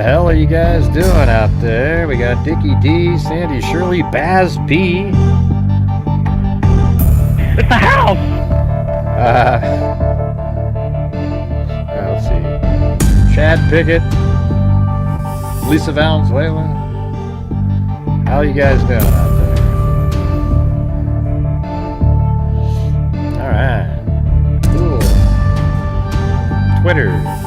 hell are you guys doing out there? We got Dickie D, Sandy Shirley, Baz P. It's the house! Let's see. Chad Pickett, Lisa Valenzuela. How are you guys doing out there? Alright. Cool. Twitter.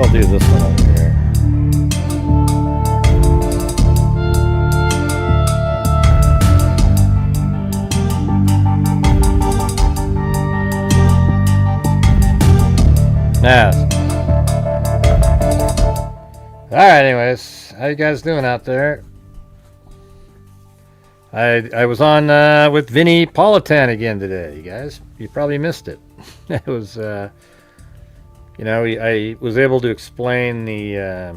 I'll do this one over here. Yes. Alright, anyways. How you guys doing out there? I was on with Vinny Politan again today, you guys. You probably missed it. It was you know, I was able to explain the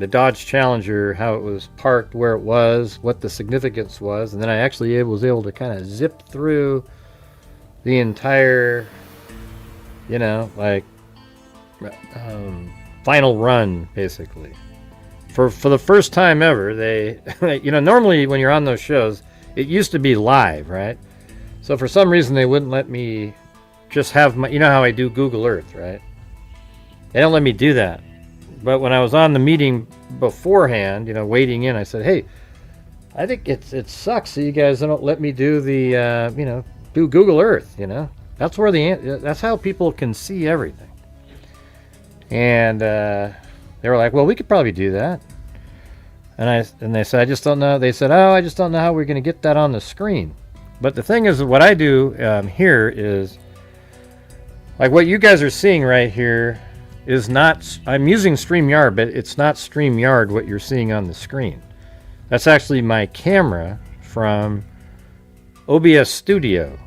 Dodge Challenger, how it was parked, where it was, what the significance was, and then I actually was able to kind of zip through the entire, you know, like final run, basically. For the first time ever, they, you know, normally when you're on those shows, it used to be live, right? So for some reason they wouldn't let me just have my, you know how I do Google Earth, right? They don't let me do that. But when I was on the meeting beforehand, you know, waiting in, I said, hey, I think it sucks that you guys don't let me do the, you know, do Google Earth, you know? That's where that's how people can see everything. And they were like, well, we could probably do that. And they said, I just don't know. They said, oh, I just don't know how we're going to get that on the screen. But the thing is, what I do here is, like what you guys are seeing right here is not, I'm using StreamYard, but it's not StreamYard what you're seeing on the screen. That's actually my camera from OBS Studio.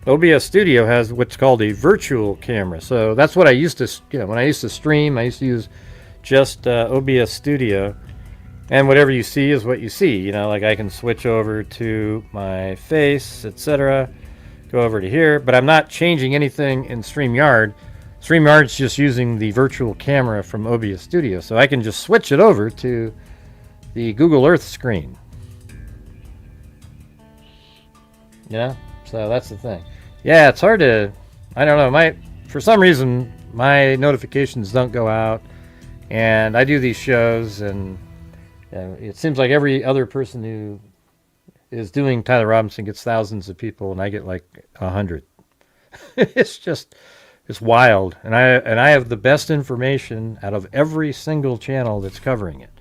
OBS Studio has what's called a virtual camera. So that's what I used to, you know, when I used to stream, I used to use just OBS Studio. And whatever you see is what you see. You know, like I can switch over to my face, etc. Go over to here, but I'm not changing anything in StreamYard. StreamYard's just using the virtual camera from OBS Studio, so I can just switch it over to the Google Earth screen. Yeah, so that's the thing. Yeah, it's hard to, I don't know, for some reason my notifications don't go out, and I do these shows, and it seems like every other person who is doing Tyler Robinson gets thousands of people, and I get like 100. It's wild, and I have the best information out of every single channel that's covering it.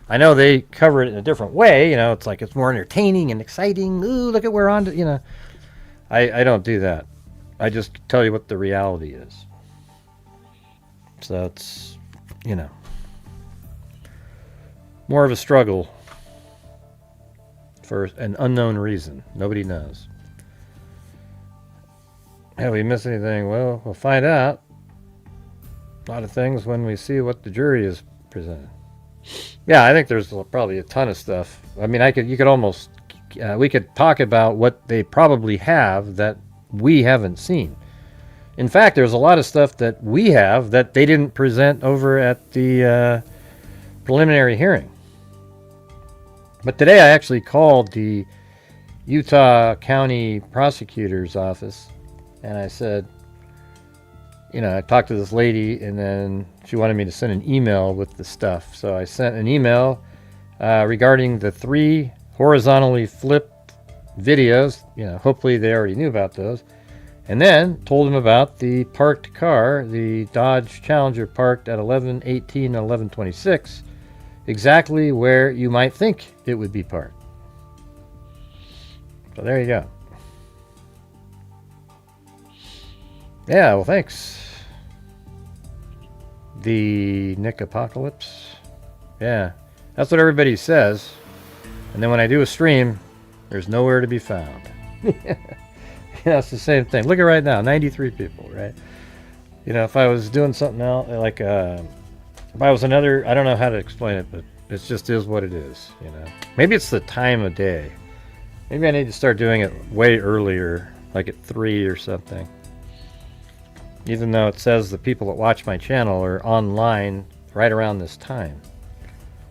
I know they cover it in a different way, you know, it's like it's more entertaining and exciting. Ooh, look at we're on to, you know. I don't do that. I just tell you what the reality is. So it's, you know, more of a struggle. For an unknown reason. Nobody knows. Have we missed anything? Well, we'll find out. A lot of things when we see what the jury is presented. Yeah, I think there's probably a ton of stuff. I mean, you could almost, we could talk about what they probably have that we haven't seen. In fact, there's a lot of stuff that we have that they didn't present over at the preliminary hearing. But today I actually called the Utah County Prosecutor's Office, and I said, you know, I talked to this lady, and then she wanted me to send an email with the stuff. So I sent an email regarding the 3 horizontally flipped videos. You know, hopefully they already knew about those. And then told them about the parked car, the Dodge Challenger parked at 11:18 and 11:26. Exactly where you might think it would be parked. So there you go. Yeah, well, thanks. The Nick Apocalypse. Yeah, that's what everybody says. And then when I do a stream, there's nowhere to be found. Yeah, it's the same thing. Look at right now, 93 people, right? You know, if I was doing something else, like If I was another, I don't know how to explain it, but it just is what it is, you know. Maybe it's the time of day. Maybe I need to start doing it way earlier, like at 3 or something. Even though it says the people that watch my channel are online right around this time.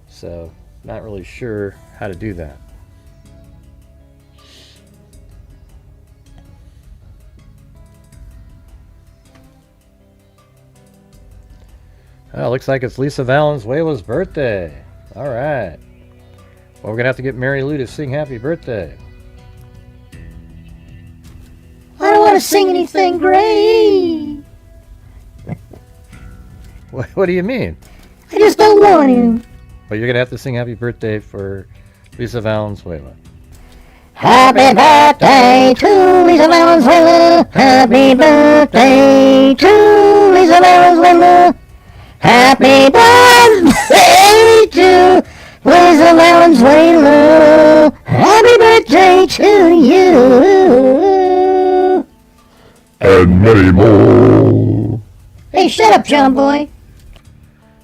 So, not really sure how to do that. Oh, looks like it's Lisa Valenzuela's birthday. All right. Well, we're going to have to get Mary Lou to sing happy birthday. I don't want to sing anything great. What do you mean? I just don't want to. Well, you're going to have to sing happy birthday for Lisa Valenzuela. Happy birthday to Lisa Valenzuela. Happy birthday to Lisa Valenzuela. Happy birthday to Lisa Valenzuela. Happy birthday to you. And many more. Hey, shut up, John Boy.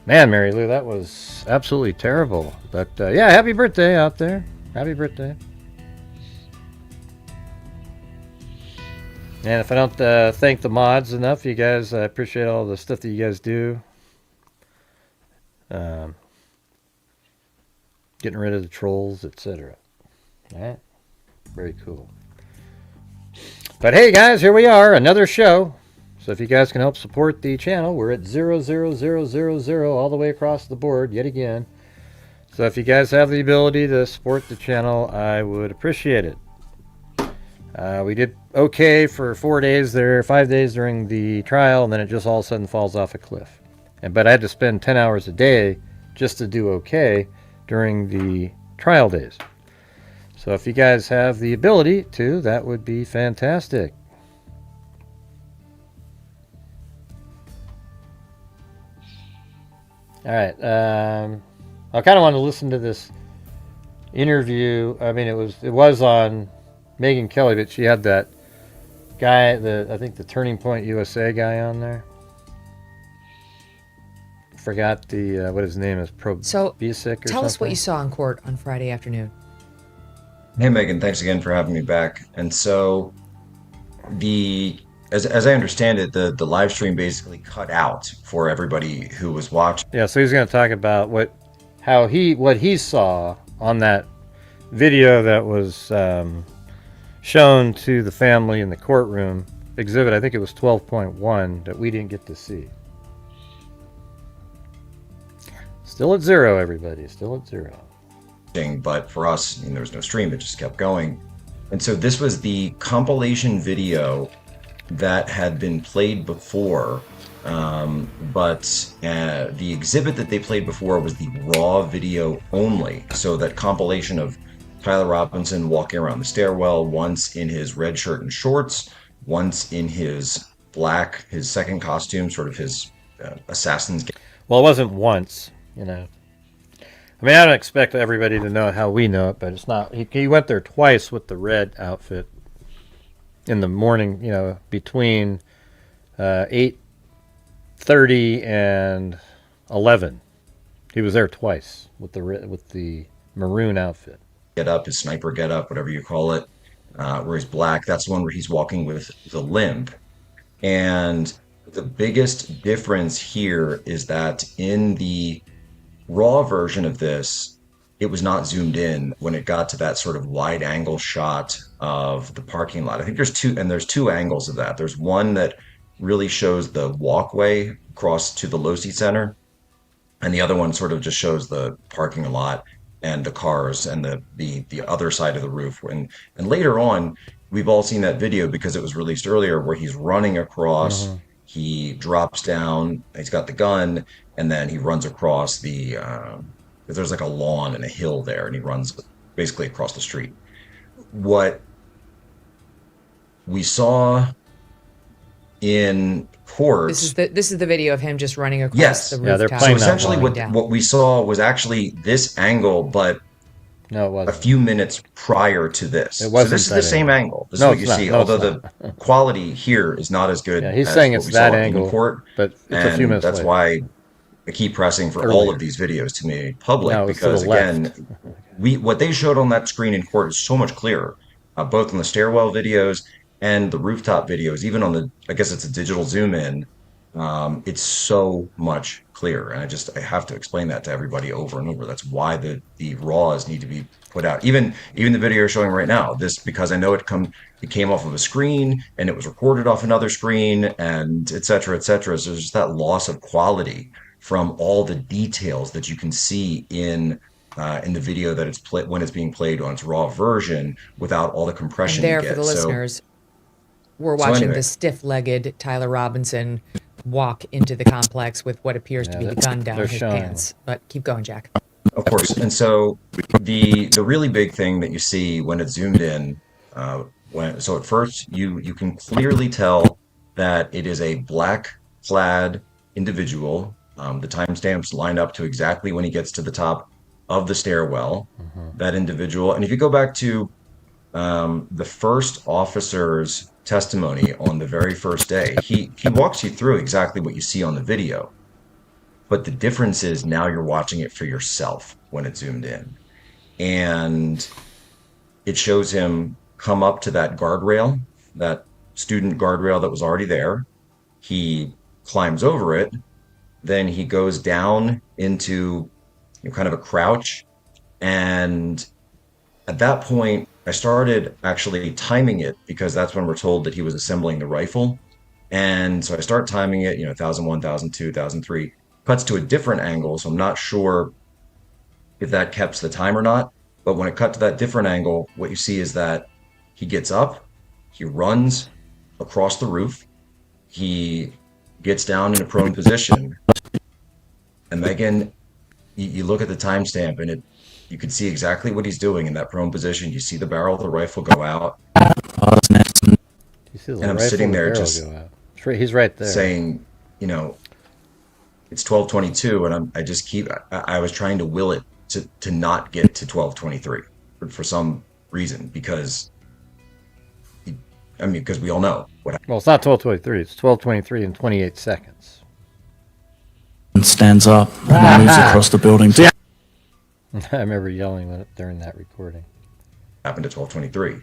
Man, Mary Lou, that was absolutely terrible. But yeah, happy birthday out there. Happy birthday. And if I don't thank the mods enough, you guys, I appreciate all the stuff that you guys do. Getting rid of the trolls, etc. Alright? Very cool. But hey guys, here we are, another show. So if you guys can help support the channel, we're at 00000 all the way across the board yet again. So if you guys have the ability to support the channel, I would appreciate it. We did okay for 4 days there, 5 days during the trial, and then it just all of a sudden falls off a cliff. But I had to spend 10 hours a day just to do okay during the trial days. So if you guys have the ability to, that would be fantastic. All right. I kind of wanted to listen to this interview. I mean, it was on Megyn Kelly, but she had that guy, I think the Turning Point USA guy on there. Forgot the what his name is, So Bisic or tell us what something? you saw in court on Friday afternoon. Hey Megan, thanks again for having me back. And so as I understand it, the live stream basically cut out for everybody who was watching. Yeah, so he's going to talk about what he saw on that video that was shown to the family in the courtroom exhibit. I think it was 12.1 that we didn't get to see. Still at 0, everybody. Still at 0. But for us, there was no stream, it just kept going. And so this was the compilation video that had been played before, but the exhibit that they played before was the raw video only. So that compilation of Tyler Robinson walking around the stairwell, once in his red shirt and shorts, once in his second costume, sort of his assassin's. Well, it wasn't once, I mean, I don't expect everybody to know how we know it, but it's not. He went there twice with the red outfit in the morning, between 8:30 and 11. He was there twice with the maroon outfit. Get up, his sniper get up, whatever you call it, where he's black. That's the one where he's walking with the limp. And the biggest difference here is that in the raw version of this, it was not zoomed in when it got to that sort of wide angle shot of the parking lot. I think there's two angles of that. There's one that really shows the walkway across to the Losi Center, and the other one sort of just shows the parking lot and the cars and the other side of the roof. And later on, we've all seen that video because it was released earlier, where he's running across. Uh-huh. He drops down, he's got the gun, and then he runs across there's like a lawn and a hill there, and he runs basically across the street. What we saw in court. This is the video of him just running across the rooftop. Yeah, they're playing so essentially what we saw was actually this angle, but no, it wasn't. A few minutes prior to this. It wasn't. So this is the same angle. This is what you see. Although the quality here is not as good. Yeah, he's saying it's that angle, in court, but it's a few minutes that's later. why I keep pressing for all Earlier. of these videos to be made public No, it's to the because again, left. what they showed on that screen in court is so much clearer, both on the stairwell videos and the rooftop videos. Even on the, I guess it's a digital zoom in. It's so much clearer, and I have to explain that to everybody over and over. That's why the raws need to be put out. Even the video you're showing right now, this because I know it came off of a screen and it was recorded off another screen and et cetera, et cetera. So there's just that loss of quality from all the details that you can see in the video that it's when it's being played on its raw version without all the compression And there, you get. for the listeners, we're So watching anyway. the stiff-legged Tyler Robinson walk into the complex with what appears to be the gun down they're his showing. pants. But keep going, Jack. Of course. And so the really big thing that you see when it's zoomed in, so at first you can clearly tell that it is a black clad individual. The timestamps line up to exactly when he gets to the top of the stairwell. That individual. And if you go back to the first officer's testimony on the very first day, he walks you through exactly what you see on the video. But the difference is now you're watching it for yourself when it's zoomed in. And it shows him come up to that guardrail, that student guardrail that was already there. He climbs over it. Then he goes down into kind of a crouch. And at that point, I started actually timing it because that's when we're told that he was assembling the rifle. And so I start timing it, 1001, 1002, 1003. Cuts to a different angle, so I'm not sure if that kept the time or not. But when it cut to that different angle, what you see is that he gets up, he runs across the roof, he gets down in a prone position. And Megan, you look at the timestamp and you can see exactly what he's doing in that prone position. You see the barrel of the rifle go out. You see the And I'm rifle sitting and the there barrel just go out. He's right there. saying, it's 12:22, and I was trying to will it to not get to 12:23 for some reason because we all know what happened. Well, it's not 12:23. It's 12:23 and 28 seconds. And stands up and moves across the building. I remember yelling during that recording. Happened at 12:23,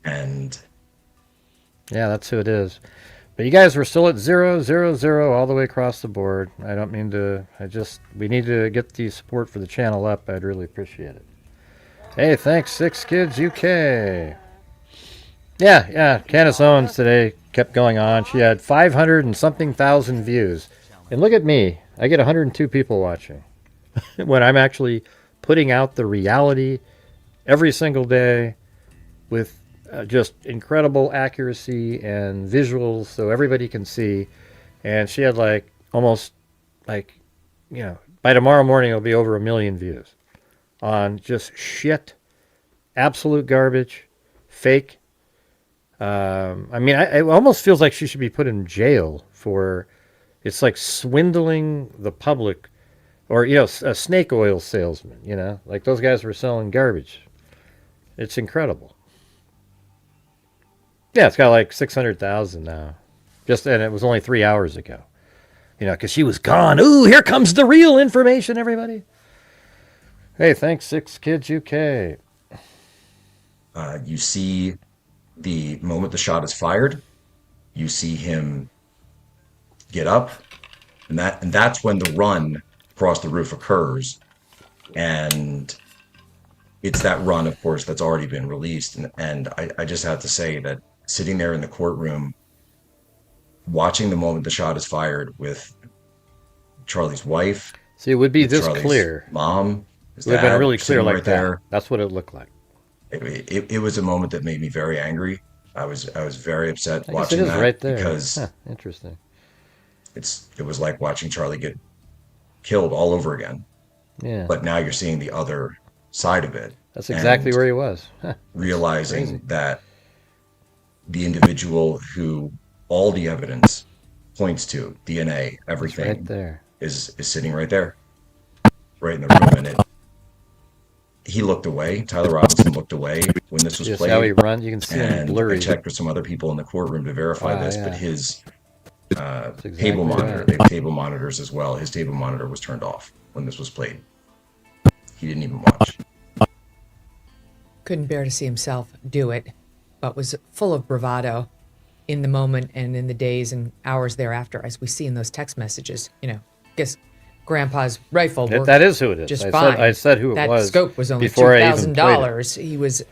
and yeah, that's who it is. But you guys were still at 0, 0, 0 all the way across the board. I don't mean to. We need to get the support for the channel up. I'd really appreciate it. Hey, thanks, 6 Kids UK. Yeah. Candace Owens today kept going on. She had 500 and something thousand views. And look at me. I get 102 people watching. When I'm actually putting out the reality every single day with just incredible accuracy and visuals so everybody can see. And she had almost by tomorrow morning it'll be over 1 million views on just shit, absolute garbage, fake. It almost feels like she should be put in jail for, it's like swindling the public, or a snake oil salesman. Like those guys were selling garbage. It's incredible. Yeah, it's got 600,000 now. And it was only 3 hours ago. Because she was gone. Ooh, here comes the real information, everybody. Hey, thanks, 6 Kids UK. you see the moment the shot is fired, you see him get up, and that's when the run across the roof occurs. And it's that run, of course, that's already been released. And I just have to say that sitting there in the courtroom, watching the moment the shot is fired with Charlie's wife. See, it would be this Charlie's clear. mom. It would have been really clear like right that. there. That's what it looked like. It was a moment that made me very angry. I was very upset I guess watching it is that right there. because Interesting. it was like watching Charlie get killed all over again. Yeah. But now you're seeing the other side of it. That's exactly where he was. Realizing that the individual who all the evidence points to, DNA, everything, right there, is sitting right there, right in the room. And he looked away. Tyler Robinson looked away when this was just played. how he runs. You can see him And blurry. I checked with some other people in the courtroom to verify this, yeah. but his exactly table monitor. right. They have table monitors as well. His table monitor was turned off when this was played. He didn't even watch. Couldn't bear to see himself do it, but was full of bravado in the moment and in the days and hours thereafter, as we see in those text messages. Guess Grandpa's rifle worked That is who it is. just I fine. I said who it that was scope was only before I even played it. $2,000. He was,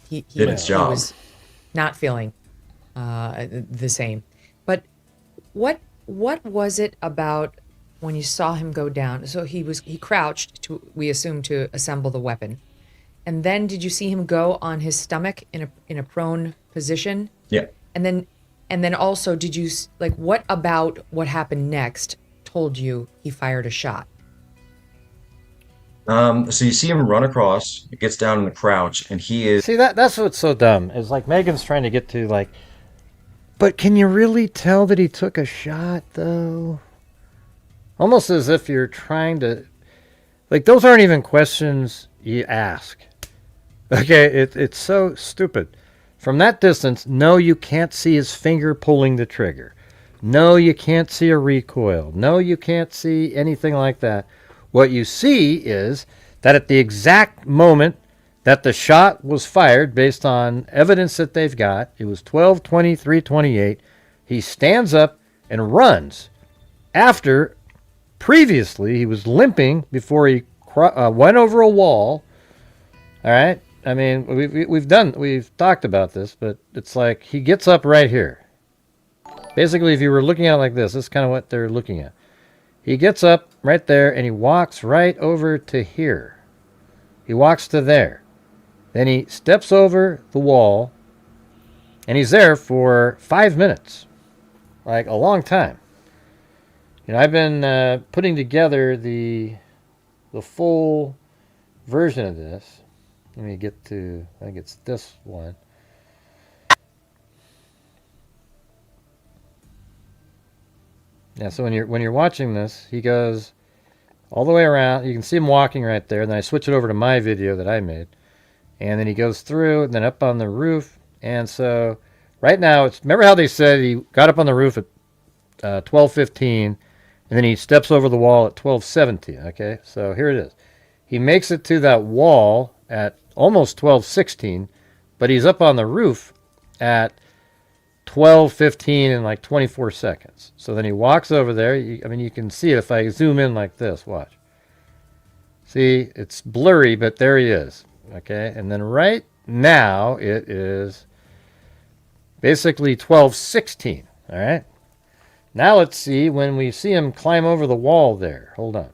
he Did its job. was not feeling the same. But what was it about when you saw him go down? So he crouched we assume to assemble the weapon, and then did you see him go on his stomach in a prone position? Yeah. And then also, did you what about what happened next told you he fired a shot? So you see him run across, it gets down in the crouch, and he is. See, that's what's so dumb. Is like Megan's trying to get to but can you really tell that he took a shot though? Almost as if you're trying to, those aren't even questions you ask. Okay, it's so stupid. From that distance, no, you can't see his finger pulling the trigger. No, you can't see a recoil. No, you can't see anything like that. What you see is that at the exact moment that the shot was fired, based on evidence that they've got, it was 12:23:28. He stands up and runs. After previously he was limping before he went over a wall. All right. I mean, we've talked about this, but it's like he gets up right here. Basically, if you were looking at it like this is kind of what they're looking at. He gets up right there and he walks right over to here. He walks to there. Then he steps over the wall and he's there for 5 minutes. Like a long time. I've been putting together the full version of this. Let me get to, I think it's this one. Yeah, so when you're watching this, he goes all the way around. You can see him walking right there. Then I switch it over to my video that I made. And then he goes through and then up on the roof. And so right now, remember how they said he got up on the roof at 12:15 and then he steps over the wall at 12:17. Okay, so here it is. He makes it to that wall at almost 12:16, but he's up on the roof at 12:15 and 24 seconds. So then he walks over there. You can see it if I zoom in like this. Watch. See, it's blurry, but there he is. Okay, and then right now it is basically 12:16. All right. Now let's see when we see him climb over the wall there. Hold on.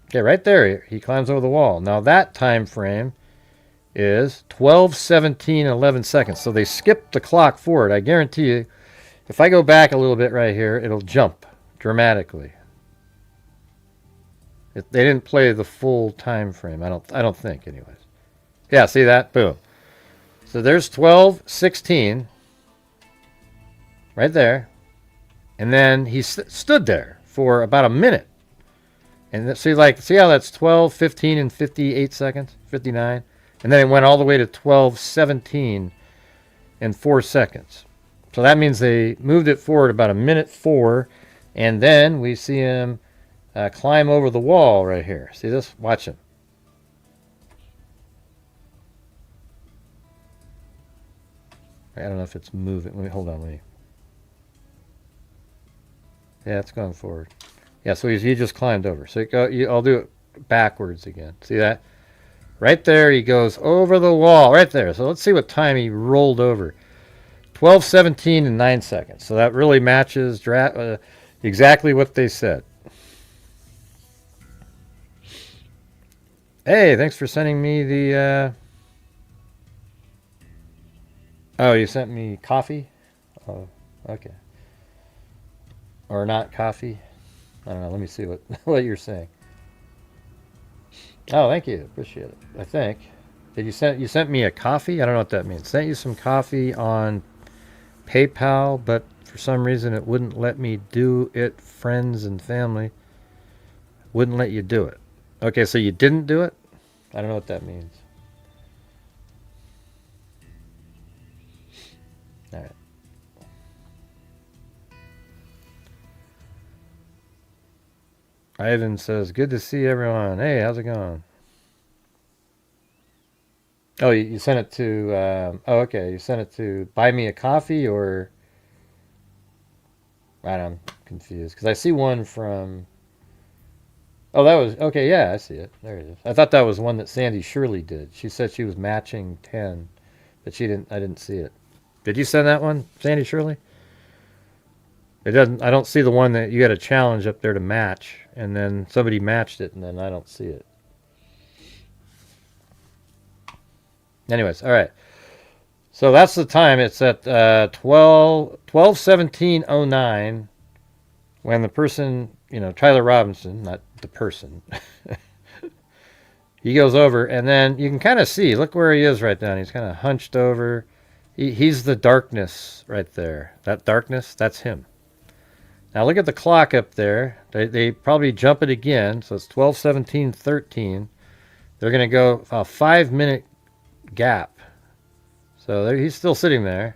Okay, right there he climbs over the wall. Now that time frame is 12:17 and 11 seconds. So they skipped the clock forward. I guarantee you, if I go back a little bit right here, it'll jump dramatically. They didn't play the full time frame. I don't think, anyways. Yeah, see that? Boom. So there's 12:16 right there, and then he stood there for about a minute. And see how that's 12:15 and 58 seconds, 59. And then it went all the way to 12:17 and 4 seconds. So that means they moved it forward about a minute 4. And then we see him climb over the wall right here. See this? Watch him. I don't know if it's moving. Hold on. Yeah, it's going forward. Yeah, so he just climbed over. So I'll do it backwards again. See that? Right there, he goes over the wall. Right there. So let's see what time he rolled over. 12:17 and 9 seconds. So that really matches exactly what they said. Hey, thanks for sending me the... Oh, you sent me coffee? Oh, okay. Or not coffee? I don't know. Let me see what you're saying. Oh, thank you. Appreciate it. I think. Did you sent me a coffee? I don't know what that means. Sent you some coffee on PayPal, but for some reason it wouldn't let me do it. Friends and family wouldn't let you do it. Okay, so you didn't do it? I don't know what that means. All right. Ivan says, good to see everyone. Hey, how's it going? Oh, you sent it to, okay. You sent it to Buy Me a Coffee or, I don't know, I'm confused. Because I see one from, oh, that was, okay, yeah, I see it. There it is. I thought that was one that Sandy Shirley did. She said she was matching 10, but I didn't see it. Did you send that one, Sandy Shirley? It doesn't, I don't see the one that you got a challenge up there to match, and then somebody matched it, and then I don't see it. Anyways, all right. So that's the time. It's at 12:17:09 when the person, Tyler Robinson, not the person, he goes over, and then you can kind of see, look where he is right now. He's kind of hunched over. He's the darkness right there. That darkness, that's him. Now look at the clock up there. They probably jump it again, so it's 12:17:13. They're going to go a 5-minute gap. So there, he's still sitting there.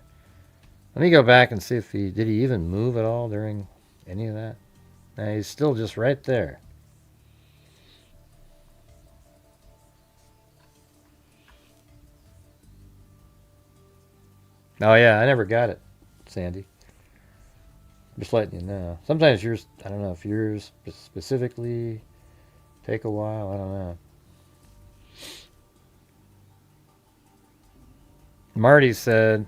Let me go back and see if did he even move at all during any of that? No, he's still just right there. Oh yeah, I never got it, Sandy. Just letting you know. Sometimes yours, I don't know if yours specifically take a while. I don't know. Marty said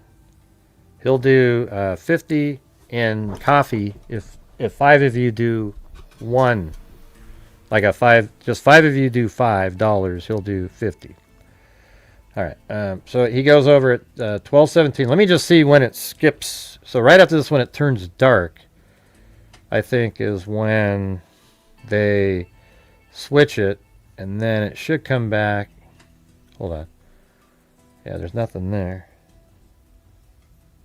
he'll do 50 in coffee if 5 of you do one. Like just 5 of you do $5, he'll do 50. All right. So he goes over at 12:17. Let me just see when it skips. So right after this, when it turns dark, I think is when they switch it, and then it should come back. Hold on. Yeah, there's nothing there.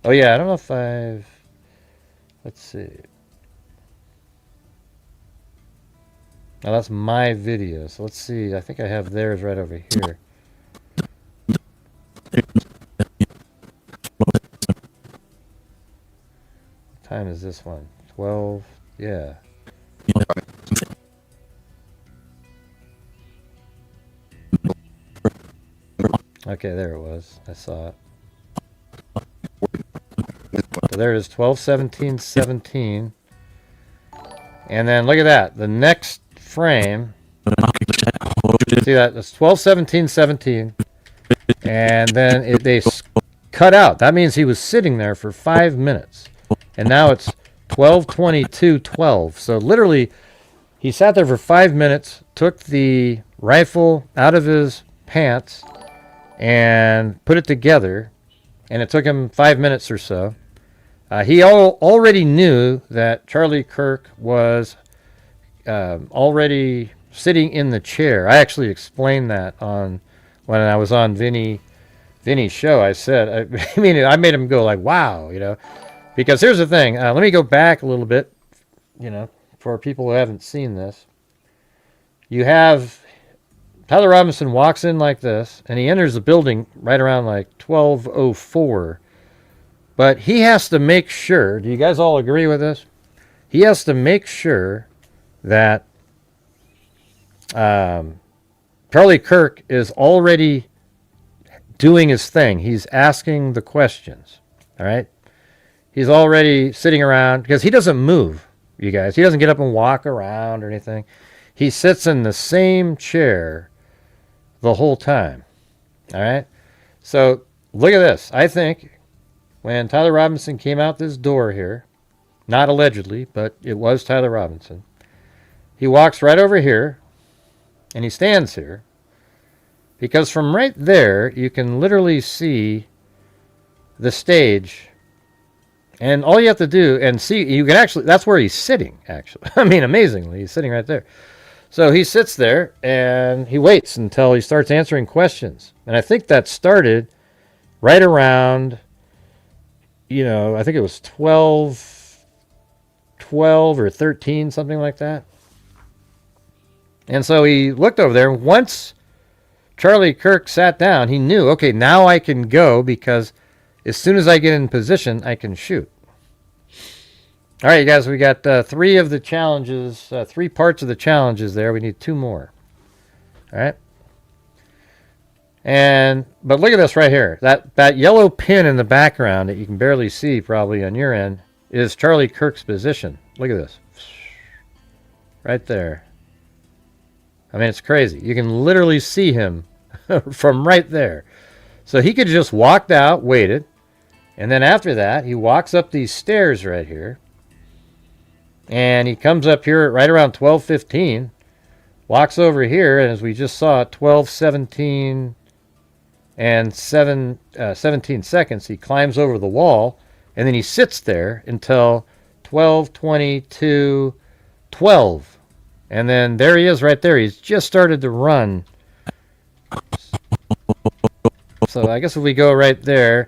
Oh yeah, I don't know if let's see. Now that's my video, so let's see. I think I have theirs right over here. What time is this one? 12, yeah. Okay, there it was. I saw it. So there it is, 12:17:17. And then look at that. The next frame. See that? It's 12:17:17. And then they cut out. That means he was sitting there for 5 minutes. And now it's 12:22:12. So literally, he sat there for 5 minutes, took the rifle out of his pants, and put it together, and it took him 5 minutes or so. He already knew that Charlie Kirk was already sitting in the chair. I actually explained that when I was on Vinny's show. I said, I made him go like, wow, because here's the thing. Let me go back a little bit, for people who haven't seen this. You have Tyler Robinson walks in like this, and he enters the building right around like 12:04. But he has to make sure, do you guys all agree with this? He has to make sure that Charlie Kirk is already doing his thing. He's asking the questions, all right? He's already sitting around, because he doesn't move, you guys. He doesn't get up and walk around or anything. He sits in the same chair the whole time, all right? So look at this. I think when Tyler Robinson came out this door here, not allegedly, but it was Tyler Robinson, he walks right over here, and he stands here, because from right there, you can literally see the stage, and all you have to do, and see, you can actually, that's where he's sitting, actually. I mean, amazingly, he's sitting right there. So he sits there, and he waits until he starts answering questions. And I think that started right around, I think it was 12 or 13, something like that. And so he looked over there. Once Charlie Kirk sat down, he knew, okay, now I can go, because as soon as I get in position, I can shoot. All right, you guys, we got 3 of the challenges, 3 parts of the challenges there. We need 2 more. All right. But look at this right here. That yellow pin in the background that you can barely see probably on your end is Charlie Kirk's position. Look at this. Right there. I mean, it's crazy. You can literally see him from right there. So he could just walked out, waited, and then after that, he walks up these stairs right here. And he comes up here right around 12:15, walks over here, and as we just saw, 12:17 and 17 seconds, he climbs over the wall, and then he sits there until 12:22, 12. And then there he is right there. He's just started to run. So I guess if we go right there,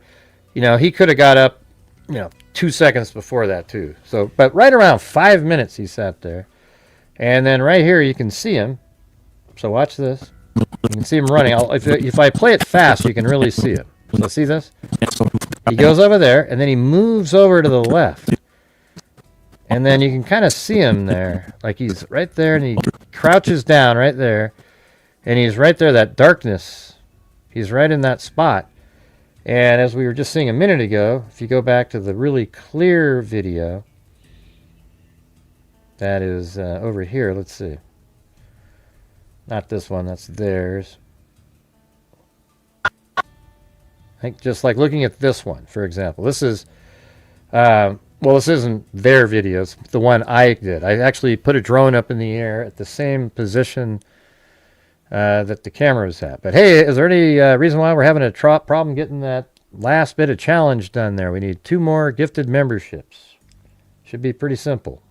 he could have got up, 2 seconds before that too. So, but right around 5 minutes he sat there. And then right here you can see him. So watch this. You can see him running. If I play it fast, you can really see him. So see this? He goes over there, and then he moves over to the left. And then you can kind of see him there. Like he's right there, and he crouches down right there. And he's right there, that darkness. He's right in that spot. And as we were just seeing a minute ago, if you go back to the really clear video, that is over here. Let's see. Not this one, that's theirs. I think just like looking at this one, for example. This is, this isn't their video. It's the one I did. I actually put a drone up in the air at the same position that the camera was at. But hey, is there any reason why we're having a problem getting that last bit of challenge done there? We need 2 more gifted memberships. Should be pretty simple.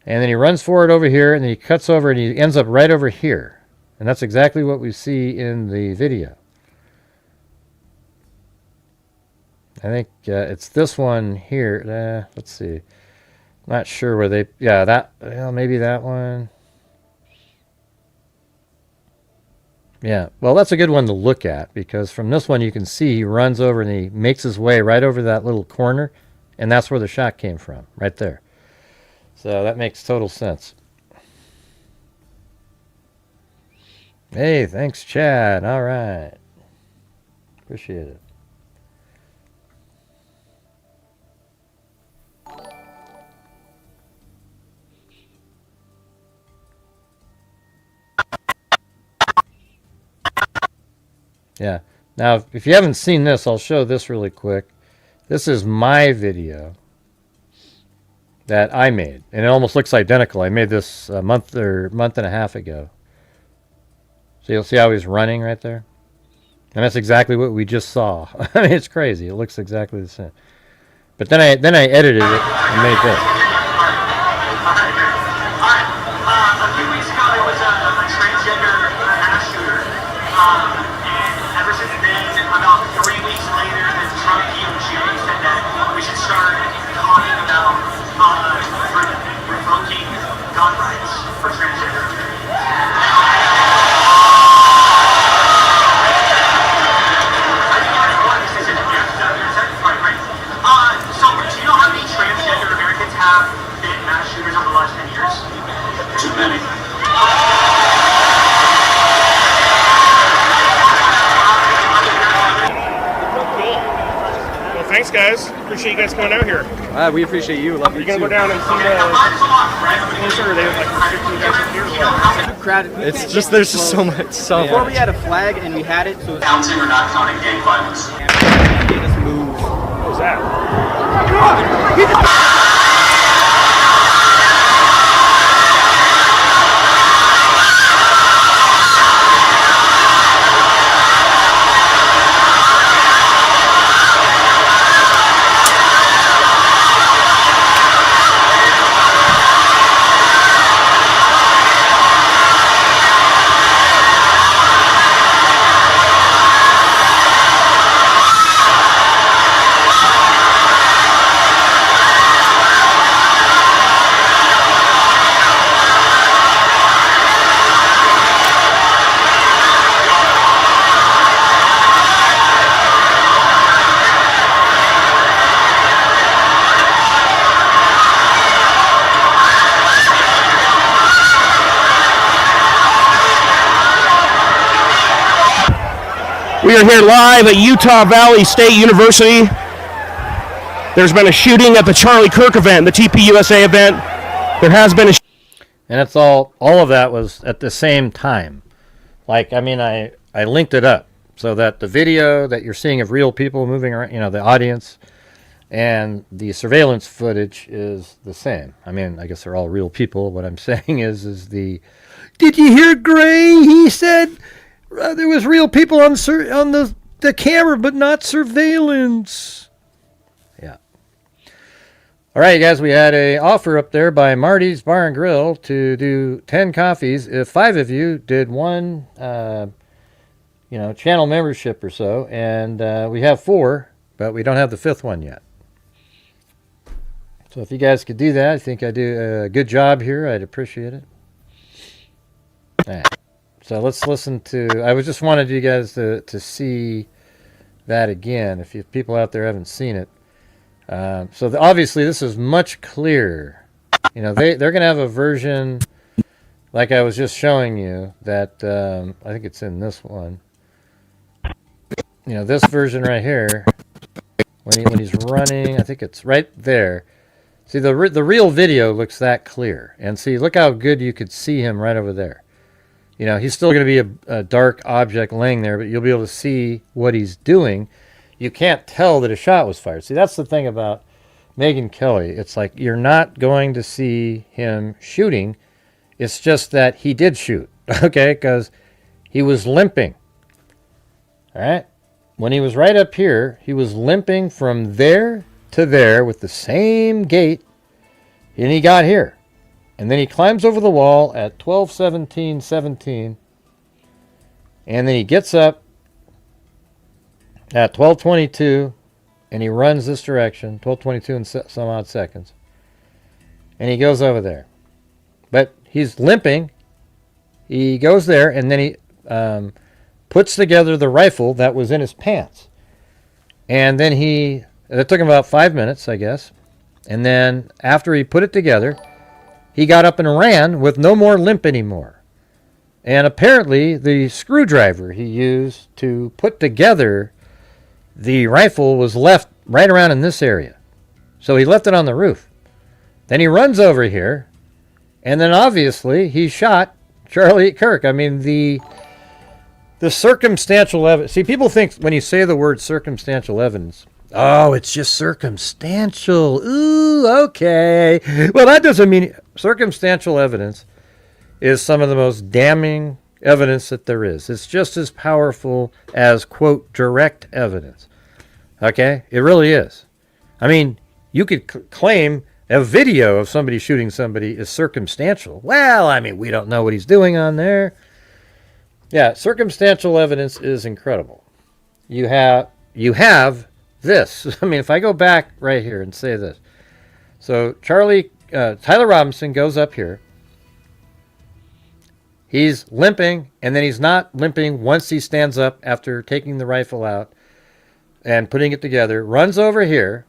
And then he runs forward over here, and then he cuts over, and he ends up right over here. And that's exactly what we see in the video. I think it's this one here. Let's see. Not sure where they... Yeah, maybe that one. Yeah, well, that's a good one to look at, because from this one you can see he runs over and he makes his way right over that little corner, and that's where the shot came from, right there. So that makes total sense. Hey, thanks, Chad. All right. Appreciate it. Yeah. Now, if you haven't seen this, I'll show this really quick. This is my video that I made, and it almost looks identical. I made this a month and a half ago. So you'll see how he's running right there. And that's exactly what we just saw. I mean, it's crazy. It looks exactly the same. But then I edited it and made this. Thanks, guys. Appreciate you guys coming out here. We appreciate you. Love you. You're gonna go down and see closer. They have like 15 guys up here. Crowded. It's just there's just so much stuff. Before we had a flag and we had it, so counting or not counting gang violence. made us move. What was that? We are here live at Utah Valley State University. There's been a shooting at the Charlie Kirk event, the TPUSA event. There has been a And it's all of that was at the same time. Like, I mean, I linked it up so that the video that you're seeing of real people moving around, you know, the audience, and the surveillance footage is the same. I mean, I guess they're all real people. What I'm saying is did you hear Gray? He said there was real people on the camera, but not surveillance. Yeah. All right, guys, we had a offer up there by Marty's Bar and Grill to do 10 coffees if 5 of you did one, channel membership or so, and we have 4, but we don't have the 5th one yet. So if you guys could do that, I think I do a good job here. I'd appreciate it. All right. So let's listen to. I just wanted you guys to see that again. If people out there haven't seen it, obviously this is much clearer. You know, they're going to have a version like I was just showing you that I think it's in this one. You know, this version right here when he's running. I think it's right there. See, the real video looks that clear, and see, look how good you could see him right over there. You know, he's still going to be a dark object laying there, but you'll be able to see what he's doing. You can't tell that a shot was fired. See, that's the thing about Megyn Kelly. It's like you're not going to see him shooting. It's just that he did shoot, okay, because he was limping. All right? When he was right up here, he was limping from there to there with the same gait, and he got here. And then he climbs over the wall at 12:17:17, and then he gets up at 12:22, and he runs this direction, 12:22 and some odd seconds, and he goes over there. But he's limping. He goes there, and then he puts together the rifle that was in his pants. And then it took him about 5 minutes, I guess. And then after he put it together, he got up and ran with no more limp anymore. And apparently the screwdriver he used to put together the rifle was left right around in this area. So he left it on the roof. Then he runs over here, and then obviously he shot Charlie Kirk. I mean, the circumstantial evidence. See, people think when you say the word circumstantial evidence, oh, it's just circumstantial. Ooh, okay. Well, that doesn't mean circumstantial evidence is some of the most damning evidence that there is. It's just as powerful as, quote, direct evidence. Okay? It really is. I mean, you could claim a video of somebody shooting somebody is circumstantial. Well, I mean, we don't know what he's doing on there. Yeah, circumstantial evidence is incredible. You have this. I mean, if I go back right here and say this. So Tyler Robinson goes up here. He's limping, and then he's not limping once he stands up after taking the rifle out and putting it together, runs over here,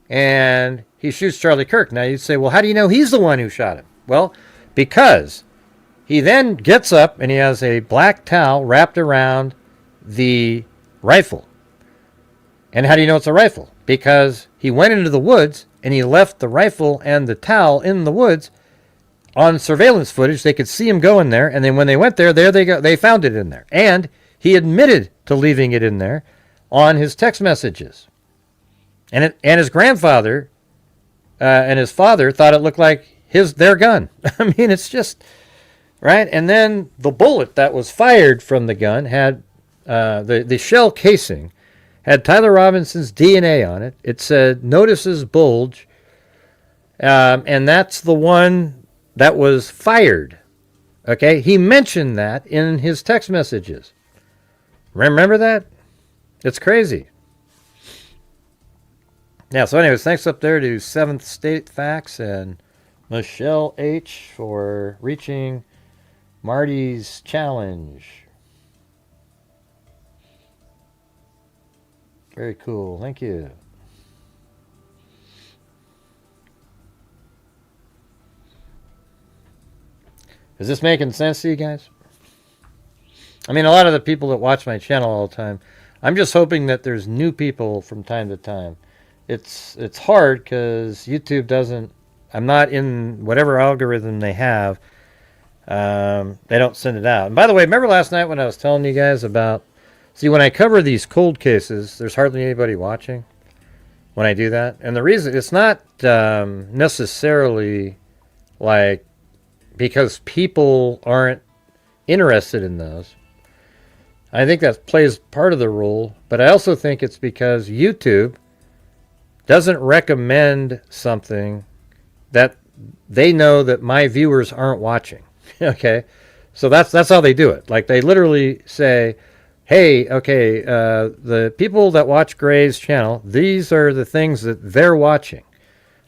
and he shoots Charlie Kirk. Now you'd say, well, how do you know he's the one who shot him? Well, because he then gets up and he has a black towel wrapped around the rifle. And how do you know it's a rifle? Because he went into the woods and he left the rifle and the towel in the woods. On surveillance footage, they could see him go in there, and then when they went there they go. They found it in there. And he admitted to leaving it in there on his text messages. And his grandfather and his father thought it looked like their gun. I mean, it's just right. And then the bullet that was fired from the gun had the shell casing had Tyler Robinson's DNA on it. It said notices bulge, and that's the one that was fired. Okay, he mentioned that in his text messages. Remember that? It's crazy. Yeah, so anyways, thanks up there to 7th State Facts and Michelle H. for reaching Marty's challenge. Very cool. Thank you. Is this making sense to you guys? I mean, a lot of the people that watch my channel all the time, I'm just hoping that there's new people from time to time. It's hard because YouTube doesn't. I'm not in whatever algorithm they have. They don't send it out. And by the way, remember last night when I was telling you guys about? See, when I cover these cold cases, there's hardly anybody watching when I do that. And the reason, it's not necessarily like because people aren't interested in those. I think that plays part of the role, but I also think it's because YouTube doesn't recommend something that they know that my viewers aren't watching. Okay, so that's how they do it. Like they literally say, hey, okay, the people that watch Gray's channel, these are the things that they're watching.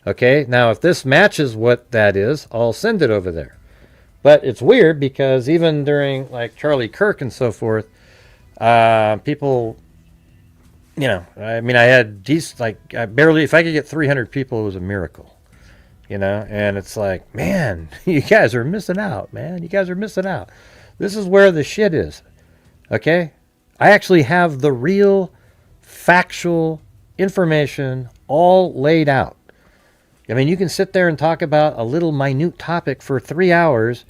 Okay, now if this matches what that is, I'll send it over there. But it's weird because even during like Charlie Kirk and so forth, people, you know, I mean, I had decent, like I barely, if I could get 300 people, it was a miracle. You know, and it's like, man, you guys are missing out, man. You guys are missing out. This is where the shit is. Okay? I actually have the real factual information all laid out. I mean, you can sit there and talk about a little minute topic for 3 hours,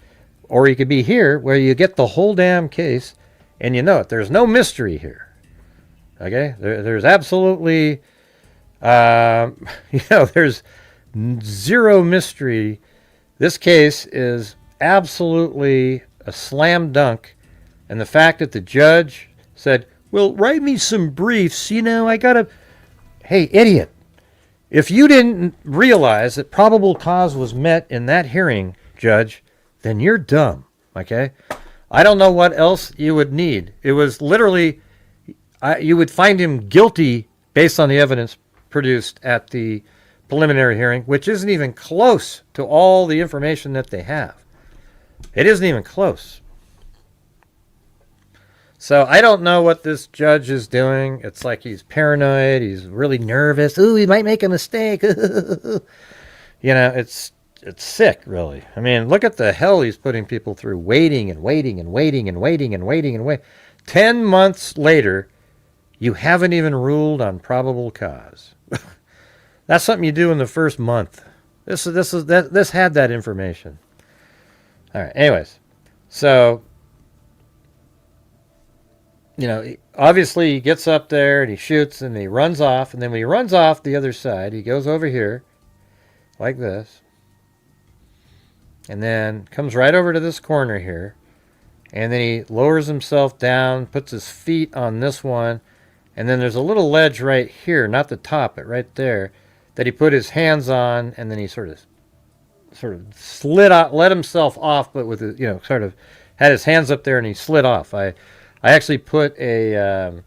or you could be here where you get the whole damn case and you know it. There's no mystery here. Okay? There's absolutely, there's zero mystery. This case is absolutely a slam dunk. And the fact that the judge said, well, write me some briefs, you know, I gotta... Hey, idiot. If you didn't realize that probable cause was met in that hearing, Judge, then you're dumb, okay? I don't know what else you would need. It was literally... you would find him guilty based on the evidence produced at the preliminary hearing, which isn't even close to all the information that they have. It isn't even close. So I don't know what this judge is doing. It's like he's paranoid. He's really nervous. Ooh, he might make a mistake. You know, it's sick, really. I mean, look at the hell he's putting people through, waiting and waiting and waiting and waiting and waiting and waiting. 10 months later, you haven't even ruled on probable cause. That's something you do in the first month. This had that information. All right. Anyways, so you know, obviously he gets up there and he shoots and he runs off, and then when he runs off the other side, he goes over here like this, and then comes right over to this corner here, and then he lowers himself down, puts his feet on this one, and then there's a little ledge right here, not the top, but right there, that he put his hands on, and then he sort of slid out, let himself off, but with his, you know, sort of had his hands up there and he slid off. I actually put a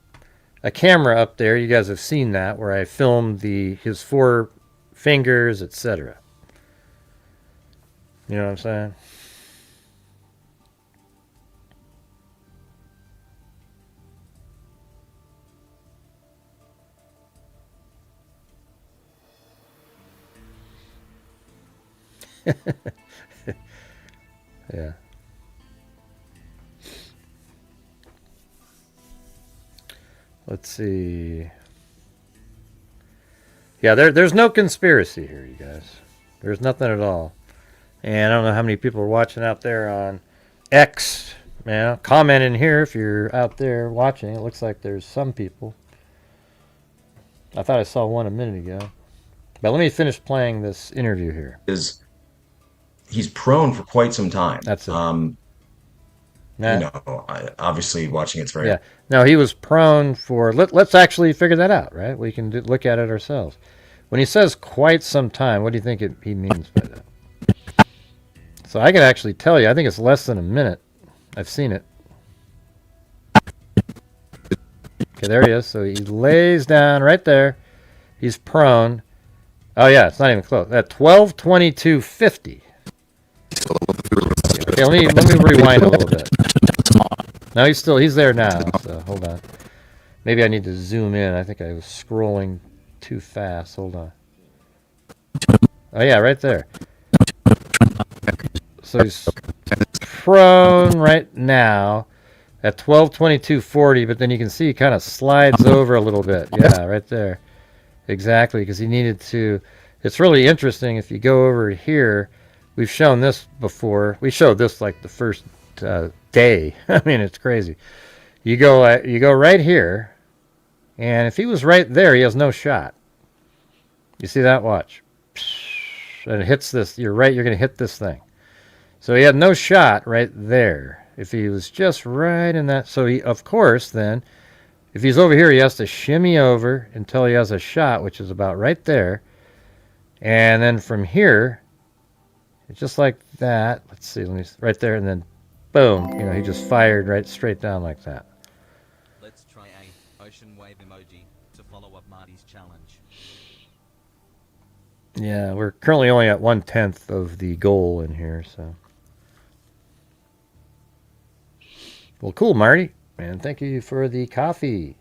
camera up there. You guys have seen that, where I filmed his 4 fingers, etc. You know what I'm saying? Yeah. Let's see. Yeah, there's no conspiracy here, you guys. There's nothing at all. And I don't know how many people are watching out there on X. Man, comment in here if you're out there watching. It looks like there's some people. I thought I saw one a minute ago. But let me finish playing this interview here. He's prone for quite some time. That's it. You know, obviously watching it's very... Yeah. No, he was prone for... Let's actually figure that out, right? We can look at it ourselves. When he says quite some time, what do you think he means by that? So I can actually tell you, I think it's less than a minute. I've seen it. Okay, there he is. So he lays down right there. He's prone. Oh, yeah, it's not even close. At 12:22:50. Okay, let me rewind a little bit. No, he's there now. So hold on. Maybe I need to zoom in. I think I was scrolling too fast. Hold on. Oh yeah, right there. So he's prone right now. at 12:22:40, but then you can see he kind of slides over a little bit. Yeah, right there. Exactly, because he needed to. It's really interesting if you go over here. We've shown this before. We showed this like the first day. I mean, it's crazy. You go right here, and if he was right there, he has no shot. You see that? Watch. And it hits this. You're right. You're going to hit this thing. So he had no shot right there. If he was just right in that, so he, of course, then, if he's over here, he has to shimmy over until he has a shot, which is about right there. And then from here, it's just like that. Let's see, right there, and then boom, he just fired right straight down like that. Let's try a ocean wave emoji to follow up Marty's challenge. Yeah, we're currently only at 1/10 of the goal in here, so. Well, cool, Marty. Man, thank you for the coffee.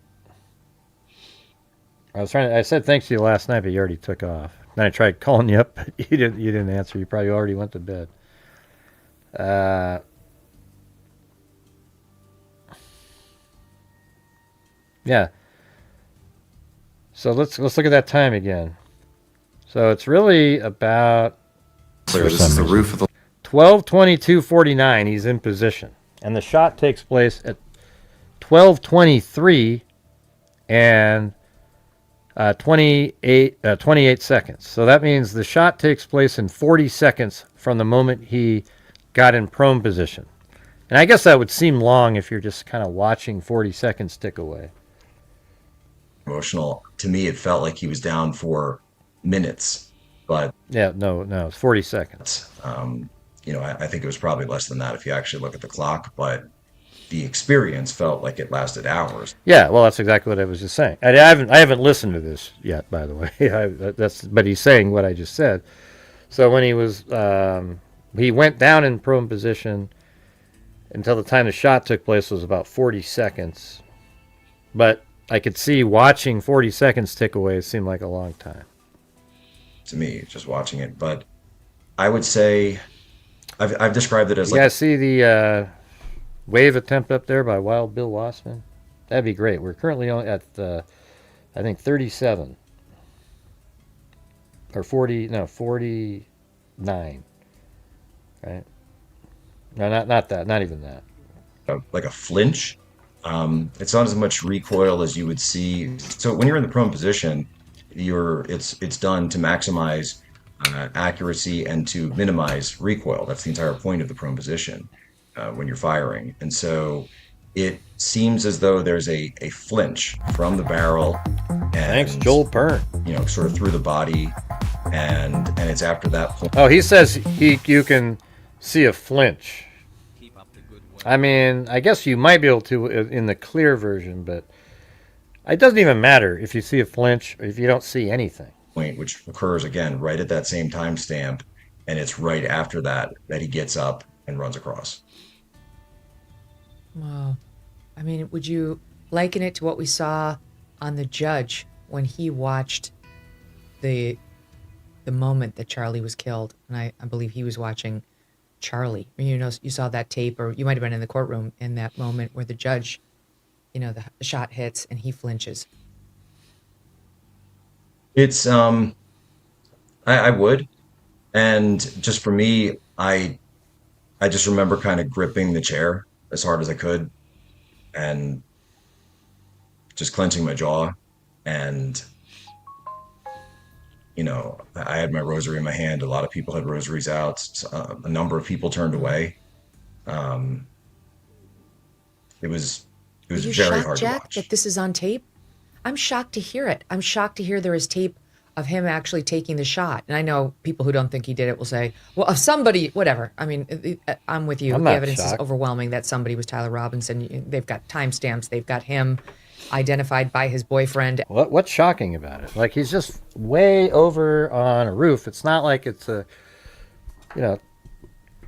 I said thanks to you last night, but you already took off. Then I tried calling you up, but you didn't answer. You probably already went to bed. Yeah. So let's look at that time again. So it's really about This is the roof of the 12:22:49. He's in position. And the shot takes place at 12:23 and 28 seconds. So that means the shot takes place in 40 seconds from the moment he got in prone position. And I guess that would seem long if you're just kind of watching 40 seconds tick away. Emotional. To me, it felt like he was down for minutes, but yeah, no, it's 40 seconds. I think it was probably less than that if you actually look at the clock, but the experience felt like it lasted hours. Yeah, well, that's exactly what I was just saying. I haven't listened to this yet, by the way. But he's saying what I just said. So when he went down in prone position until the time the shot took place was about 40 seconds. But I could see watching 40 seconds tick away seemed like a long time. To me, just watching it. But I would say I've described it as you guys see the wave attempt up there by Wild Bill Wassman? That'd be great. We're currently only at, I think, 37. Or 49. Right? No, not that. Not even that. Like a flinch. It's not as much recoil as you would see. So when you're in the prone position, it's done to maximize accuracy and to minimize recoil. That's the entire point of the prone position when you're firing. And so it seems as though there's a flinch from the barrel. And, thanks, Joel Pern. Sort of through the body, and it's after that point. Oh, he says you can see a flinch. I mean, I guess you might be able to in the clear version, but it doesn't even matter if you see a flinch or if you don't see anything. Point, which occurs again right at that same timestamp, and it's right after that he gets up and runs across. Wow. I mean, would you liken it to what we saw on the judge when he watched the moment that Charlie was killed? And I believe he was watching Charlie. You saw that tape, or you might have been in the courtroom in that moment where the judge, the shot hits and he flinches. It's I would, and just for me, I just remember kind of gripping the chair as hard as I could and just clenching my jaw, and I had my rosary in my hand. A lot of people had rosaries out. A number of people turned away. It was very hard Jack, to watch. that this is on tape? I'm shocked to hear it. I'm shocked to hear there is tape of him actually taking the shot. And I know people who don't think he did it will say, well, if somebody, whatever. I mean, I'm with you. The evidence is overwhelming that somebody was Tyler Robinson. They've got timestamps. They've got him identified by his boyfriend. What's shocking about it? Like, he's just way over on a roof. It's not like it's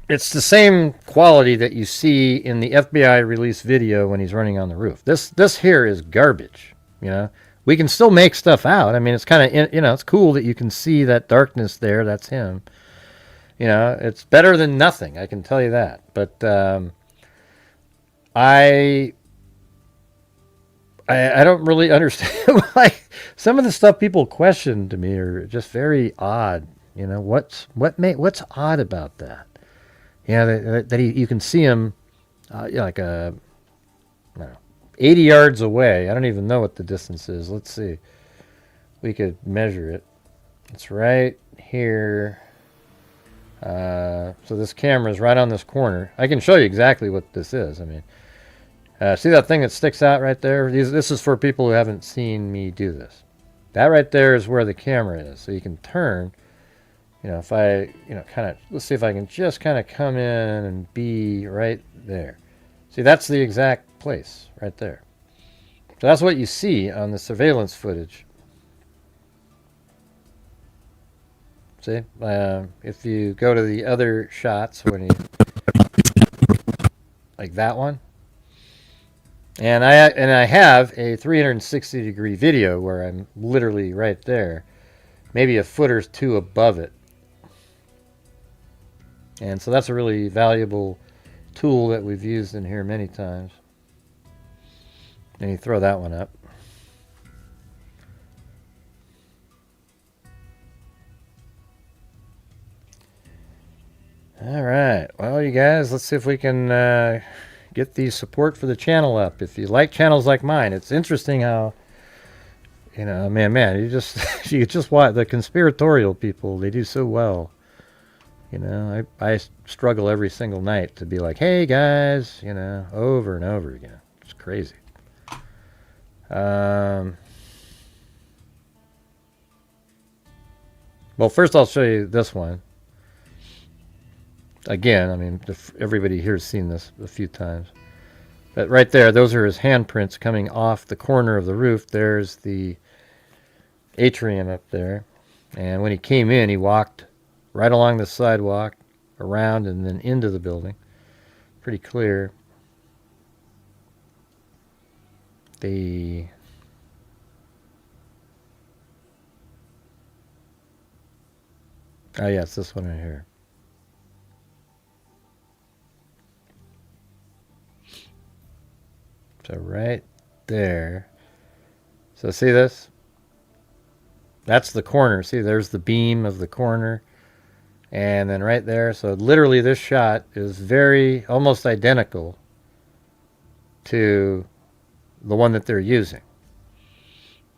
it's the same quality that you see in the FBI release video when he's running on the roof. This here is garbage. We can still make stuff out. I mean, it's kind of, it's cool that you can see that darkness there. That's him. It's better than nothing. I can tell you that. But I don't really understand why some of the stuff people question to me are just very odd. You know, what's odd about that? Yeah, you can see him like I don't know, 80 yards away. I don't even know what the distance is. Let's see. We could measure it. It's right here. So this camera is right on this corner. I can show you exactly what this is. I mean, see that thing that sticks out right there? This is for people who haven't seen me do this. That right there is where the camera is. So you can turn, you know, if I, you know, kind of, let's see if I can just kind of come in and be right there. See, that's the exact place right there. So that's what you see on the surveillance footage. See, if you go to the other shots, when you, like that one, and I have a 360-degree video where I'm literally right there, maybe a foot or two above it, and so that's a really valuable tool that we've used in here many times. And you throw that one up. All right, well, you guys, let's see if we can get the support for the channel up. If you like channels like mine, it's interesting how, you know, man, you just watch the conspiratorial people. They do so well. You know, I struggle every single night to be like, hey guys, you know, over and over again. It's crazy. Well, first I'll show you this one. Again, I mean, everybody here has seen this a few times. But right there, those are his handprints coming off the corner of the roof. There's the atrium up there. And when he came in, he walked right along the sidewalk, around, and then into the building. Pretty clear. Oh, yeah, it's this one right here. So right there. So see this? That's the corner. See, there's the beam of the corner. And then right there. So literally this shot is very, almost identical to the one that they're using.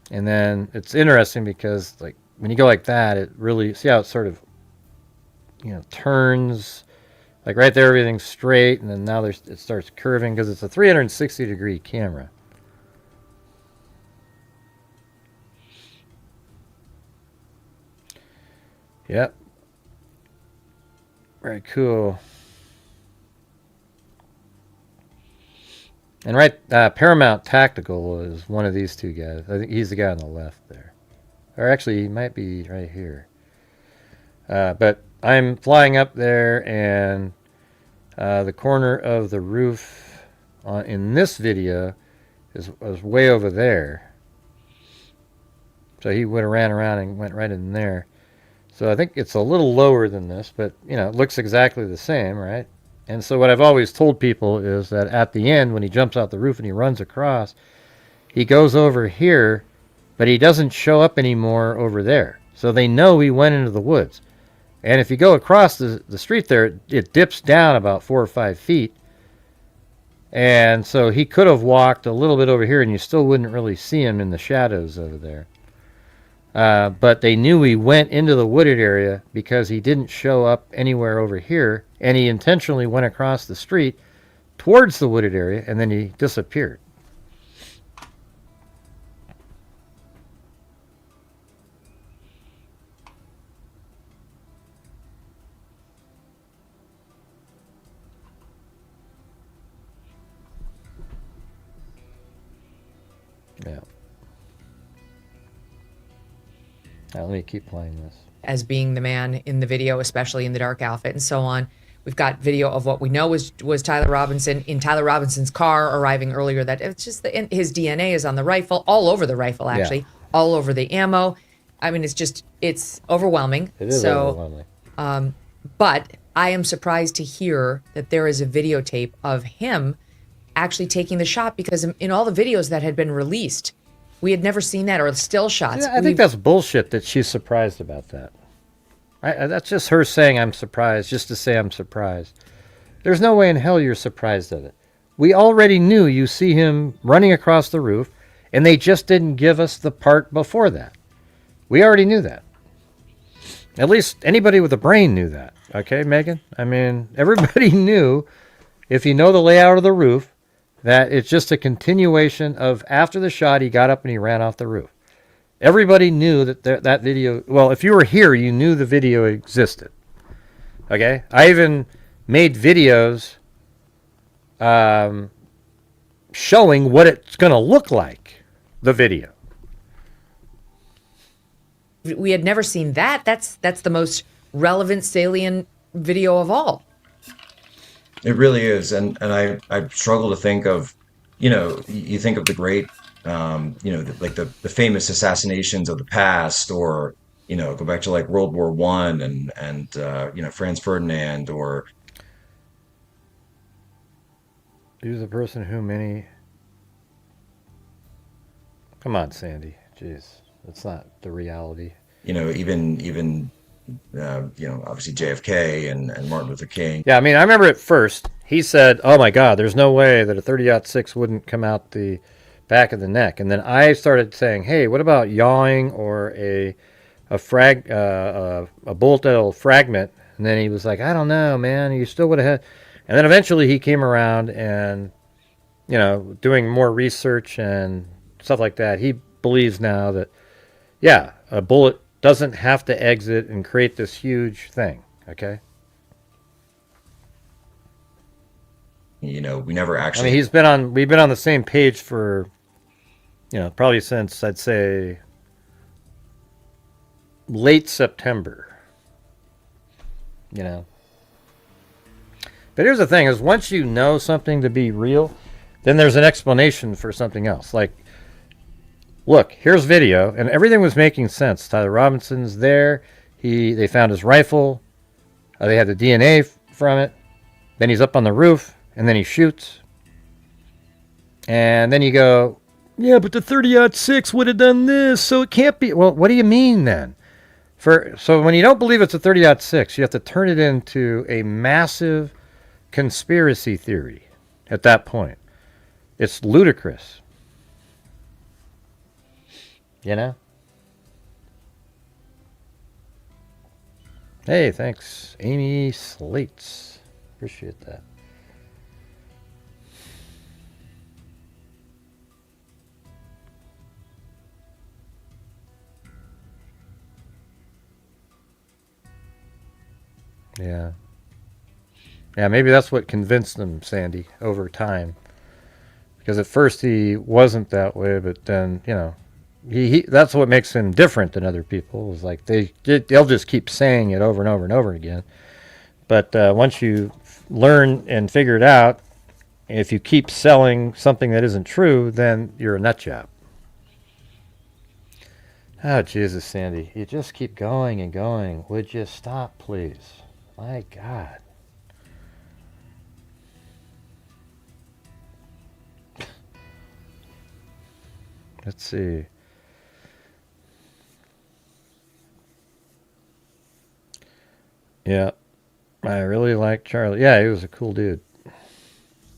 And then it's interesting because, like, when you go like that, it really, see how it sort of, you know, turns. Like right there, everything's straight, and then now it starts curving because it's a 360-degree camera. Yep. Very cool. And right, Paramount Tactical is one of these two guys. I think he's the guy on the left there. Or actually, he might be right here. But I'm flying up there, and the corner of the roof in this video was way over there. So he ran around and went right in there. So I think it's a little lower than this, but you know, it looks exactly the same, right? And so what I've always told people is that at the end, when he jumps out the roof and he runs across, he goes over here, but he doesn't show up anymore over there. So they know he went into the woods. And if you go across the street there, it dips down about 4 or 5 feet. And so he could have walked a little bit over here and you still wouldn't really see him in the shadows over there. But they knew he went into the wooded area because he didn't show up anywhere over here. And he intentionally went across the street towards the wooded area and then he disappeared. Yeah. Now, let me keep playing this. As being the man in the video, especially in the dark outfit and so on. We've got video of what we know was Tyler Robinson in Tyler Robinson's car arriving earlier. That it's just his DNA is on the rifle, all over the rifle, actually, all over the ammo. I mean, it's overwhelming. It is overwhelming. But I am surprised to hear that there is a videotape of him actually taking the shot, because in all the videos that had been released, we had never seen that, or still shots. Yeah, I think that's bullshit that she's surprised about that. That's just her saying I'm surprised, just to say I'm surprised. There's no way in hell you're surprised at it. We already knew you see him running across the roof, and they just didn't give us the part before that. We already knew that. At least anybody with a brain knew that. Okay, Megan? I mean, everybody knew, if you know the layout of the roof, that it's just a continuation of after the shot, he got up and he ran off the roof. Everybody knew that video. Well, if you were here, you knew the video existed. Okay? I even made videos showing what it's going to look like, the video. We had never seen that. That's the most relevant, salient video of all. It really is. And I struggle to think of, you think of the great, like the famous assassinations of the past, or, go back to like World War One and Franz Ferdinand, or. He was a person who many. Come on, Sandy. Jeez. That's not the reality. Even obviously JFK and Martin Luther King. Yeah, I mean, I remember at first he said, "Oh my God, there's no way that a 30-06 wouldn't come out the back of the neck." And then I started saying, "Hey, what about yawing or a bullet that'll fragment?" And then he was like, "I don't know, man. You still would have had." And then eventually he came around and, doing more research and stuff like that. He believes now that, yeah, a bullet doesn't have to exit and create this huge thing, okay? We never actually... I mean, we've been on the same page for, probably since, I'd say, late September, But here's the thing, is once you know something to be real, then there's an explanation for something else. Like, look, here's video, and everything was making sense. Tyler Robinson's there. They found his rifle. They had the DNA from it. Then he's up on the roof, and then he shoots. And then you go, yeah, but the 30-06 would have done this, so it can't be. Well, what do you mean then? So when you don't believe it's a 30-06, you have to turn it into a massive conspiracy theory at that point. It's ludicrous. Hey, thanks, Amy Slates. Appreciate that. Yeah. Yeah, maybe that's what convinced them, Sandy, over time. Because at first he wasn't that way, but then, he that's what makes him different than other people. Is like they'll just keep saying it over and over and over again. But once you learn and figure it out, if you keep selling something that isn't true, then you're a nut job. Oh, Jesus, Sandy. You just keep going and going. Would you stop, please? My God. Let's see. Yeah. I really like Charlie. Yeah, he was a cool dude.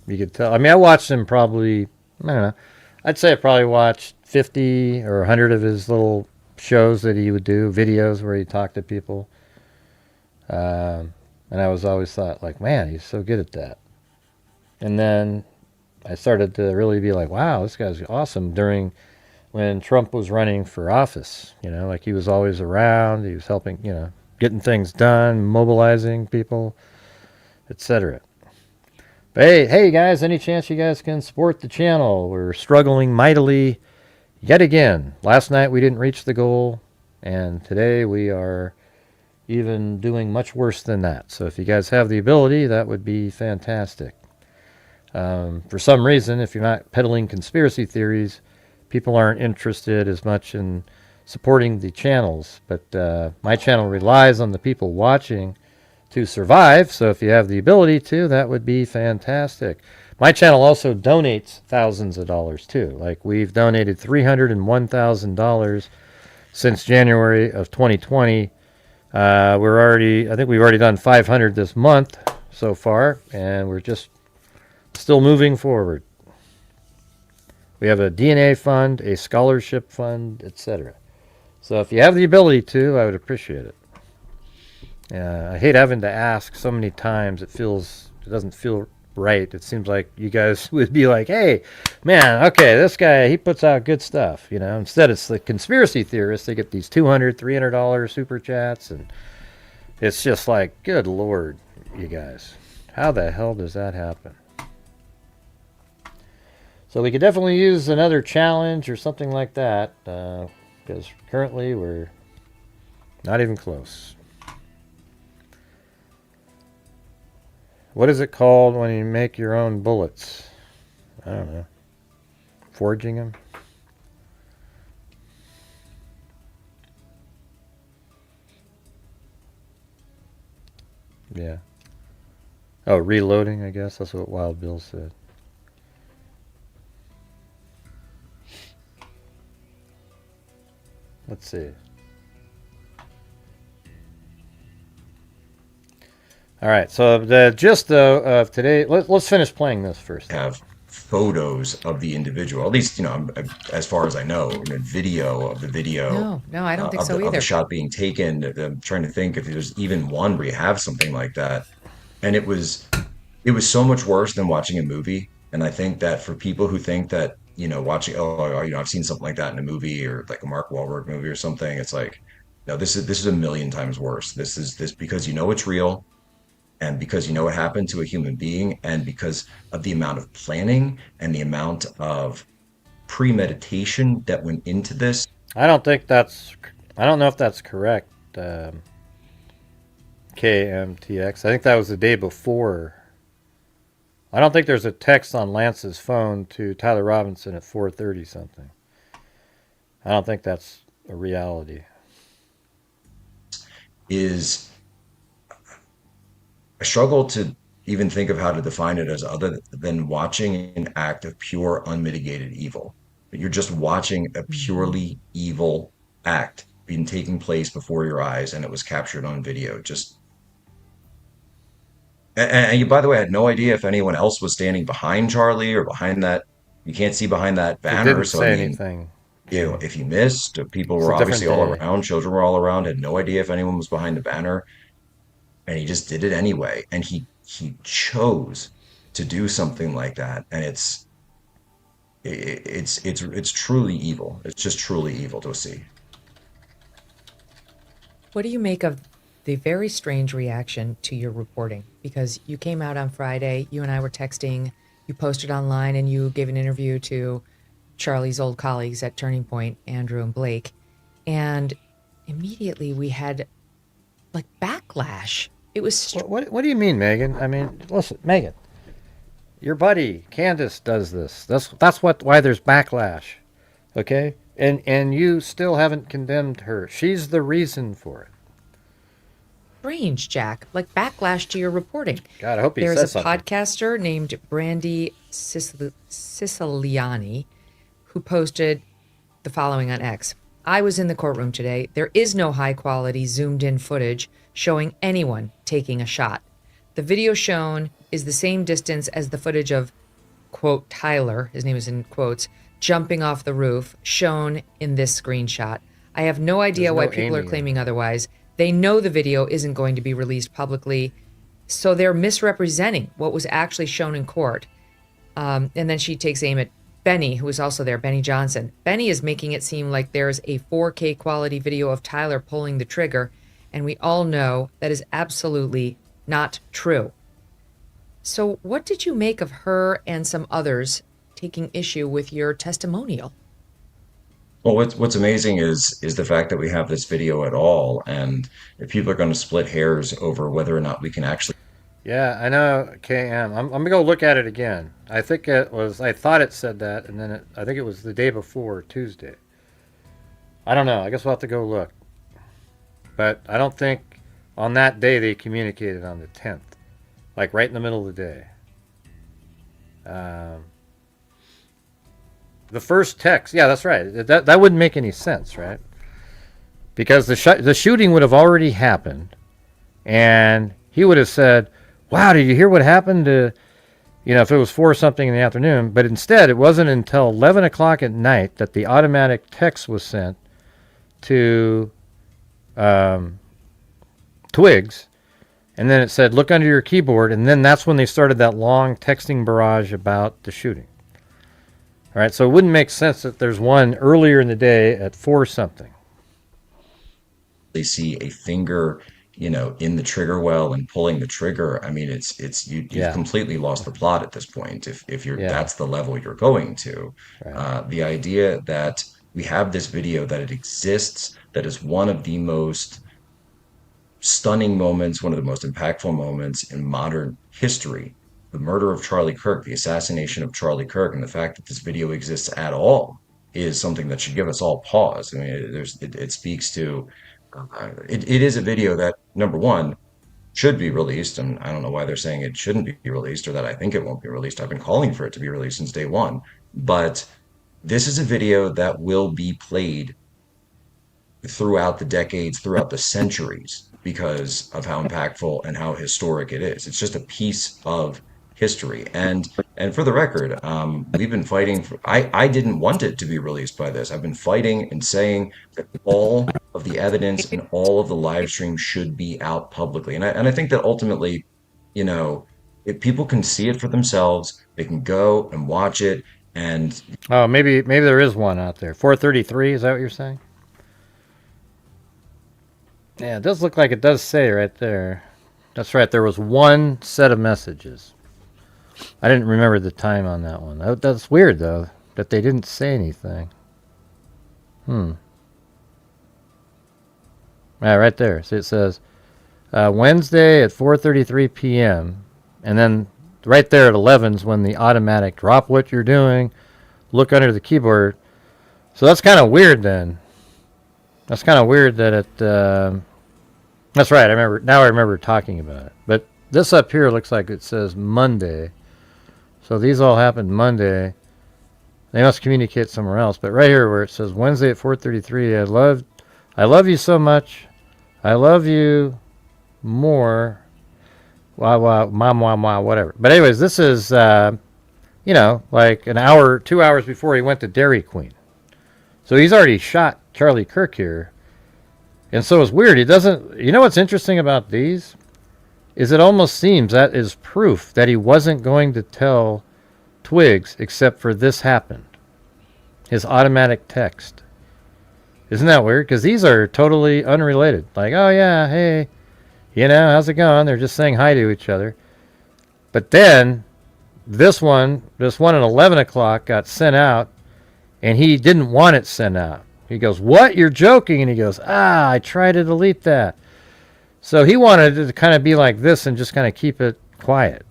You could tell. I mean, I watched him probably, I don't know. I'd say I probably watched 50 or 100 of his little shows that he would do, videos where he talked to people. And I was always thought, like, man, he's so good at that. And then I started to really be like, wow, this guy's awesome during when Trump was running for office. Like he was always around. He was helping, getting things done, mobilizing people, etc. But hey, guys, any chance you guys can support the channel? We're struggling mightily yet again. Last night we didn't reach the goal, and today we are even doing much worse than that. So if you guys have the ability, that would be fantastic. For some reason, if you're not peddling conspiracy theories, people aren't interested as much in supporting the channels. But my channel relies on the people watching to survive. So if you have the ability to, that would be fantastic. My channel also donates thousands of dollars too. Like we've donated $301,000 since January of 2020. I think we've already done 500 this month so far, and we're just still moving forward. We have a DNA fund, a scholarship fund, etc. So if you have the ability to, I would appreciate it. I hate having to ask so many times. It doesn't feel right. It seems like you guys would be like, hey, man, okay, this guy, he puts out good stuff. Instead it's the conspiracy theorists. They get these $200, $300 super chats, and it's just like, good Lord, you guys. How the hell does that happen? So we could definitely use another challenge or something like that, because currently we're not even close. What is it called when you make your own bullets? I don't know. Forging them? Yeah. Oh, reloading, I guess. That's what Wild Bill said. Let's see. All right, so the gist, though, of today, let's finish playing this first. Have photos of the individual, at least, as far as I know, video of the video. No, I don't think so Of either. the shot being taken. I'm trying to think if there's even one where you have something like that. And it was so much worse than watching a movie. And I think that for people who think that, watching, I've seen something like that in a movie or like a Mark Wahlberg movie or something, it's like, no, this is a million times worse. This because it's real, and because it happened to a human being, and because of the amount of planning and the amount of premeditation that went into this. I don't know if that's correct, KMTX. I think that was the day before. I don't think there's a text on Lance's phone to Tyler Robinson at 4:30 something. I don't think that's a reality. I struggle to even think of how to define it as other than watching an act of pure unmitigated evil. But you're just watching a purely evil act being taking place before your eyes, and it was captured on video. And you, by the way, had no idea if anyone else was standing behind Charlie or behind that. You can't see behind that banner. It didn't So say I mean, anything. if you missed, people were obviously all around. Children were all around. Had no idea if anyone was behind the banner, and he just did it anyway. And he chose to do something like that, and it's truly evil. It's just truly evil to see. What do you make of the very strange reaction to your reporting? Because you came out on Friday, you and I were texting, you posted online, and you gave an interview to Charlie's old colleagues at Turning Point, Andrew and Blake, and immediately we had like backlash. It was what do you mean, Megan? I mean, listen, Megan, your buddy Candace does this. That's why there's backlash, okay? And you still haven't condemned her. She's the reason for it. Strange, Jack. Like backlash to your reporting. God, I hope he There's says a something. podcaster named Brandy Siciliani who posted the following on X. I was in the courtroom today. There is no high quality zoomed in footage showing anyone taking a shot. The video shown is the same distance as the footage of, quote, Tyler, his name is in quotes, jumping off the roof, shown in this screenshot. I have no idea why people are claiming otherwise. They know the video isn't going to be released publicly, so they're misrepresenting what was actually shown in court. And then she takes aim at Benny, who is also there, Benny Johnson. Benny is making it seem like there's a 4K quality video of Tyler pulling the trigger, and we all know that is absolutely not true. So what did you make of her and some others taking issue with your testimonial? Well, what's amazing is the fact that we have this video at all, and if people are going to split hairs over whether or not we can actually. Yeah, I know, KM. I'm gonna go look at it again. I think it was. I thought it said that, and then I think it was the day before, Tuesday. I don't know. I guess we'll have to go look. But I don't think on that day they communicated on the 10th, like right in the middle of the day. The first text, yeah, that's right. That wouldn't make any sense, right? Because the shooting would have already happened, and he would have said, "Wow, did you hear what happened to?" If it was 4 something in the afternoon. But instead, it wasn't until 11 o'clock at night that the automatic text was sent to Twigs, and then it said, "Look under your keyboard," and then that's when they started that long texting barrage about the shooting. All right, so it wouldn't make sense that there's one earlier in the day at 4 something. They see a finger, in the trigger well and pulling the trigger. I mean, you've completely lost the plot at this point. If you're that's the level you're going to. Right. The idea that we have this video, that it exists, that is one of the most stunning moments, one of the most impactful moments in modern history. The murder of Charlie Kirk, the assassination of Charlie Kirk, and the fact that this video exists at all is something that should give us all pause. I mean, it speaks to, it is a video that, number one, should be released, and I don't know why they're saying it shouldn't be released or that I think it won't be released. I've been calling for it to be released since day one. But this is a video that will be played throughout the decades, throughout the centuries, because of how impactful and how historic it is. It's just a piece of history. And for the record, we've been fighting for, I didn't want it to be released by this. I've been fighting and saying that all of the evidence and all of the live streams should be out publicly. And I think that ultimately, if people can see it for themselves, they can go and watch it. And maybe there is one out there. 433, is that what you're saying? Yeah, it does look like it does say right there. That's right, there was one set of messages. I didn't remember the time on that one. That's weird, though, that they didn't say anything. Yeah, right there. So it says Wednesday at 4:33 p.m. And then right there at 11 is when the automatic drop what you're doing, look under the keyboard. So that's kind of weird then. That's kind of weird that it... that's right, I remember talking about it. But this up here looks like it says Monday. So these all happened Monday. They must communicate somewhere else. But right here where it says Wednesday at 4:33, I love you so much. I love you more. Wah, wah, mom, wah, wah, whatever. But anyways, this is, like an hour, 2 hours before he went to Dairy Queen. So he's already shot Charlie Kirk here. And so it's weird. He doesn't... what's interesting about these? Is it almost seems that is proof that he wasn't going to tell Twigs except for this happened. His automatic text. Isn't that weird? Because these are totally unrelated. Like, oh yeah, hey, how's it going? They're just saying hi to each other. But then, this one at 11 o'clock got sent out, and he didn't want it sent out. He goes, "What? You're joking?" And he goes, I tried to delete that. So he wanted it to kind of be like this and just kind of keep it quiet.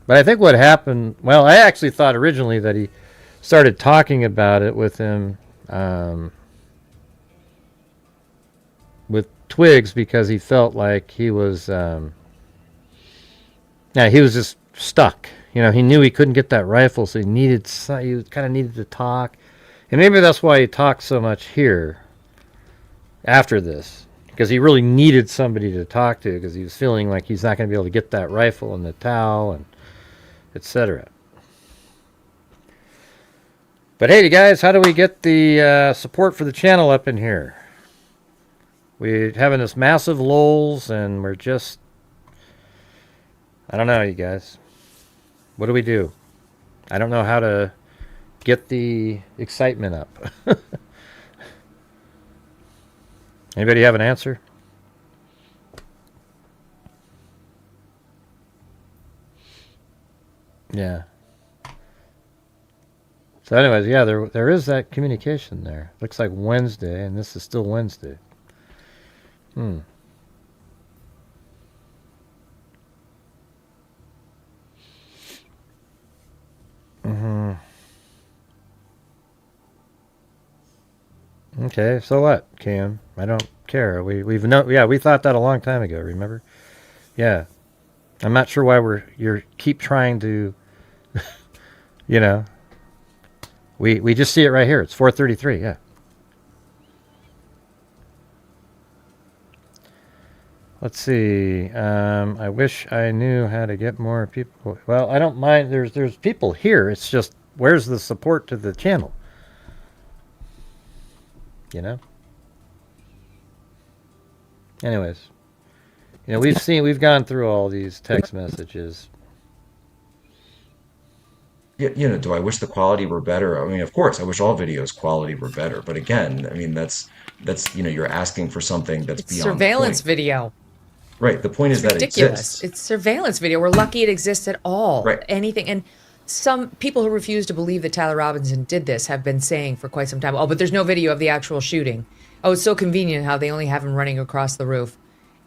But I think what happened, well, I actually thought originally that he started talking about it with him, with Twigs, because he felt like he was, he was just stuck. He knew he couldn't get that rifle, so he kind of needed to talk. And maybe that's why he talked so much here after this, because he really needed somebody to talk to, because he was feeling like he's not going to be able to get that rifle and the towel and etc. But hey, guys, how do we get the support for the channel up in here? We're having this massive lulls, and we're just... I don't know, you guys. What do we do? I don't know how to get the excitement up. Anybody have an answer? Yeah. So anyways, yeah, there is that communication there. Looks like Wednesday, and this is still Wednesday. Okay, so what, Cam? I don't care. We thought that a long time ago, remember? Yeah. I'm not sure why you keep trying to You know, we just see it right here. It's 4:33. Yeah. Let's see. I wish I knew how to get more people. Well, I don't mind. There's people here. It's just where's the support to the channel? You know. Anyways, you know, we've gone through all these text messages. You know, do I wish the quality were better? I mean, of course, I wish all videos quality were better. But again, I mean, that's you know, you're asking for something that's It's beyond the surveillance point. video. Right. The point is that it Ridiculous. exists. It's surveillance video. We're lucky it exists at all. Right. Anything. And some people who refuse to believe that Tyler Robinson did this have been saying for quite some time, oh, but there's no video of the actual shooting. Oh, it's so convenient how they only have him running across the roof.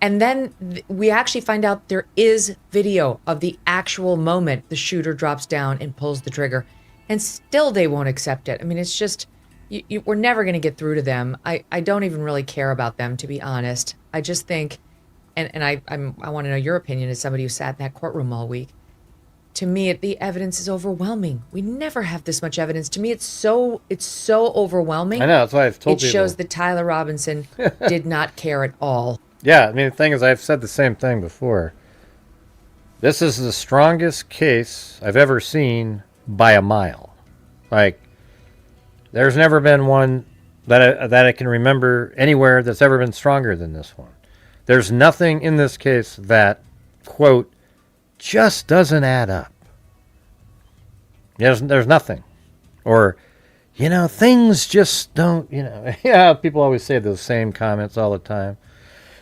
And then we actually find out there is video of the actual moment the shooter drops down and pulls the trigger. And still they won't accept it. I mean, it's just, we're never going to get through to them. I don't even really care about them, to be honest. I just think, and I want to know your opinion as somebody who sat in that courtroom all week. To me, the evidence is overwhelming. We never have this much evidence. To me, it's so overwhelming. I know, that's why I've told people. It shows that Tyler Robinson did not care at all. Yeah, I mean, the thing is, I've said the same thing before. This is the strongest case I've ever seen by a mile. Like, there's never been one that I can remember anywhere that's ever been stronger than this one. There's nothing in this case that, quote, just doesn't add up. There's nothing. Or, you know, things just don't, you know. Yeah, people always say those same comments all the time.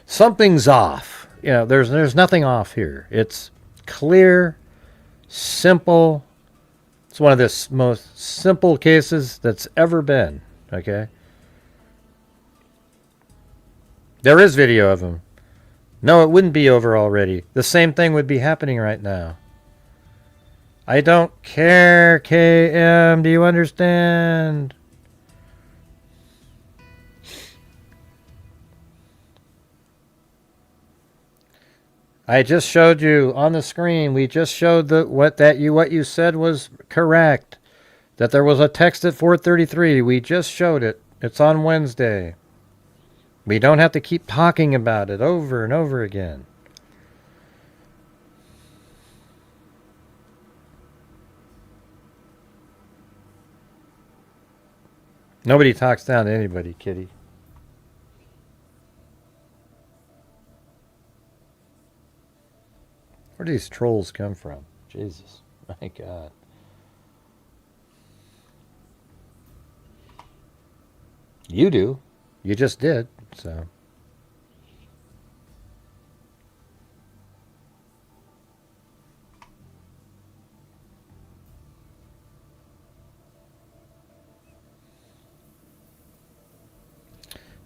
Something's off. You know, there's nothing off here. It's clear, simple. It's one of the most simple cases that's ever been, okay? There is video of him. No, it wouldn't be over already. The same thing would be happening right now. I don't care, KM. Do you understand? I just showed you on the screen. We just showed what you said was correct. That there was a text at 4:33. We just showed it. It's on Wednesday. We don't have to keep talking about it over and over again. Nobody talks down to anybody, Kitty. Where do these trolls come from? Jesus, my God. You do. You just did, so.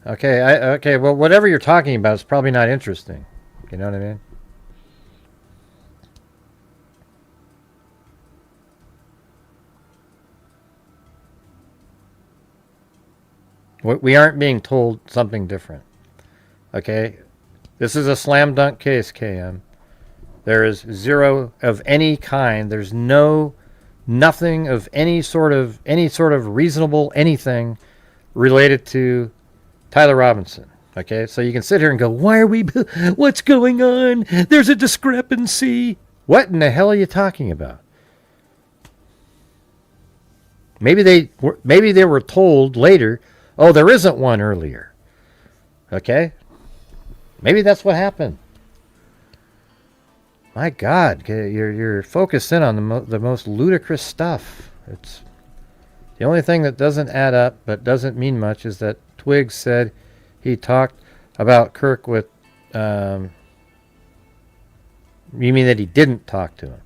Okay, well, whatever you're talking about is probably not interesting. You know what I mean? We aren't being told something different. Okay? This is a slam dunk case, KM. There is zero of any kind. There's nothing of any sort of reasonable anything related to Tyler Robinson. Okay? So you can sit here and go, what's going on? There's a discrepancy. What in the hell are you talking about? Maybe they were told later, oh, there isn't one earlier. Okay? Maybe that's what happened. My God, you're focused in on the most ludicrous stuff. It's the only thing that doesn't add up but doesn't mean much is that Twiggs said he talked about Kirk with... you mean that he didn't talk to him?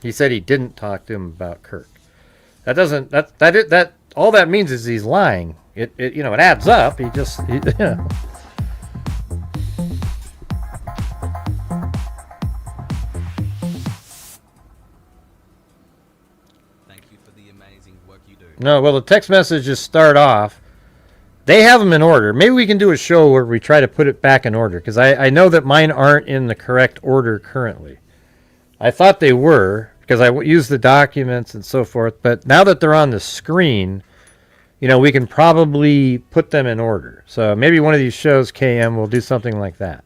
He said he didn't talk to him about Kirk. That doesn't... That all that means is he's lying. It adds up. He just... No, well, the text messages start off. They have them in order. Maybe we can do a show where we try to put it back in order, because I know that mine aren't in the correct order currently. I thought they were, because I use the documents and so forth. But now that they're on the screen, we can probably put them in order. So maybe one of these shows, KM, will do something like that.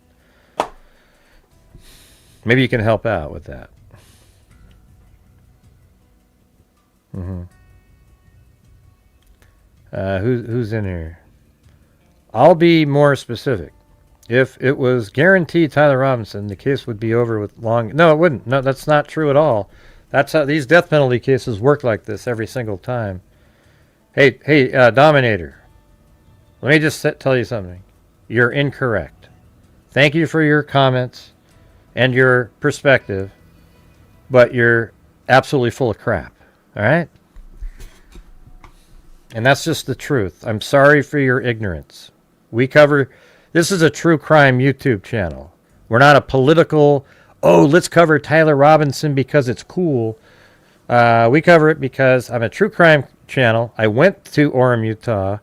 Maybe you can help out with that. Who's in here? I'll be more specific. If it was guaranteed Tyler Robinson, the case would be over with long... No, it wouldn't. No, that's not true at all. That's how these death penalty cases work like this every single time. Hey, Dominator. Let me just tell you something. You're incorrect. Thank you for your comments and your perspective, but you're absolutely full of crap. All right? And that's just the truth. I'm sorry for your ignorance. This is a true crime YouTube channel. We're not a political, let's cover Tyler Robinson because it's cool. We cover it because I'm a true crime channel. I went to Orem, Utah.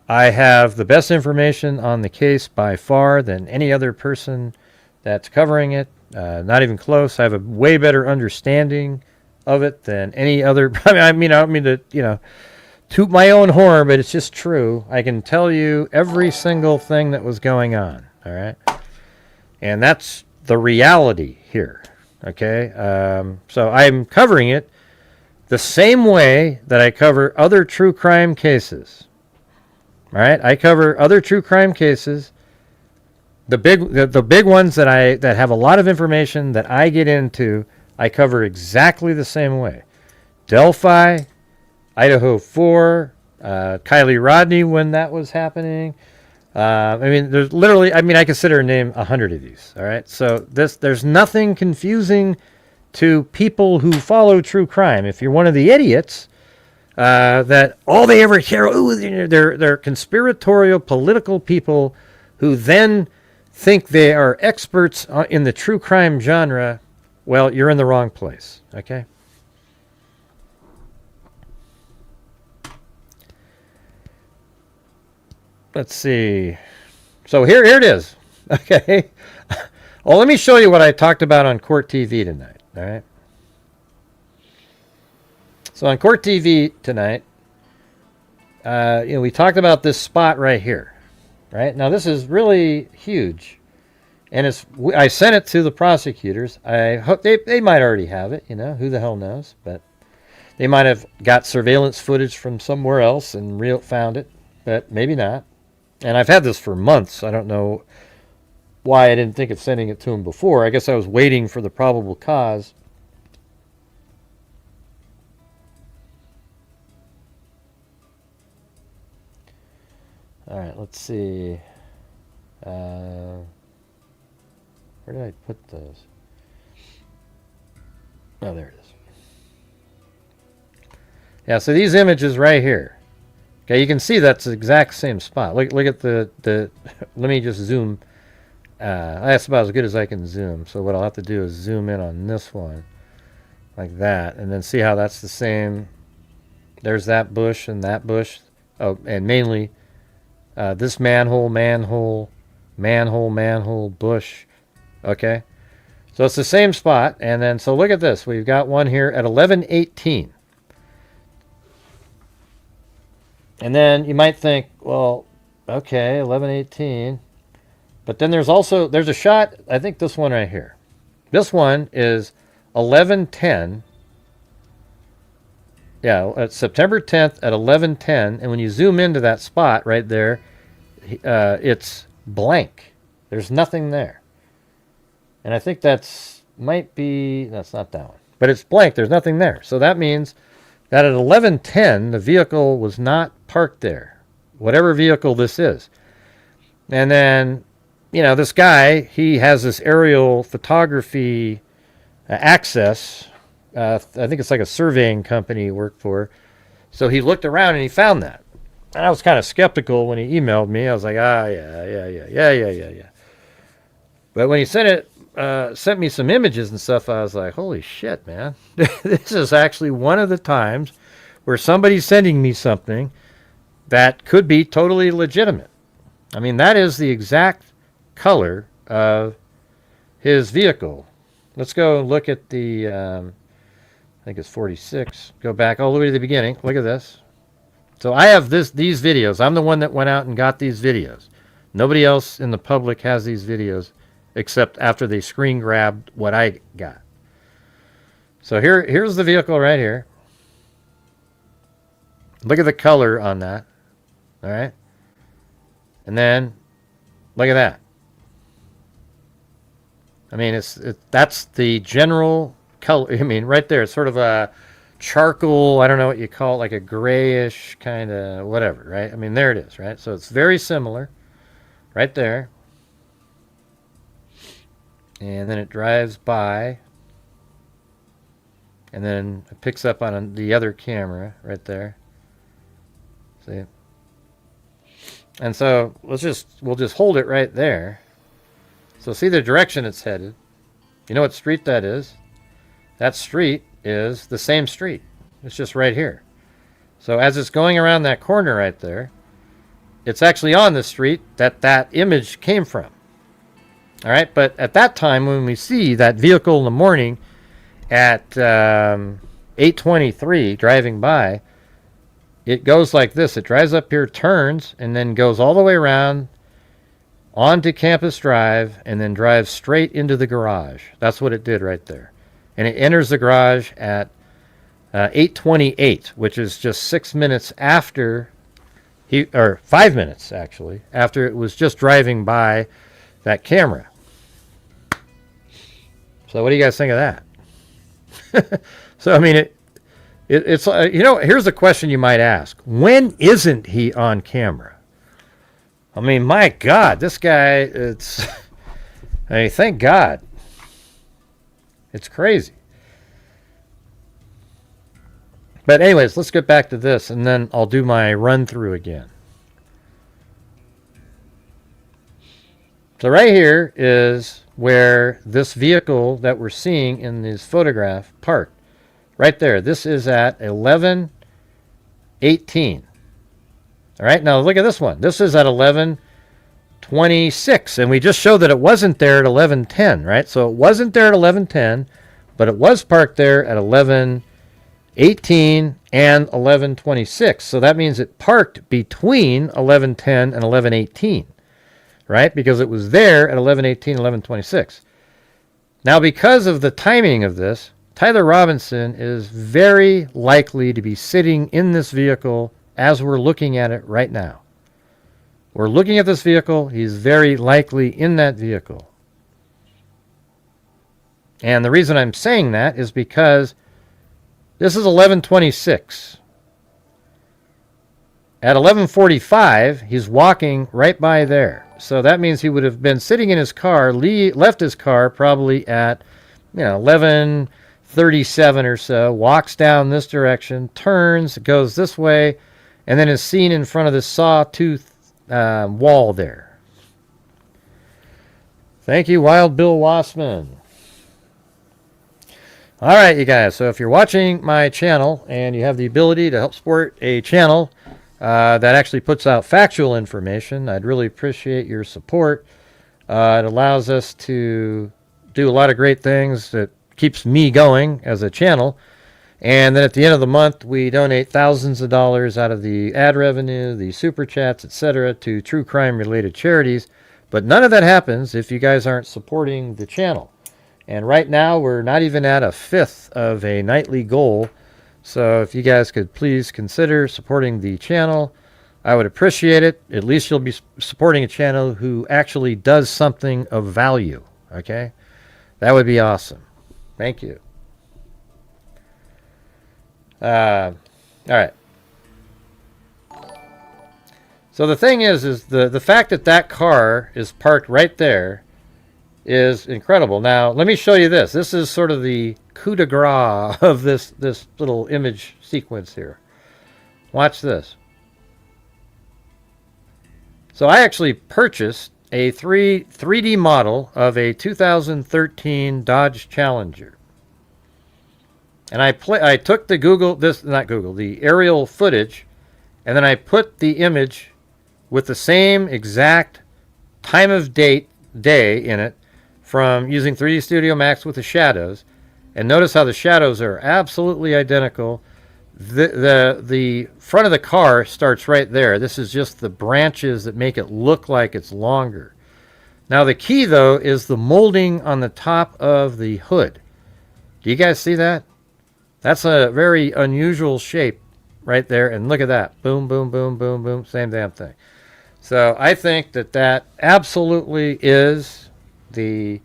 I have the best information on the case by far than any other person that's covering it. Not even close. I have a way better understanding of it than any other. I mean, I don't mean to, toot my own horn, but it's just true. I can tell you every single thing that was going on, all right? And that's the reality here, okay? So I'm covering it the same way that I cover other true crime cases, all right? I cover other true crime cases, the big ones that have a lot of information that I get into, I cover exactly the same way. Delphi, Idaho 4, Kylie Rodney when that was happening. There's literally, I consider name 100 of these. All right. So there's nothing confusing to people who follow true crime. If you're one of the idiots that all they ever hear, they're conspiratorial political people who then think they are experts in the true crime genre, well, you're in the wrong place. Okay. Let's see. So here it is. Okay. Well, let me show you what I talked about on Court TV tonight. All right. So on Court TV tonight, we talked about this spot right here. Right now, this is really huge, and I sent it to the prosecutors. I hope they might already have it. Who the hell knows? But they might have got surveillance footage from somewhere else and found it, but maybe not. And I've had this for months. I don't know why I didn't think of sending it to him before. I guess I was waiting for the probable cause. All right, let's see. Where did I put those? Oh, there it is. Yeah, so these images right here. Okay, you can see that's the exact same spot. Look at the let me just zoom. That's about as good as I can zoom. So what I'll have to do is zoom in on this one like that, and then see how that's the same. There's that bush and that bush. Oh, and mainly this manhole, bush. Okay, so it's the same spot. And then so look at this. We've got one here at 11:18. And then you might think, well, okay, 11:18. But then there's a shot, I think this one right here. This one is 11:10. Yeah, it's September 10th at 11:10. And when you zoom into that spot right there, it's blank. There's nothing there. And I think that's not that one. But it's blank. There's nothing there. So that means that at 11:10, the vehicle was not parked there, whatever vehicle this is. And then, this guy, he has this aerial photography access. I think it's like a surveying company he worked for. So he looked around and he found that. And I was kind of skeptical when he emailed me. I was like, yeah. But when he sent me some images and stuff, I was like, holy shit, man. This is actually one of the times where somebody's sending me something that could be totally legitimate. I mean, that is the exact color of his vehicle. Let's go and look at the I think it's 46. Go back all the way to the beginning. Look at this. So I have these videos. I'm the one that went out and got these videos. Nobody else in the public has these videos except after they screen grabbed what I got. So here's the vehicle right here. Look at the color on that. All right. And then look at that. I mean, that's the general color. I mean, right there, it's sort of a charcoal, I don't know what you call it, like a grayish kind of whatever, right? I mean, there it is, right? So it's very similar right there. And then it drives by. And then it picks up on the other camera right there. See? And so we'll just hold it right there. So see the direction it's headed. You know what street that is? That street is the same street. It's just right here. So as it's going around that corner right there, it's actually on the street that image came from. All right, but at that time when we see that vehicle in the morning at 8:23 driving by, it goes like this. It drives up here, turns, and then goes all the way around onto Campus Drive and then drives straight into the garage. That's what it did right there. And it enters the garage at 8:28, which is just 6 minutes after or 5 minutes actually, after it was just driving by that camera. So what do you guys think of that? So I mean, it's here's a question you might ask: when isn't he on camera? I mean, my God, this guy, I mean, thank God. It's crazy. But anyways, let's get back to this, and then I'll do my run-through again. So right here is where this vehicle that we're seeing in this photograph parked. Right there. This is at 11:18. All right, now look at this one. This is at 11:26, and we just showed that it wasn't there at 11:10, right? So it wasn't there at 11:10, but it was parked there at 11:18 and 11:26. So that means it parked between 11:10 and 11:18, right? Because it was there at 11:18, 11:26. Now, because of the timing of this, Tyler Robinson is very likely to be sitting in this vehicle as we're looking at it right now. We're looking at this vehicle. He's very likely in that vehicle. And the reason I'm saying that is because this is 11:26. At 11:45, he's walking right by there. So that means he would have been sitting in his car, left his car probably at 11:37 or so, walks down this direction, turns, goes this way, and then is seen in front of the sawtooth wall there. Thank you, Wild Bill Wassman. All right, you guys. So if you're watching my channel and you have the ability to help support a channel that actually puts out factual information, I'd really appreciate your support. It allows us to do a lot of great things that keeps me going as a channel. And then at the end of the month, we donate thousands of dollars out of the ad revenue, the super chats, etc., to true crime related charities. But none of that happens if you guys aren't supporting the channel. And right now, we're not even at a fifth of a nightly goal. So if you guys could please consider supporting the channel, I would appreciate it. At least you'll be supporting a channel who actually does something of value. Okay? That would be awesome. Thank you. All right. So the thing is the fact that that car is parked right there is incredible. Now, let me show you this. This is sort of the coup de grace of this little image sequence here. Watch this. So I actually purchased a 3D model of a 2013 Dodge Challenger. And I took the the aerial footage, and then I put the image with the same exact time of day in it from using 3D Studio Max with the shadows. And notice how the shadows are absolutely identical. The front of the car starts right there. This is just the branches that make it look like it's longer. Now the key, though, is the molding on the top of the hood. Do you guys see that? That's a very unusual shape right there. And look at that. Boom, boom, boom, boom, boom. Same damn thing. So I think that absolutely is a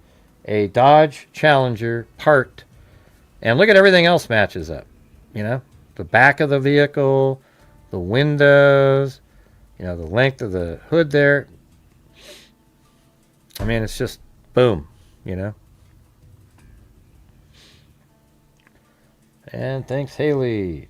Dodge Challenger parked. And look at everything else matches up. You know, the back of the vehicle, the windows, you know, the length of the hood there. I mean, it's just boom, you know. And thanks, Haley.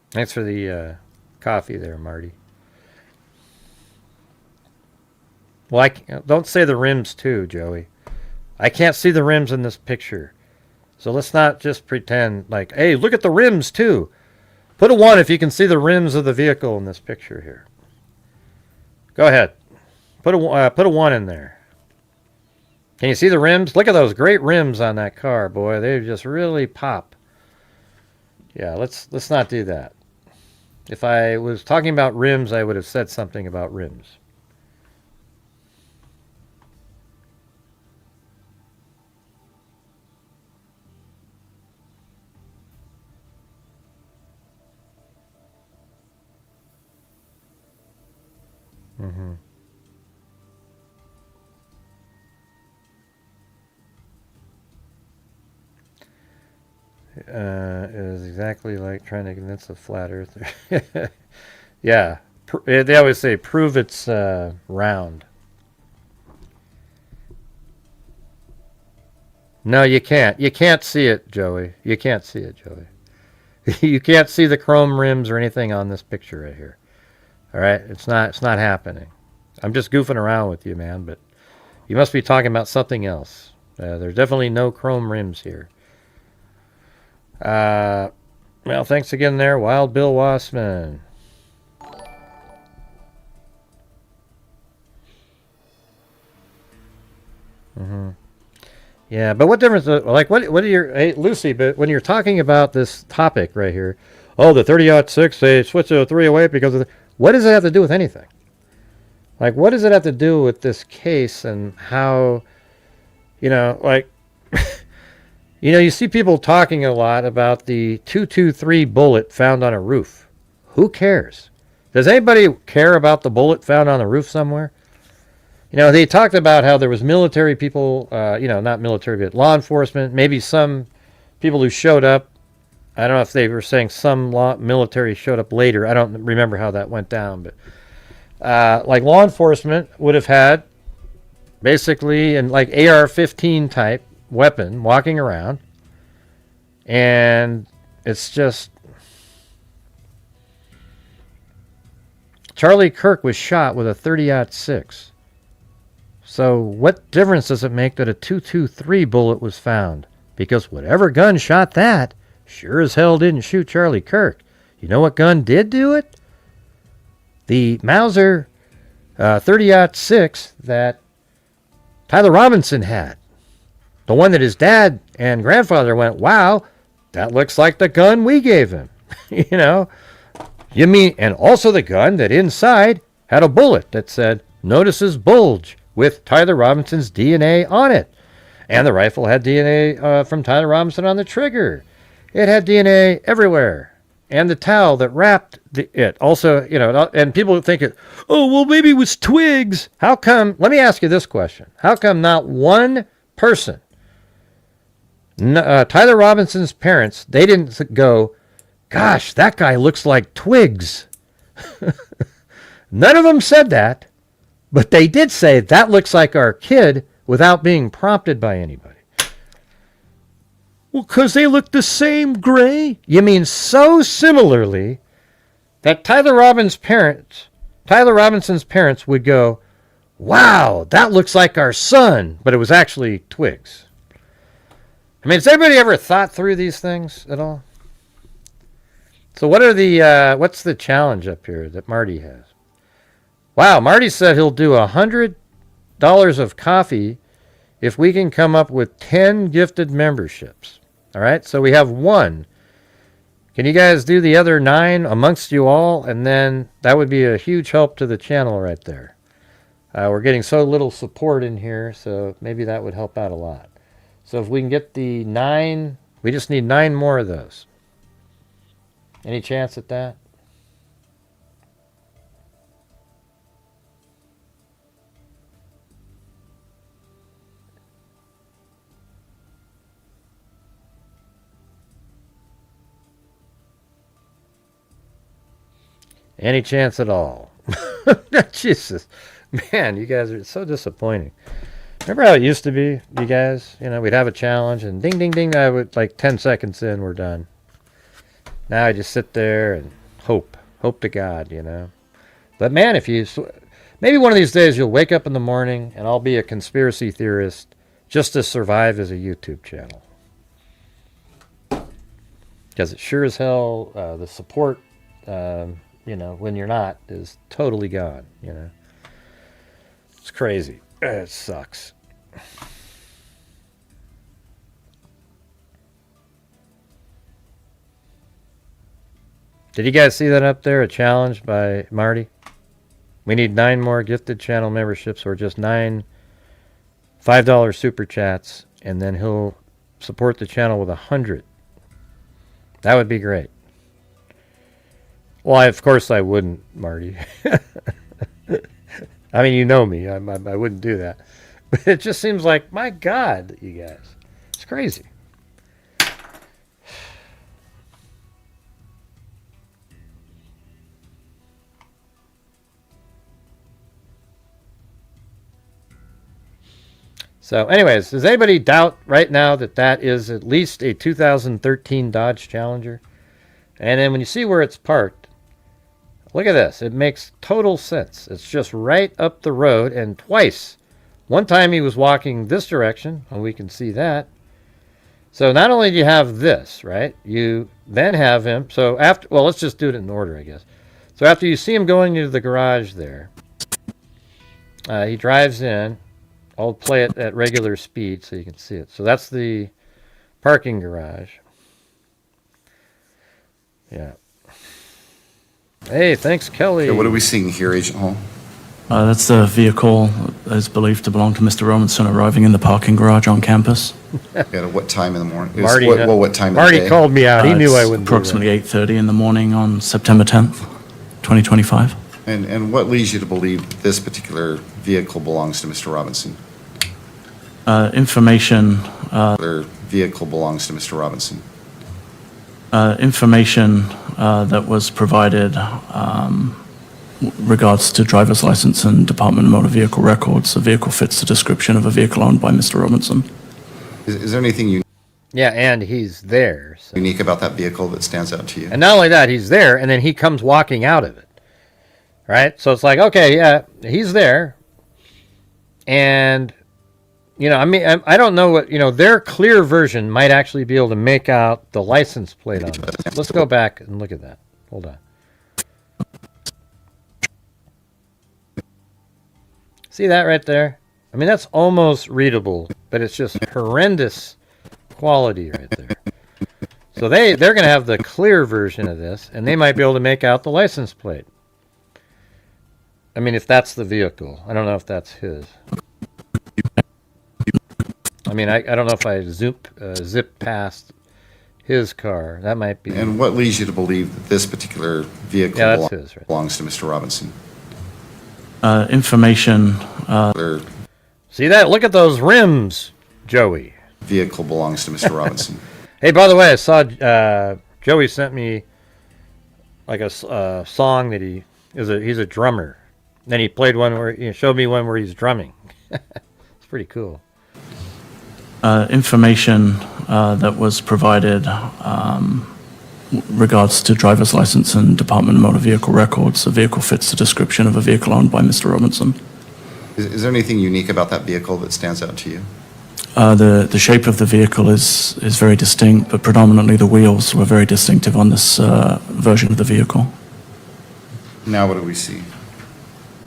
Thanks for the coffee there, Marty. Well, don't say the rims too, Joey. I can't see the rims in this picture. So let's not just pretend like, hey, look at the rims too. Put a 1 if you can see the rims of the vehicle in this picture here. Go ahead. Put a 1 in there. Can you see the rims? Look at those great rims on that car, boy. They just really pop. Yeah, let's not do that. If I was talking about rims, I would have said something about rims. Mm-hmm. It was exactly like trying to convince a flat earther. Yeah, they always say prove it's round. No, you can't. You can't see it, Joey. You can't see it, Joey. You can't see the chrome rims or anything on this picture right here. All right, it's not happening. I'm just goofing around with you, man. But you must be talking about something else. There's definitely no chrome rims here. Well, thanks again there, Wild Bill Wassman. Mm-hmm. Yeah, but what difference? Like, what are your, hey, Lucy? But when you're talking about this topic right here, oh, the 30-06, they switched to a 308 because of what does it have to do with anything? Like, what does it have to do with this case and how, you know, like, you know, you see people talking a lot about the 223 bullet found on a roof. Who cares? Does anybody care about the bullet found on the roof somewhere? You know, they talked about how there was military people, you know, not military, but law enforcement, maybe some people who showed up. I don't know if they were saying some military showed up later. I don't remember how that went down, but like law enforcement would have had basically an like AR-15 type weapon walking around, and it's just Charlie Kirk was shot with a 30-06. So what difference does it make that a 223 bullet was found? Because whatever gun shot that sure as hell didn't shoot Charlie Kirk. You know what gun did do it? The Mauser 30-06 that Tyler Robinson had. The one that his dad and grandfather went, wow, that looks like the gun we gave him. You know? You mean, and also the gun that inside had a bullet that said, notices bulge, with Tyler Robinson's DNA on it. And the rifle had DNA from Tyler Robinson on the trigger. It had DNA everywhere. And the towel that wrapped it. Also, you know, and people think, oh, well, maybe it was twigs. How come, let me ask you this question. How come not one person, Tyler Robinson's parents, they didn't go, gosh, that guy looks like twigs. None of them said that. But they did say, that looks like our kid, without being prompted by anybody. Well, because they look the same, Gray? You mean so similarly that Tyler Robinson's parents would go, wow, that looks like our sun, but it was actually twigs. I mean, has anybody ever thought through these things at all? So what are the what's the challenge up here that Marty has? Wow, Marty said he'll do $100 of coffee if we can come up with 10 gifted memberships. All right, so we have 1. Can you guys do the other 9 amongst you all? And then that would be a huge help to the channel right there. We're getting so little support in here, so maybe that would help out a lot. So if we can get the 9, we just need 9 more of those. Any chance at that? Any chance at all? Jesus. Man, you guys are so disappointing. Remember how it used to be, you guys? You know, we'd have a challenge and ding, ding, ding. I would, like 10 seconds in, we're done. Now I just sit there and hope to God, you know. But man, if you, maybe one of these days you'll wake up in the morning and I'll be a conspiracy theorist just to survive as a YouTube channel. Because it sure as hell, the support, you know, when you're not, is totally gone, you know. It's crazy. It sucks. Did you guys see that up there? A challenge by Marty? We need 9 more gifted channel memberships or just 9 $5 super chats, and then he'll support the channel with 100. That would be great. Well, of course I wouldn't, Marty. I mean, you know me. I wouldn't do that. But it just seems like, my God, you guys. It's crazy. So anyways, does anybody doubt right now that that is at least a 2013 Dodge Challenger? And then when you see where it's parked, look at this. It makes total sense. It's just right up the road, and twice. One time he was walking this direction, and we can see that. So not only do you have this, right? You then have him. So after, well, let's just do it in order, I guess. So after you see him going into the garage there, he drives in. I'll play it at regular speed so you can see it. So that's the parking garage. Yeah. Hey, thanks, Kelly. Okay, what are we seeing here, Agent Hall? That's the vehicle that is believed to belong to Mr. Robinson arriving in the parking garage on campus. At what time in the morning? Marty, what time Marty of the day? called me out. He knew I wouldn't approximately 8:30 in the morning on September 10th, 2025. And what leads you to believe this particular vehicle belongs to Mr. Robinson? Information. Vehicle belongs to Mr. Robinson. Information that was provided regards to driver's license and Department of Motor Vehicle records. The vehicle fits the description of a vehicle owned by Mr. Robinson. Is there anything unique? Yeah, and he's there. So. Unique about that vehicle that stands out to you? And not only that, he's there, and then he comes walking out of it. Right? So it's like, okay, yeah, he's there. And, you know, I mean, I don't know what, you know, their clear version might actually be able to make out the license plate on it. Let's go back and look at that. Hold on. See that right there? I mean, that's almost readable, but it's just horrendous quality right there. So they're going to have the clear version of this, and they might be able to make out the license plate. I mean, if that's the vehicle. I don't know if that's his. I mean, I don't know if I zip past his car. That might be. And what leads you to believe that this particular vehicle belongs to Mr. Robinson? Information. See that? Look at those rims, Joey. Vehicle belongs to Mr. Robinson. Hey, by the way, I saw Joey sent me like a song that he's a drummer. Then he played one where he showed me one where he's drumming. It's pretty cool. Information that was provided regards to driver's license and Department of Motor Vehicle records. The vehicle fits the description of a vehicle owned by Mr. Robinson. Is there anything unique about that vehicle that stands out to you? The shape of the vehicle is very distinct, but predominantly the wheels were very distinctive on this version of the vehicle. Now what do we see?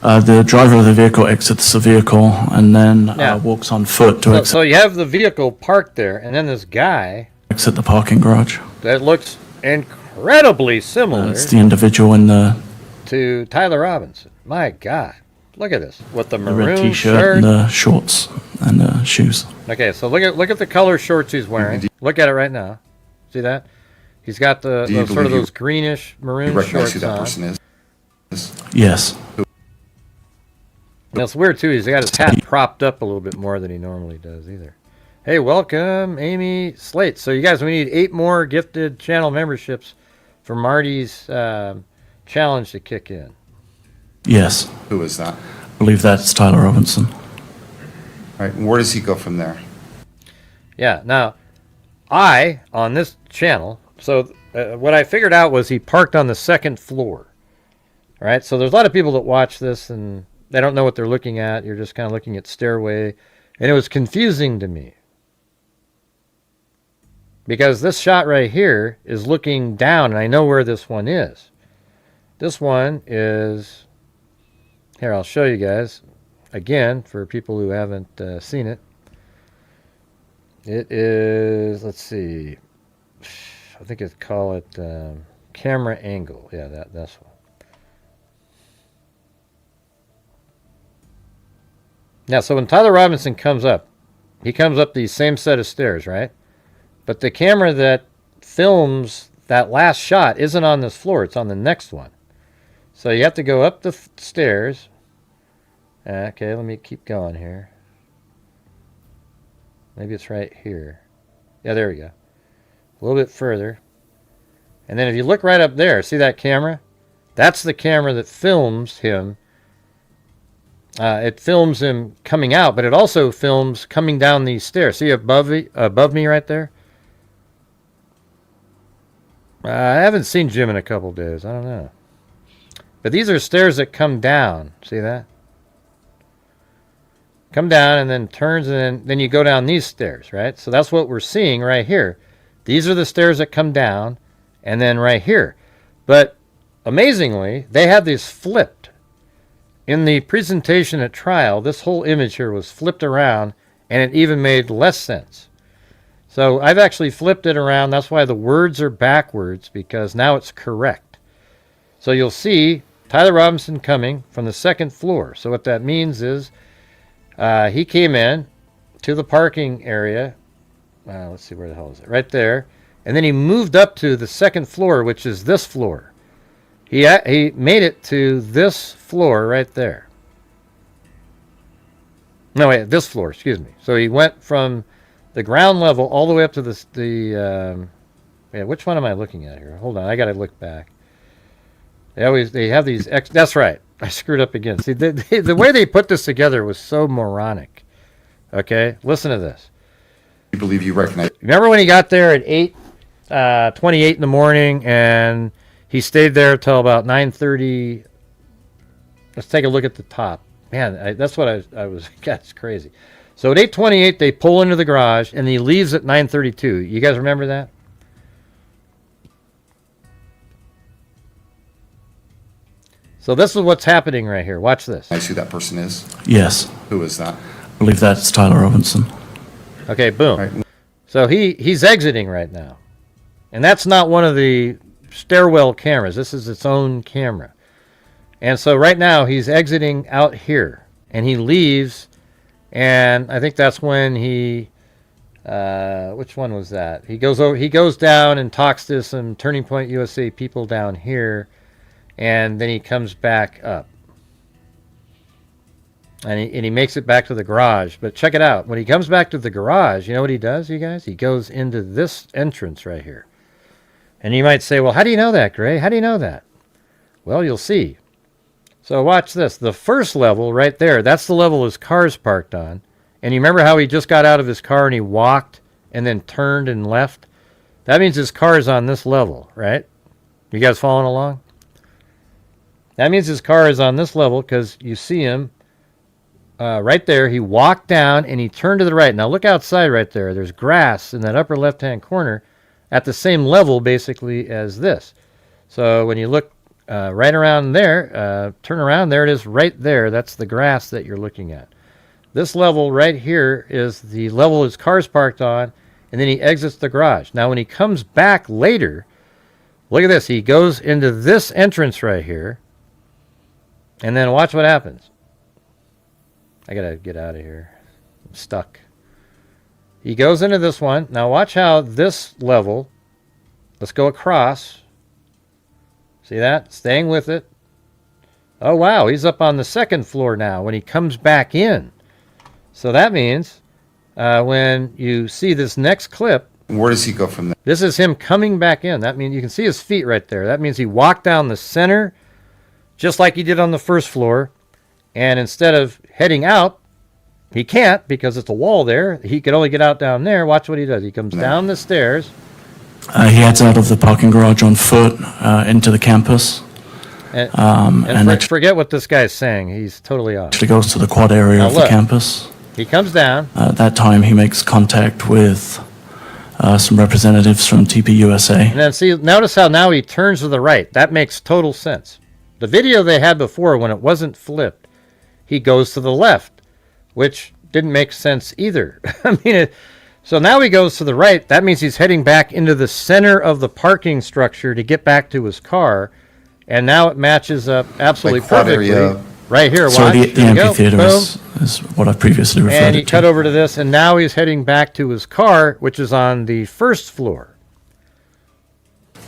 The driver of the vehicle exits the vehicle and then Yeah. walks on foot to So, exit so you have the vehicle parked there, and then this guy the parking garage. that looks incredibly similar It's the individual in the to Tyler Robinson. My God, look at this with the red maroon T-shirt shirt. and the shorts and the shoes. Okay, so look at the color shorts he's wearing. Look at it right now. See that? He's got Do you those sort of believe those greenish You maroon recognize shorts who that on. person is? Yes. And it's weird too. He's got his hat propped up a little bit more than he normally does either. Hey, welcome, Amy Slate. So you guys, we need 8 more gifted channel memberships for Marty's challenge to kick in. Yes. Who is that? I believe that's Tyler Robinson. All right, and where does he go from there? Yeah. Now, on this channel, so what I figured out was he parked on the 2nd floor. All right. So there's a lot of people that watch this and they don't know what they're looking at. You're just kind of looking at stairway, and it was confusing to me because this shot right here is looking down, and I know where this one is. This one is here. I'll show you guys again for people who haven't seen it. It is, let's see, I think it's call it camera angle. Yeah, that's one. Now, so when Tyler Robinson comes up, he comes up these same set of stairs, right? But the camera that films that last shot isn't on this floor. It's on the next one. So you have to go up the stairs. Okay, let me keep going here. Maybe it's right here. Yeah, there we go. A little bit further. And then if you look right up there, see that camera? That's the camera that films him. It films him coming out, but it also films coming down these stairs. See above me right there? I haven't seen Jim in a couple days. I don't know. But these are stairs that come down. See that? Come down and then turns, and then you go down these stairs, right? So that's what we're seeing right here. These are the stairs that come down, and then right here. But amazingly, they had these flipped. In the presentation at trial, this whole image here was flipped around, and it even made less sense. So I've actually flipped it around. That's why the words are backwards, because now it's correct. So you'll see Tyler Robinson coming from the 2nd floor. So what that means is he came in to the parking area. Let's see, where the hell is it? Right there. And then he moved up to the 2nd floor, which is this floor. He made it to this floor right there. No, wait, this floor, excuse me. So he went from the ground level all the way up to yeah, which one am I looking at here? Hold on, I got to look back. They have these, that's right. I screwed up again. See, the way they put this together was so moronic. Okay, listen to this. You believe you recognize? Remember when he got there at 8:28 in the morning, and he stayed there till about 9:30. Let's take a look at the top. Man, that's what I was. God, it's crazy. So at 8:28, they pull into the garage, and he leaves at 9:32. You guys remember that? So this is what's happening right here. Watch this. I see who that person is. Yes. Who is that? I believe that's Tyler Robinson. Okay, boom. Right. So he's exiting right now. And that's not one of the stairwell cameras. This is its own camera. And so right now he's exiting out here. And he leaves. And I think that's when he... which one was that? He goes down and talks to some Turning Point USA people down here. And then he comes back up. And he makes it back to the garage. But check it out. When he comes back to the garage, you know what he does, you guys? He goes into this entrance right here. And you might say, well, how do you know that, Gray? How do you know that? Well, you'll see. So watch this. The first level right there, that's the level his car's parked on. And you remember how he just got out of his car and he walked and then turned and left? That means his car is on this level, right? You guys following along? That means his car is on this level because you see him right there. He walked down and he turned to the right. Now look outside right there. There's grass in that upper left-hand corner at the same level basically as this. So when you look right around there, turn around, there it is right there. That's the grass that you're looking at. This level right here is the level his car's parked on, and then he exits the garage. Now when he comes back later, look at this. He goes into this entrance right here, and then watch what happens. I gotta get out of here. I'm stuck. He goes into this one. Now watch how this level, let's go across. See that? Staying with it. Oh wow, he's up on the second floor now when he comes back in. So that means when you see this next clip, where does he go from there? This is him coming back in. That means you can see his feet right there. That means he walked down the center just like he did on the first floor. And instead of heading out, he can't because it's a wall there. He could only get out down there. Watch what he does. He comes down the stairs. He heads out of the parking garage on foot into the campus. And forget what this guy's saying. He's totally off. Actually goes to the quad area Now of look, the campus. He comes down. At that time, he makes contact with some representatives from TPUSA. And then see, notice how now he turns to the right. That makes total sense. The video they had before, when it wasn't flipped, he goes to the left, which didn't make sense either. I mean, so now he goes to the right. That means he's heading back into the center of the parking structure to get back to his car. And now it matches up absolutely perfectly. Right here, so watch. the amphitheater is what I previously referred and he to. cut over to this, and now he's heading back to his car, which is on the first floor.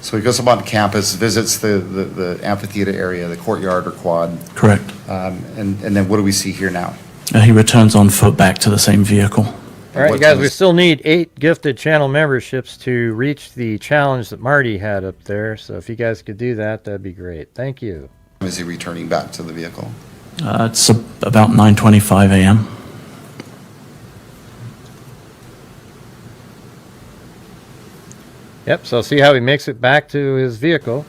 So he goes up on campus, visits the amphitheater area, the courtyard or quad. Correct. And then what do we see here now? He returns on foot back to the same vehicle. All right, you guys, we still need 8 gifted channel memberships to reach the challenge that Marty had up there. So if you guys could do that, that'd be great. Thank you. Is he returning back to the vehicle? It's about 9:25 a.m. Yep, so see how he makes it back to his vehicle.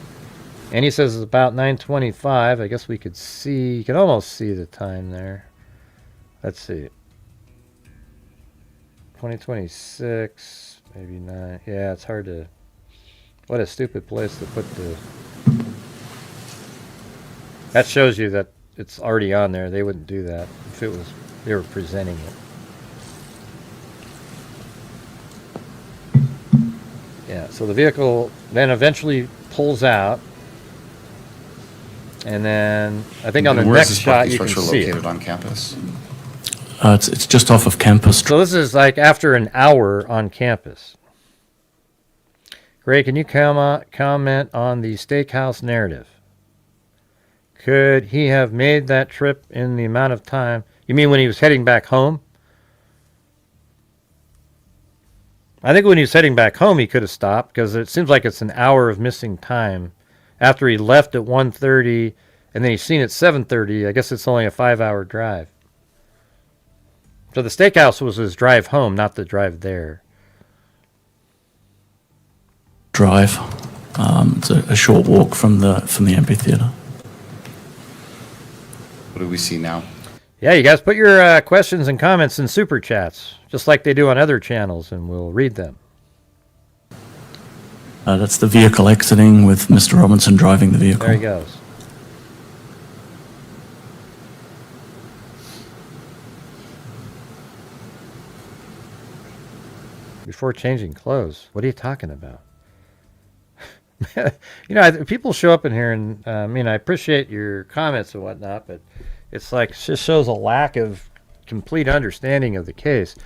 And he says it's about 9:25. I guess we could see, you can almost see the time there. Let's see. 2026, maybe 9. Yeah, it's hard to, what a stupid place to put the, that shows you that it's already on there. They wouldn't do that if it was, they were presenting it. Yeah, so the vehicle then eventually pulls out. And then I think on the next shot you can see located it. On campus? It's just off of campus. So this is like after an hour on campus. Gray, can you comment on the steakhouse narrative? Could he have made that trip in the amount of time? You mean when he was heading back home? I think when he was heading back home, he could have stopped because it seems like it's an hour of missing time. After he left at 1:30 and then he's seen at 7:30, I guess it's only a 5-hour drive. So the steakhouse was his drive home, not the drive there. Drive. It's a short walk from the amphitheater. What do we see now? Yeah, you guys put your questions and comments in super chats, just like they do on other channels, and we'll read them. That's the vehicle exiting with Mr. Robinson driving the vehicle. There he goes. Before changing clothes. What are you talking about? You know, people show up in here, and I mean, I appreciate your comments and whatnot, but it's like, it just shows a lack of complete understanding of the case.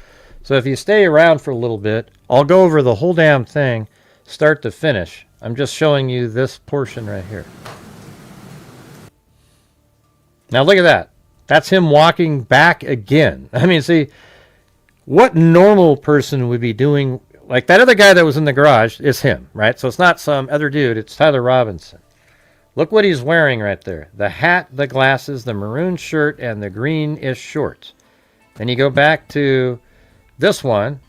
So if you stay around for a little bit, I'll go over the whole damn thing, start to finish. I'm just showing you this portion right here. Now look at that. That's him walking back again. I mean, see, what normal person would be doing? Like that other guy that was in the garage is him, right? So it's not some other dude. It's Tyler Robinson. Look what he's wearing right there. The hat, the glasses, the maroon shirt, and the greenish shorts. Then you go back to this one.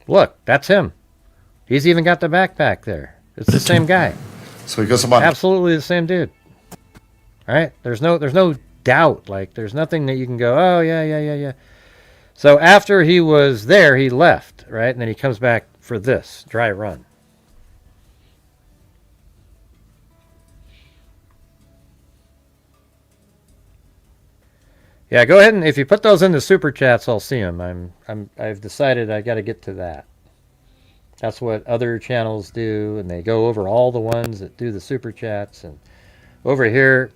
Look, that's him. He's even got the backpack there. It's the same guy. So he goes about... Absolutely the same dude. All All right, there's no doubt. Like there's nothing that you can go, oh yeah. So after he was there, he left, right, and then he comes back for this dry run. Yeah, go ahead and if you put those in the super chats, I'll see them. I've decided I got to get to that. That's what other channels do, and they go over all the ones that do the super chats. And over here,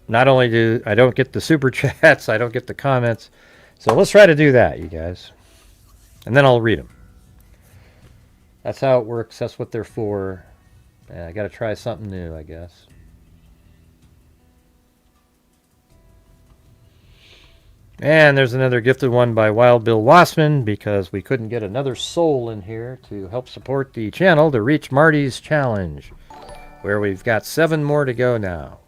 not only do I don't get the super chats, I don't get the comments. So let's try to do that, you guys, and then I'll read them. That's how it works. That's what they're for. I got to try something new, I guess. And there's another gifted one by Wild Bill Wassman because we couldn't get another soul in here to help support the channel to reach Marty's challenge, where we've got 7 more to go now.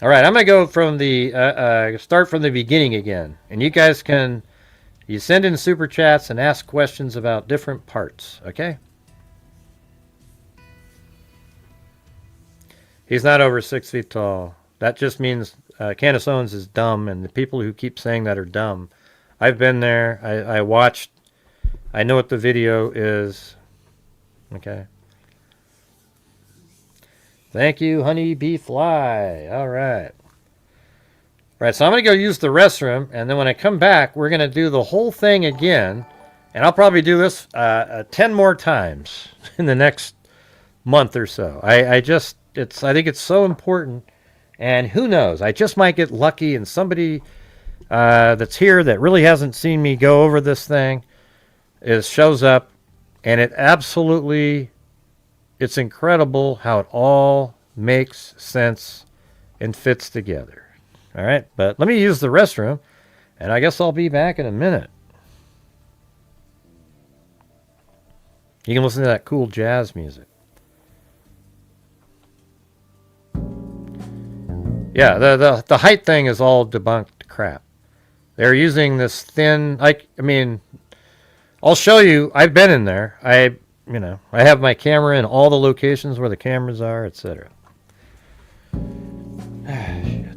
All right, I'm going to go from the start from the beginning again. And you guys you send in super chats and ask questions about different parts, okay? He's not over 6 feet tall. That just means Candace Owens is dumb, and the people who keep saying that are dumb. I've been there. I watched. I know what the video is. Okay. Thank you, Honey Bee Fly. All right. Right, so I'm going to go use the restroom, and then when I come back, we're going to do the whole thing again, and I'll probably do this 10 more times in the next month or so. I think it's so important, and who knows? I just might get lucky, and somebody that's here that really hasn't seen me go over this thing shows up, and it's incredible how it all makes sense and fits together. All right, but let me use the restroom, and I guess I'll be back in a minute. You can listen to that cool jazz music. Yeah, the height thing is all debunked crap. They're using this thin, I'll show you. I've been in there. I have my camera in all the locations where the cameras are, etc. Shit.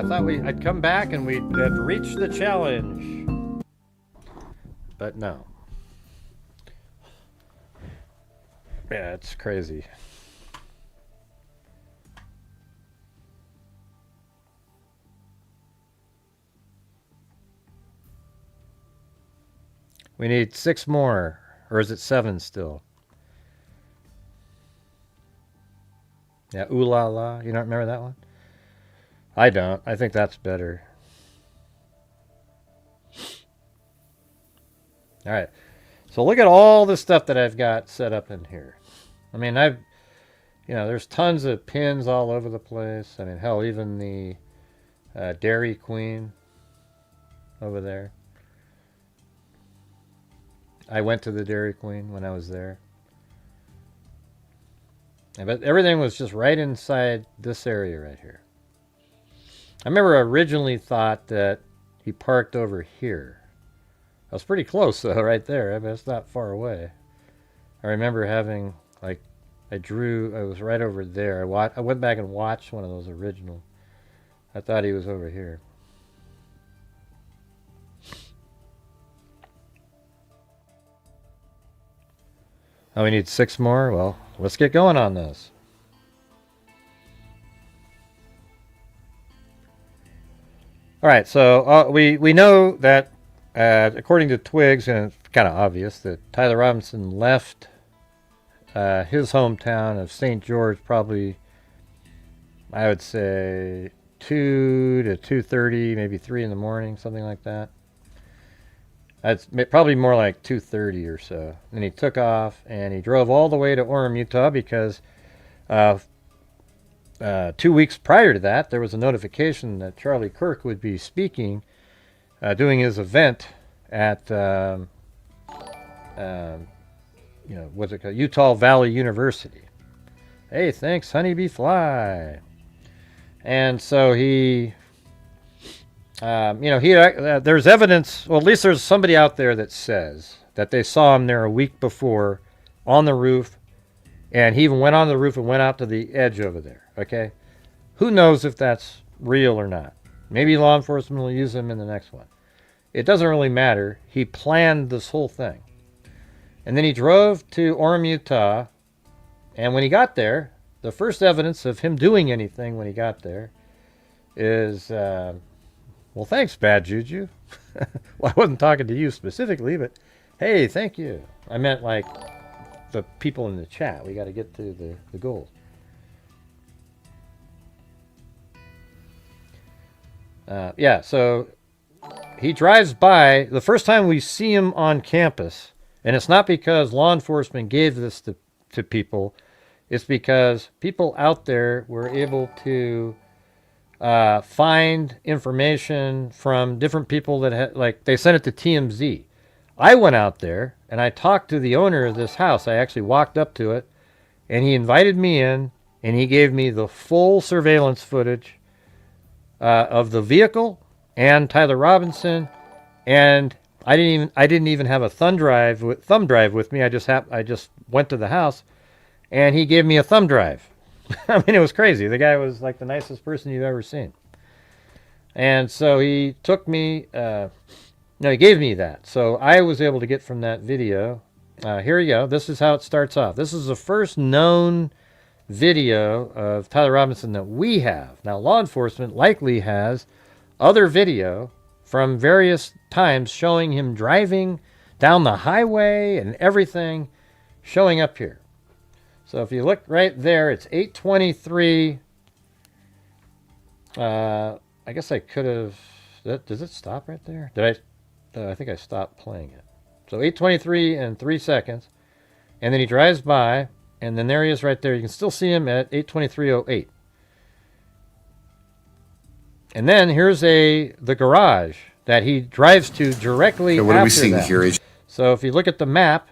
I thought I'd come back and we'd have reached the challenge. But no. Yeah, it's crazy. We need 6 more. Or is it 7 still? Yeah, ooh la la. You don't remember that one? I don't. I think that's better. All right. So look at all the stuff that I've got set up in here. I mean, there's tons of pins all over the place. I mean, hell, even the Dairy Queen over there. I went to the Dairy Queen when I was there. But everything was just right inside this area right here. I remember I originally thought that he parked over here. I was pretty close though, right there. I mean, it's not far away. I remember having, I was right over there. I went back and watched one of those original. I thought he was over here. Oh, we need 6 more? Well, let's get going on this. All right, so we know that, according to Twigs, and it's kind of obvious, that Tyler Robinson left his hometown of St. George probably, I would say, 2 to 2:30, maybe 3 in the morning, something like that. It's probably more like 2:30 or so. And he took off and he drove all the way to Orem, Utah, because 2 weeks prior to that, there was a notification that Charlie Kirk would be speaking, doing his event at, what's it called? Utah Valley University. Hey, thanks, Honeybee Fly. And so he... there's evidence, well, at least there's somebody out there that says that they saw him there a week before on the roof, and he even went on the roof and went out to the edge over there, okay? Who knows if that's real or not? Maybe law enforcement will use him in the next one. It doesn't really matter. He planned this whole thing. And then he drove to Orem, Utah, and when he got there, the first evidence of him doing anything when he got there is... well, thanks, Bad Juju. Well, I wasn't talking to you specifically, but hey, thank you. I meant like the people in the chat. We got to get to the goals. So he drives by. The first time we see him on campus, and it's not because law enforcement gave this to people. It's because people out there were able to... find information from different people that had, they sent it to TMZ. I went out there and I talked to the owner of this house. I actually walked up to it and he invited me in and he gave me the full surveillance footage of the vehicle and Tyler Robinson. And I didn't even have a thumb drive with me. I just went to the house and he gave me a thumb drive. I mean, it was crazy. The guy was like the nicest person you've ever seen. And so he took me, he gave me that. So I was able to get from that video. Here you go. This is how it starts off. This is the first known video of Tyler Robinson that we have. Now, law enforcement likely has other video from various times showing him driving down the highway and everything showing up here. So if you look right there, it's 8:23. I guess I could have... Does it stop right there? I think I stopped playing it. So 8:23 and 3 seconds. And then he drives by, and then there he is right there. You can still see him at 8:23:08. And then here's the garage that he drives to directly after that. What are we seeing here? So if you look at the map,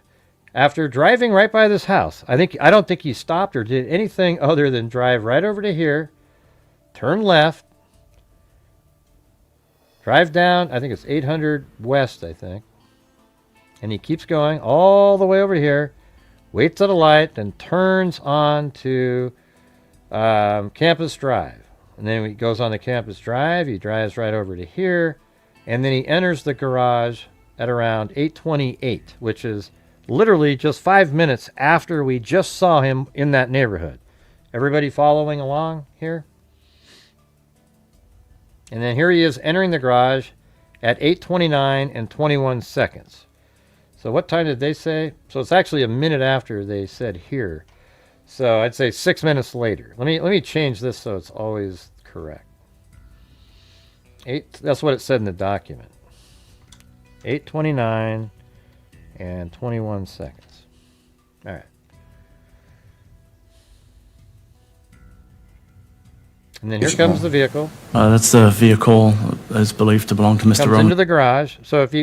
after driving right by this house, I don't think he stopped or did anything other than drive right over to here, turn left, drive down, I think it's 800 West, I think. And he keeps going all the way over here, waits at a light, then turns on to Campus Drive. And then he goes on the campus drive. He drives right over to here. And then he enters the garage at around 8:28, which is literally just 5 minutes after we just saw him in that neighborhood. Everybody following along here? And then here he is entering the garage at 8:29 and 21 seconds. So what time did they say? So it's actually a minute after they said here. So I'd say 6 minutes later. Let me change this so it's always correct. That's what it said in the document. 8:29 and 21 seconds. All right. And then here comes the vehicle. That's the vehicle that is believed to belong to Mr. Comes Roman. into the garage. So if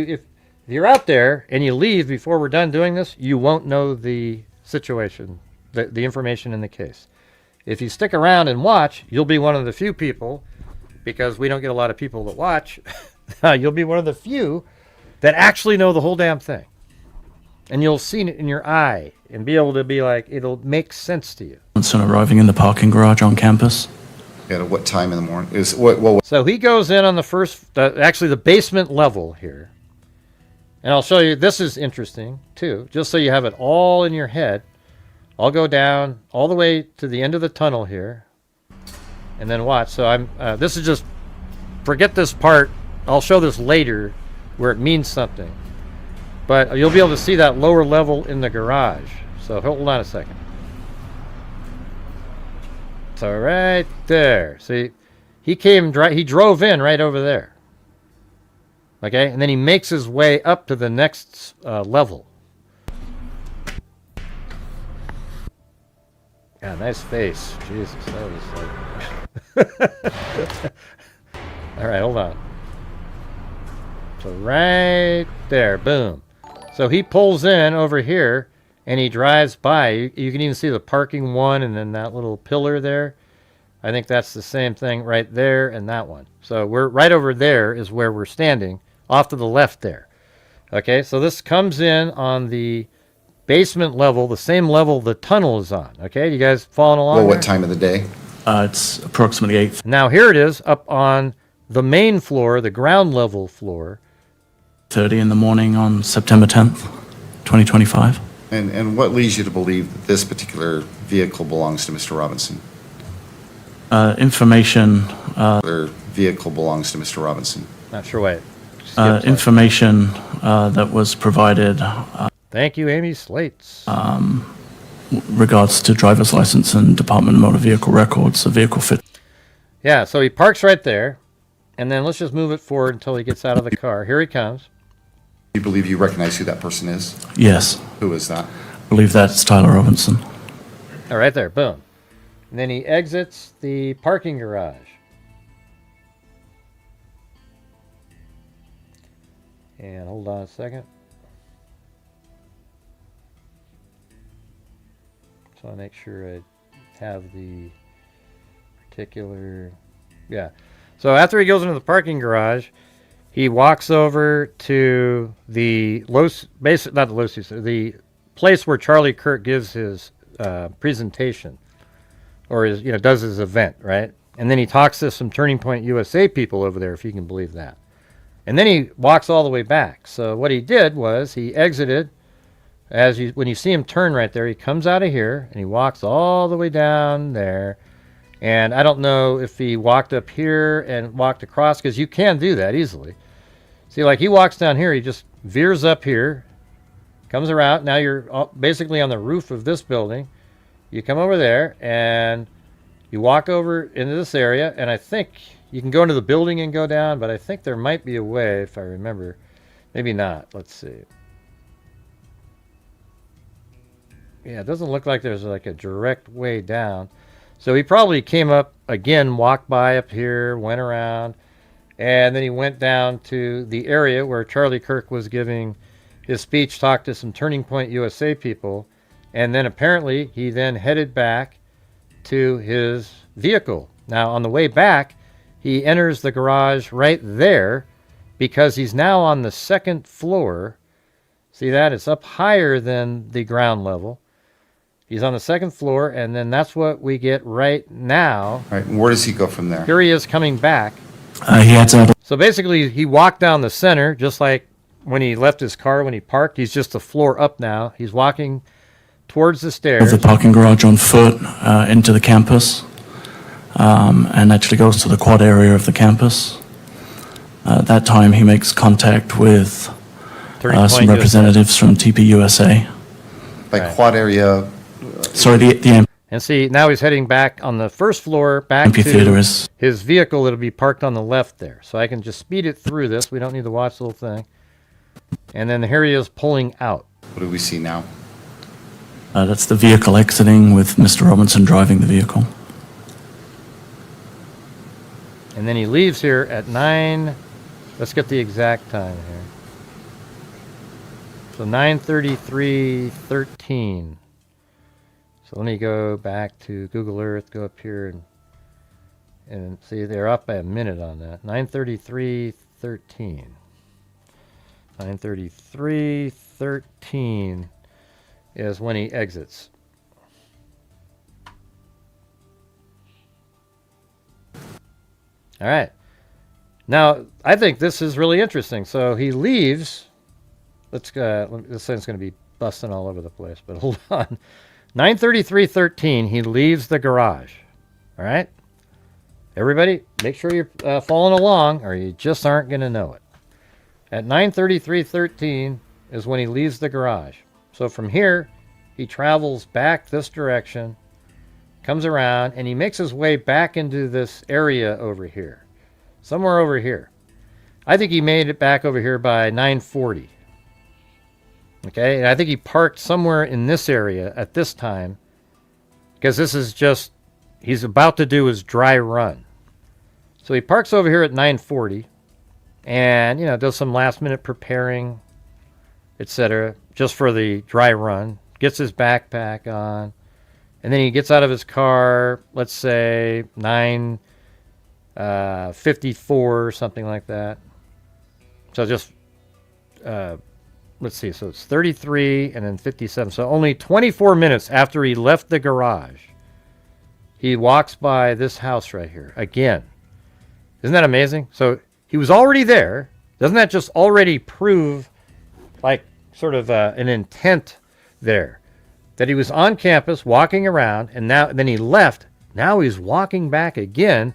you're out there and you leave before we're done doing this, you won't know the situation, the information in the case. If you stick around and watch, you'll be one of the few people, because we don't get a lot of people that watch, you'll be one of the few that actually know the whole damn thing. And you'll see it in your eye and be able to be like, it'll make sense to you. Robinson arriving in the parking garage on campus. At what time in the morning? So he goes in on the first, actually the basement level here. And I'll show you, this is interesting too, just so you have it all in your head. I'll go down all the way to the end of the tunnel here. And then watch. So this is just, forget this part. I'll show this later where it means something. But you'll be able to see that lower level in the garage. So hold on a second. So right there. See, he drove in right over there. Okay, and then he makes his way up to the next level. Yeah, nice face. Jesus, that was like... All right, hold on. So right there, boom. So he pulls in over here, and he drives by. You can even see the parking one and then that little pillar there. I think that's the same thing right there and that one. So we're right over there is where we're standing, off to the left there. Okay, so this comes in on the basement level, the same level the tunnel is on. Okay, you guys following along? Well, what there? time of the day? It's approximately 8. Now here it is up on the main floor, the ground level floor. 30 in the morning on September 10th, 2025. And what leads you to believe that this particular vehicle belongs to Mr. Robinson? Information. Their vehicle belongs to Mr. Robinson. Not sure why. Information that was provided. Thank you, Amy Slates. Regards to driver's license and Department of Motor Vehicle records, the vehicle fit. Yeah, so he parks right there, and then let's just move it forward until he gets out of the car. Here he comes. You believe you recognize who that person is? Yes. Who is that? I believe that's Tyler Robinson. Oh, right there, boom. And then he exits the parking garage. And hold on a second. So I make sure I have the particular... Yeah. So after he goes into the parking garage, he walks over to the the place where Charlie Kirk gives his presentation, or his, does his event, right? And then he talks to some Turning Point USA people over there, if you can believe that. And then he walks all the way back. So what he did was he exited. When you see him turn right there, he comes out of here and he walks all the way down there. And I don't know if he walked up here and walked across, because you can do that easily. See, like he walks down here, he just veers up here, comes around. Now you're basically on the roof of this building. You come over there and you walk over into this area, and I think you can go into the building and go down, but I think there might be a way, if I remember. Maybe not. Let's see. Yeah, it doesn't look like there's like a direct way down. So he probably came up again, walked by up here, went around, and then he went down to the area where Charlie Kirk was giving his speech, talked to some Turning Point USA people, and then apparently he then headed back to his vehicle. Now on the way back, he enters the garage right there because he's now on the second floor. See that? It's up higher than the ground level. He's on the second floor, and then that's what we get right now. All right, and where does he go from there? Here he is coming back. He heads out So basically, he walked down the center, just like when he left his car, when he parked. He's just a floor up now. He's walking towards the stairs. of the parking garage on foot into the campus, and actually goes to the quad area of the campus. At that time, he makes contact with some representatives from TPUSA. By quad area. Sorry, the And see, now he's heading back on the first floor, back amphitheater to is his vehicle that'll be parked on the left there. So I can just speed it through this. We don't need to watch the whole thing. And then here he is pulling out. What do we see now? that's the vehicle exiting with Mr. Robinson driving the vehicle. And then he leaves here at 9. Let's get the exact time here. So 9:33:13. So let me go back to Google Earth, go up here and see they're up by a minute on that. 9:33:13. 9:33:13 is when he exits. All right. Now, I think this is really interesting. So he leaves. This thing's going to be busting all over the place, but hold on. 9:33:13, he leaves the garage. All right? Everybody, make sure you're following along, or you just aren't going to know it. At 9:33:13 is when he leaves the garage. So from here, he travels back this direction, comes around, and he makes his way back into this area over here. Somewhere over here. I think he made it back over here by 9:40. Okay, and I think he parked somewhere in this area at this time, because this is just, he's about to do his dry run. So he parks over here at 9:40, and, does some last minute preparing, etc., just for the dry run, gets his backpack on, and then he gets out of his car, let's say 9:54 or something like that. So just, let's see, so it's 33 and then 57. So only 24 minutes after he left the garage, he walks by this house right here again. Isn't that amazing? So he was already there. Doesn't that just already prove like sort of an intent there? That he was on campus walking around, and then he left. Now he's walking back again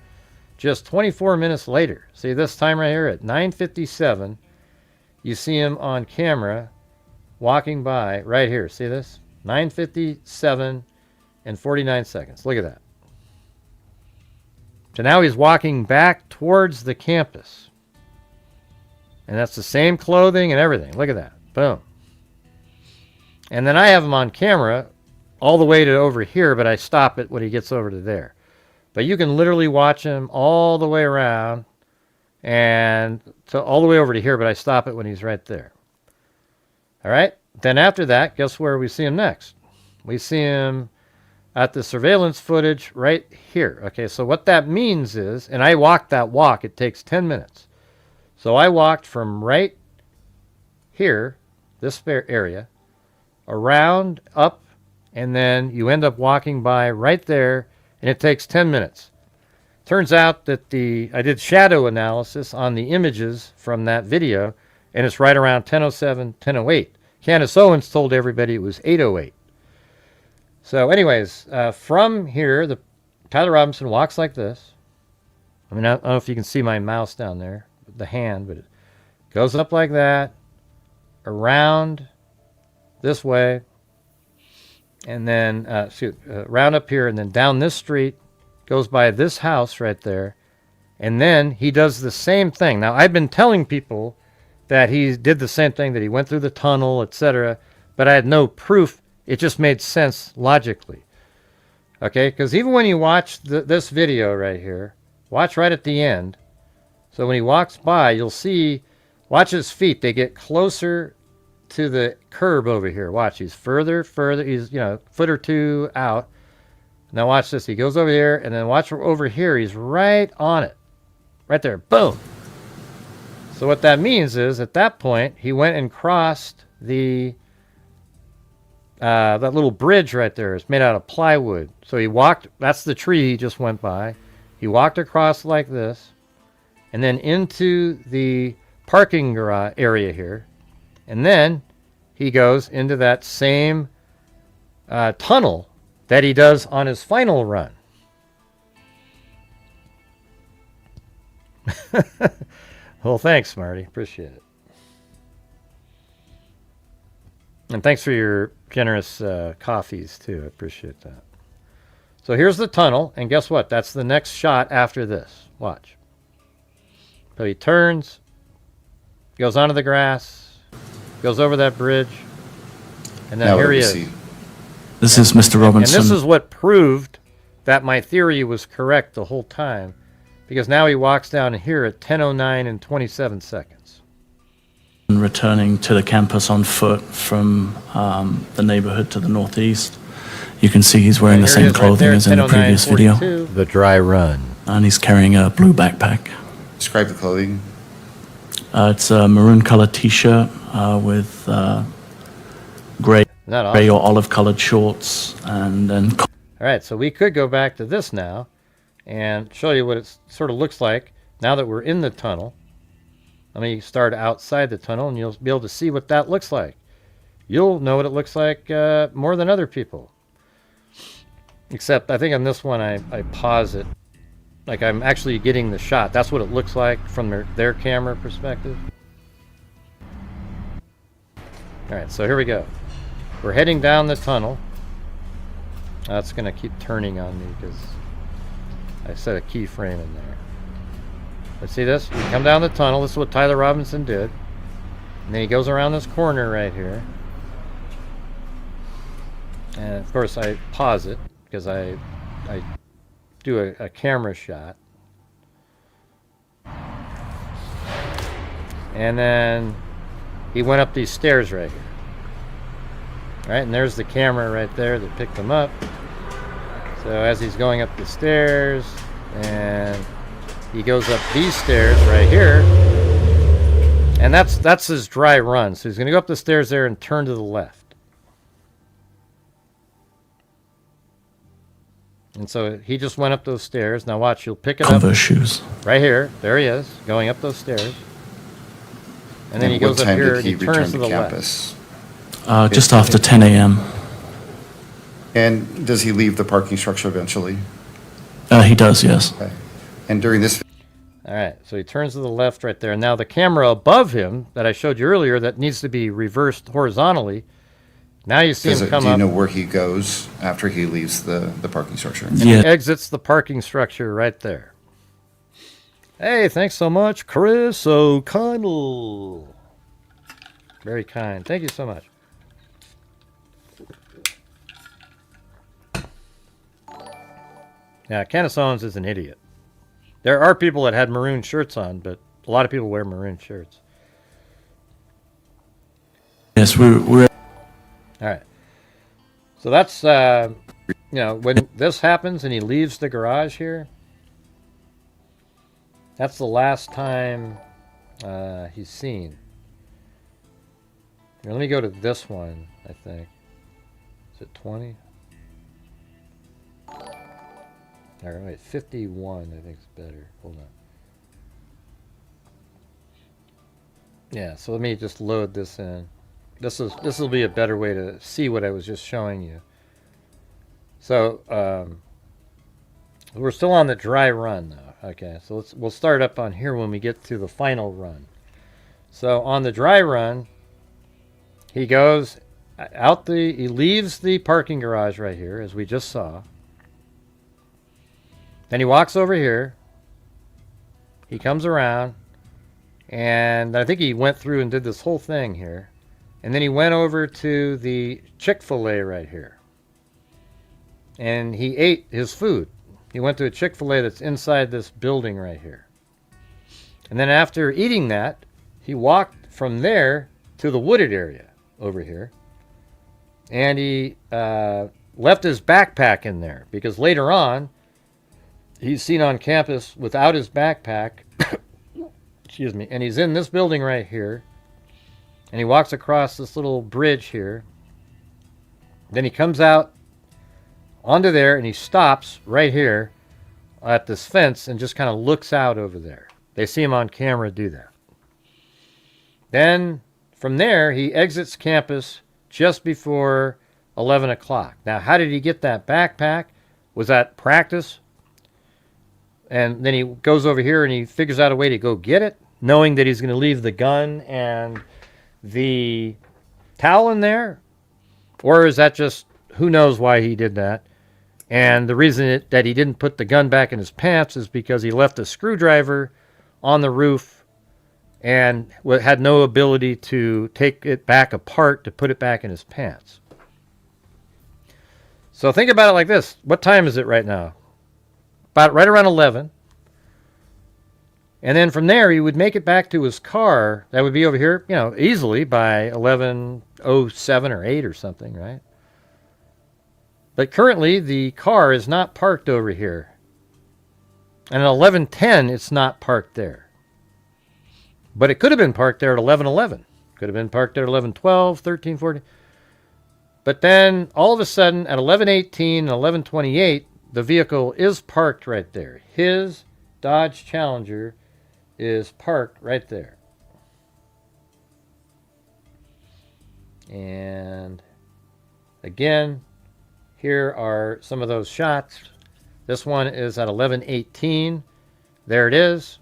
just 24 minutes later. See this time right here at 9:57. You see him on camera walking by right here. See this? 9:57 and 49 seconds. Look at that. So now he's walking back towards the campus. And that's the same clothing and everything. Look at that. Boom. And then I have him on camera all the way to over here, but I stop it when he gets over to there. But you can literally watch him all the way around and so all the way over to here, but I stop it when he's right there. All right. Then after that, guess where we see him next? We see him at the surveillance footage right here. Okay, so what that means is, and I walked that walk, it takes 10 minutes. So I walked from right here, this area, around, up, and then you end up walking by right there, and it takes 10 minutes. Turns out that I did shadow analysis on the images from that video, and it's right around 10:07, 10:08. Candace Owens told everybody it was 8:08. So anyways, from here, Tyler Robinson walks like this. I mean, I don't know if you can see my mouse down there, the hand, but it goes up like that, around this way, and then round up here, and then down this street, goes by this house right there, and then he does the same thing. Now, I've been telling people that he did the same thing, that he went through the tunnel, etc., but I had no proof. It just made sense logically. Okay, because even when you watch this video right here, watch right at the end. So when he walks by, you'll see, watch his feet. They get closer to the curb over here. Watch, he's further, he's, foot or two out. Now watch this. He goes over here, and then watch over here. He's right on it. Right there. Boom. So what that means is, at that point, he went and crossed the that little bridge right there is made out of plywood. So he walked, that's the tree he just went by. He walked across like this, and then into the parking garage area here. And then he goes into that same tunnel that he does on his final run. Well, thanks, Marty. Appreciate it. And thanks for your generous coffees, too. I appreciate that. So here's the tunnel, and guess what? That's the next shot after this. Watch. So he turns, goes onto the grass, goes over that bridge, and then Now here what he we is. see. This is Mr. Robinson. And this is what proved that my theory was correct the whole time, because now he walks down here at 10:09 and 27 seconds. Returning to the campus on foot from the neighborhood to the northeast. You can see he's wearing the Here he same is right clothing there, as in the previous video. 10:09:42. The dry run. And he's carrying a blue backpack. Describe the clothing. It's a maroon colored t-shirt with gray Awesome? or olive colored shorts and then All right, so we could go back to this now and show you what it sort of looks like now that we're in the tunnel. Let me start outside the tunnel, and you'll be able to see what that looks like. You'll know what it looks like more than other people. Except I think on this one I pause it. Like I'm actually getting the shot. That's what it looks like from their camera perspective. All right, so here we go. We're heading down the tunnel. That's going to keep turning on me because I set a keyframe in there. Let's see this. You come down the tunnel. This is what Tyler Robinson did. And then he goes around this corner right here. And of course I pause it because I do a camera shot. And then he went up these stairs right here. All right, and there's the camera right there that picked him up. So as he's going up the stairs, and he goes up these stairs right here, and that's his dry run. So he's going to go up the stairs there and turn to the left. And so he just went up those stairs. Now watch, you'll pick it Converse up. shoes. Right here. There he is, going up those stairs. And then he goes up here and he turns to the campus? left. Just after 10 a.m. And does he leave the parking structure eventually? He does, yes. Okay. And during this... All right, so he turns to the left right there. Now the camera above him that I showed you earlier that needs to be reversed horizontally. Now you see him come Do you up. know where he goes after he leaves the parking structure? And he exits the parking structure right there. Hey, thanks so much, Chris O'Connell. Very kind. Thank you so much. Yeah, Canisones is an idiot. There are people that had maroon shirts on, but a lot of people wear maroon shirts. Yes, we're All right. So that's, you know, when this happens and he leaves the garage here, that's the last time he's seen. Here, let me go to this one, I think. Is it 20? All right, wait, 51 I think is better. Hold on. Yeah, so let me just load this in. This will be a better way to see what I was just showing you. So we're still on the dry run though. Okay, so we'll start up on here when we get to the final run. So on the dry run, he goes out he leaves the parking garage right here, as we just saw. Then he walks over here. He comes around, and I think he went through and did this whole thing here. And then he went over to the Chick-fil-A right here. And he ate his food. He went to a Chick-fil-A that's inside this building right here. And then after eating that, he walked from there to the wooded area over here. And he left his backpack in there, because later on, he's seen on campus without his backpack. Excuse me. And he's in this building right here. And he walks across this little bridge here. Then he comes out onto there and he stops right here at this fence and just kind of looks out over there. They see him on camera do that. Then from there, he exits campus just before 11 o'clock. Now, how did he get that backpack? Was that practice? And then he goes over here and he figures out a way to go get it, knowing that he's going to leave the gun and the towel in there? Or is that just, who knows why he did that? And the reason that he didn't put the gun back in his pants is because he left a screwdriver on the roof and had no ability to take it back apart to put it back in his pants. So think about it like this. What time is it right now? About right around 11. And then from there, he would make it back to his car. That would be over here, easily by 11:07 or 8 or something, right? But currently, the car is not parked over here. And at 11:10, it's not parked there. But it could have been parked there at 11:11. Could have been parked there at 11:12, 13:40. But then, all of a sudden, at 11:18 and 11:28, the vehicle is parked right there. His Dodge Challenger is parked right there. And again, here are some of those shots. This one is at 11:18. There it is.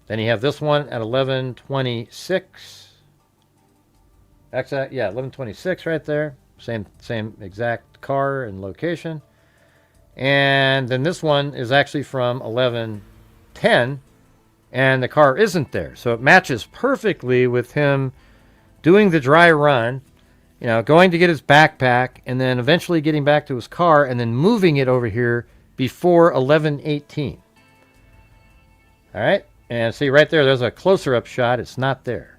Then you have this one at 11:26. Yeah, 11:26 right there. Same exact car and location. And then this one is actually from 11:10, and the car isn't there. So it matches perfectly with him doing the dry run, going to get his backpack, and then eventually getting back to his car, and then moving it over here before 11:18. All right? And see right there, there's a closer-up shot. It's not there.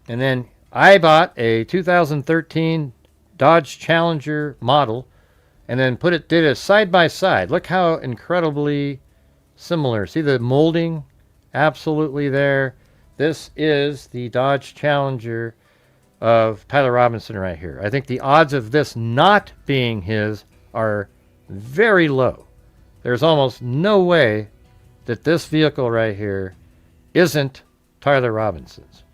And then I bought a 2013 Dodge Challenger model and then did a side-by-side. Look how incredibly similar. See the molding? Absolutely there. This is the Dodge Challenger of Tyler Robinson right here. I think the odds of this not being his are very low. There's almost no way that this vehicle right here isn't Tyler Robinson's.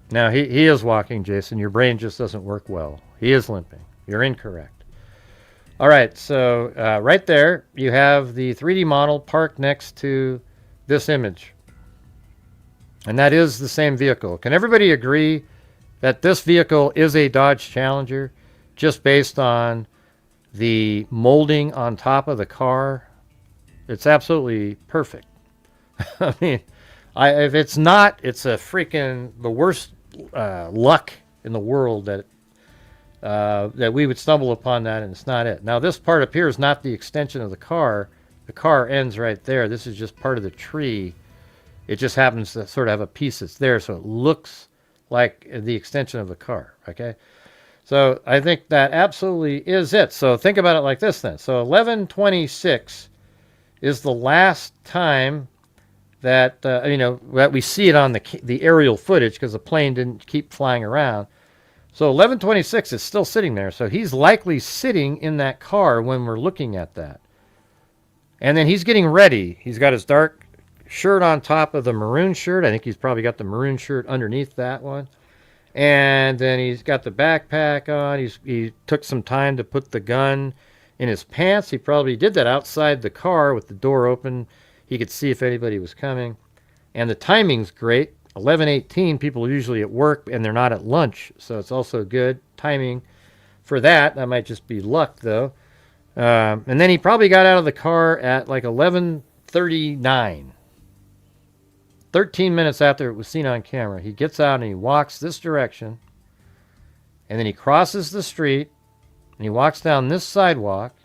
Now, he is walking, Jason. Your brain just doesn't work well. He is limping. You're incorrect. All right, so right there, you have the 3D model parked next to this image. And that is the same vehicle. Can everybody agree that this vehicle is a Dodge Challenger just based on the molding on top of the car? It's absolutely perfect. I mean, if it's not, it's the worst luck in the world that we would stumble upon that, and it's not it. Now, this part up here is not the extension of the car. The car ends right there. This is just part of the tree. It just happens to sort of have a piece that's there, so it looks like the extension of the car, okay? So I think that absolutely is it. So think about it like this then. So 11:26 is the last time that that we see it on the aerial footage, because the plane didn't keep flying around. So 11:26 is still sitting there. So he's likely sitting in that car when we're looking at that. And then he's getting ready. He's got his dark shirt on top of the maroon shirt. I think he's probably got the maroon shirt underneath that one. And then he's got the backpack on. He took some time to put the gun in his pants. He probably did that outside the car with the door open. He could see if anybody was coming. And the timing's great. 11:18, people are usually at work and they're not at lunch. So it's also good timing for that. That might just be luck, though. And then he probably got out of the car at like 11:39. 13 minutes after it was seen on camera. He gets out and he walks this direction. And then he crosses the street. And he walks down this sidewalk.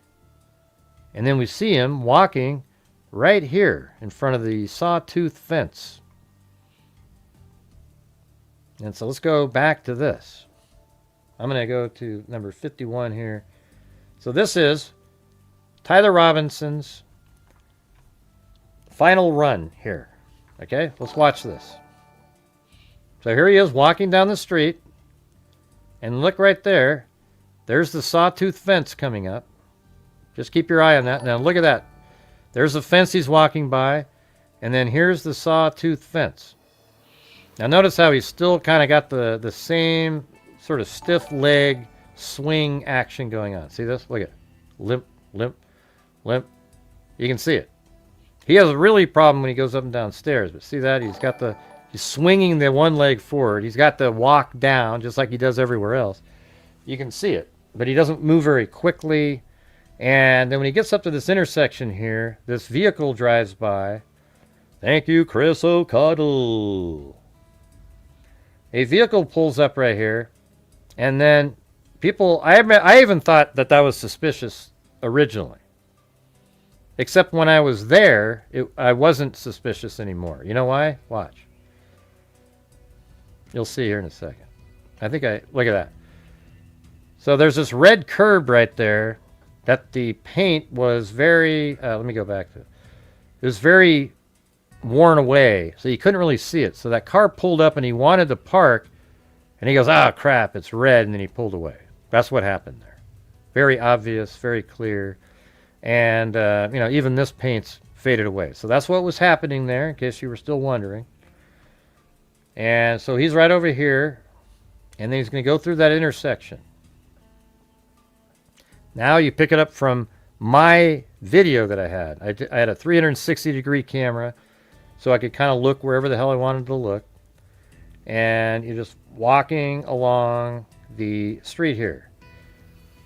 And then we see him walking right here in front of the sawtooth fence. And so let's go back to this. I'm going to go to number 51 here. So this is Tyler Robinson's final run here. Okay, let's watch this. So here he is walking down the street. And look right there. There's the sawtooth fence coming up. Just keep your eye on that. Now look at that. There's the fence he's walking by. And then here's the sawtooth fence. Now notice how he's still kind of got the same sort of stiff leg swing action going on. See this? Look at it. Limp, limp, limp. You can see it. He has a really problem when he goes up and down stairs. But see that? He's swinging the one leg forward. He's got the walk down just like he does everywhere else. You can see it. But he doesn't move very quickly. And then when he gets up to this intersection here, this vehicle drives by. Thank you, Chris O'Connell. A vehicle pulls up right here. And then people, I even thought that was suspicious originally. Except when I was there, I wasn't suspicious anymore. You know why? Watch. You'll see here in a second. Look at that. So there's this red curb right there that the paint was very, let me go back to it. It was very worn away, so you couldn't really see it. So that car pulled up and he wanted to park, and he goes, crap, it's red, and then he pulled away. That's what happened there. Very obvious, very clear. And, even this paint's faded away. So that's what was happening there, in case you were still wondering. And so he's right over here, and then he's going to go through that intersection. Now you pick it up from my video that I had. I had a 360-degree camera, so I could kind of look wherever the hell I wanted to look. And you're just walking along the street here.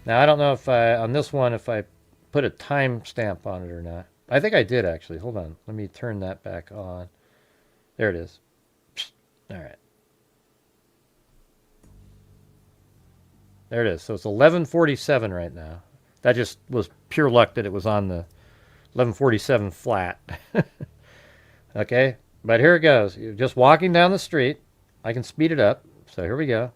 Now, I don't know if on this one, if I put a time stamp on it or not. I think I did, actually. Hold on. Let me turn that back on. There it is. All right. There it is. So it's 11:47 right now. That just was pure luck that it was on the 11:47 flat. Okay, but here it goes. You're just walking down the street. I can speed it up. So here we go.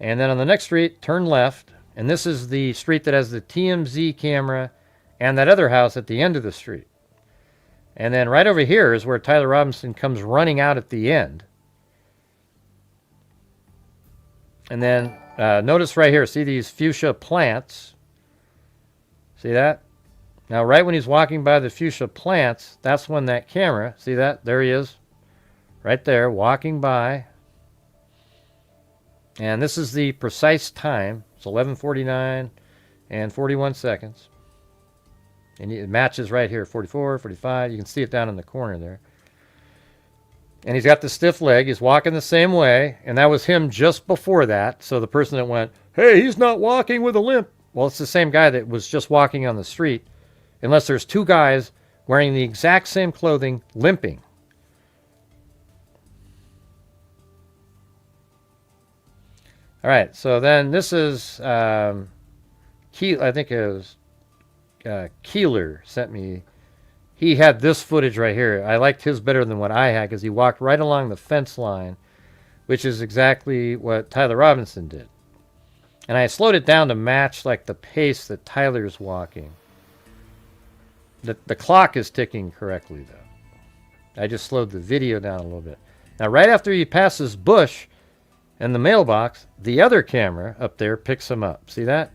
And then on the next street, turn left. And this is the street that has the TMZ camera and that other house at the end of the street. And then right over here is where Tyler Robinson comes running out at the end. And then notice right here, see these fuchsia plants? See that? Now right when he's walking by the fuchsia plants, that's when that camera, see that? There he is. Right there, walking by. And this is the precise time. It's 11:49 and 41 seconds. And it matches right here, 44, 45. You can see it down in the corner there. And he's got the stiff leg. He's walking the same way. And that was him just before that. So the person that went, hey, he's not walking with a limp. Well, it's the same guy that was just walking on the street. Unless there's two guys wearing the exact same clothing, limping. All right, so then this is, I think it was Keeler sent me. He had this footage right here. I liked his better than what I had because he walked right along the fence line, which is exactly what Tyler Robinson did. And I slowed it down to match like the pace that Tyler's walking. The clock is ticking correctly, though. I just slowed the video down a little bit. Now, right after he passes bush and the mailbox, the other camera up there picks him up. See that?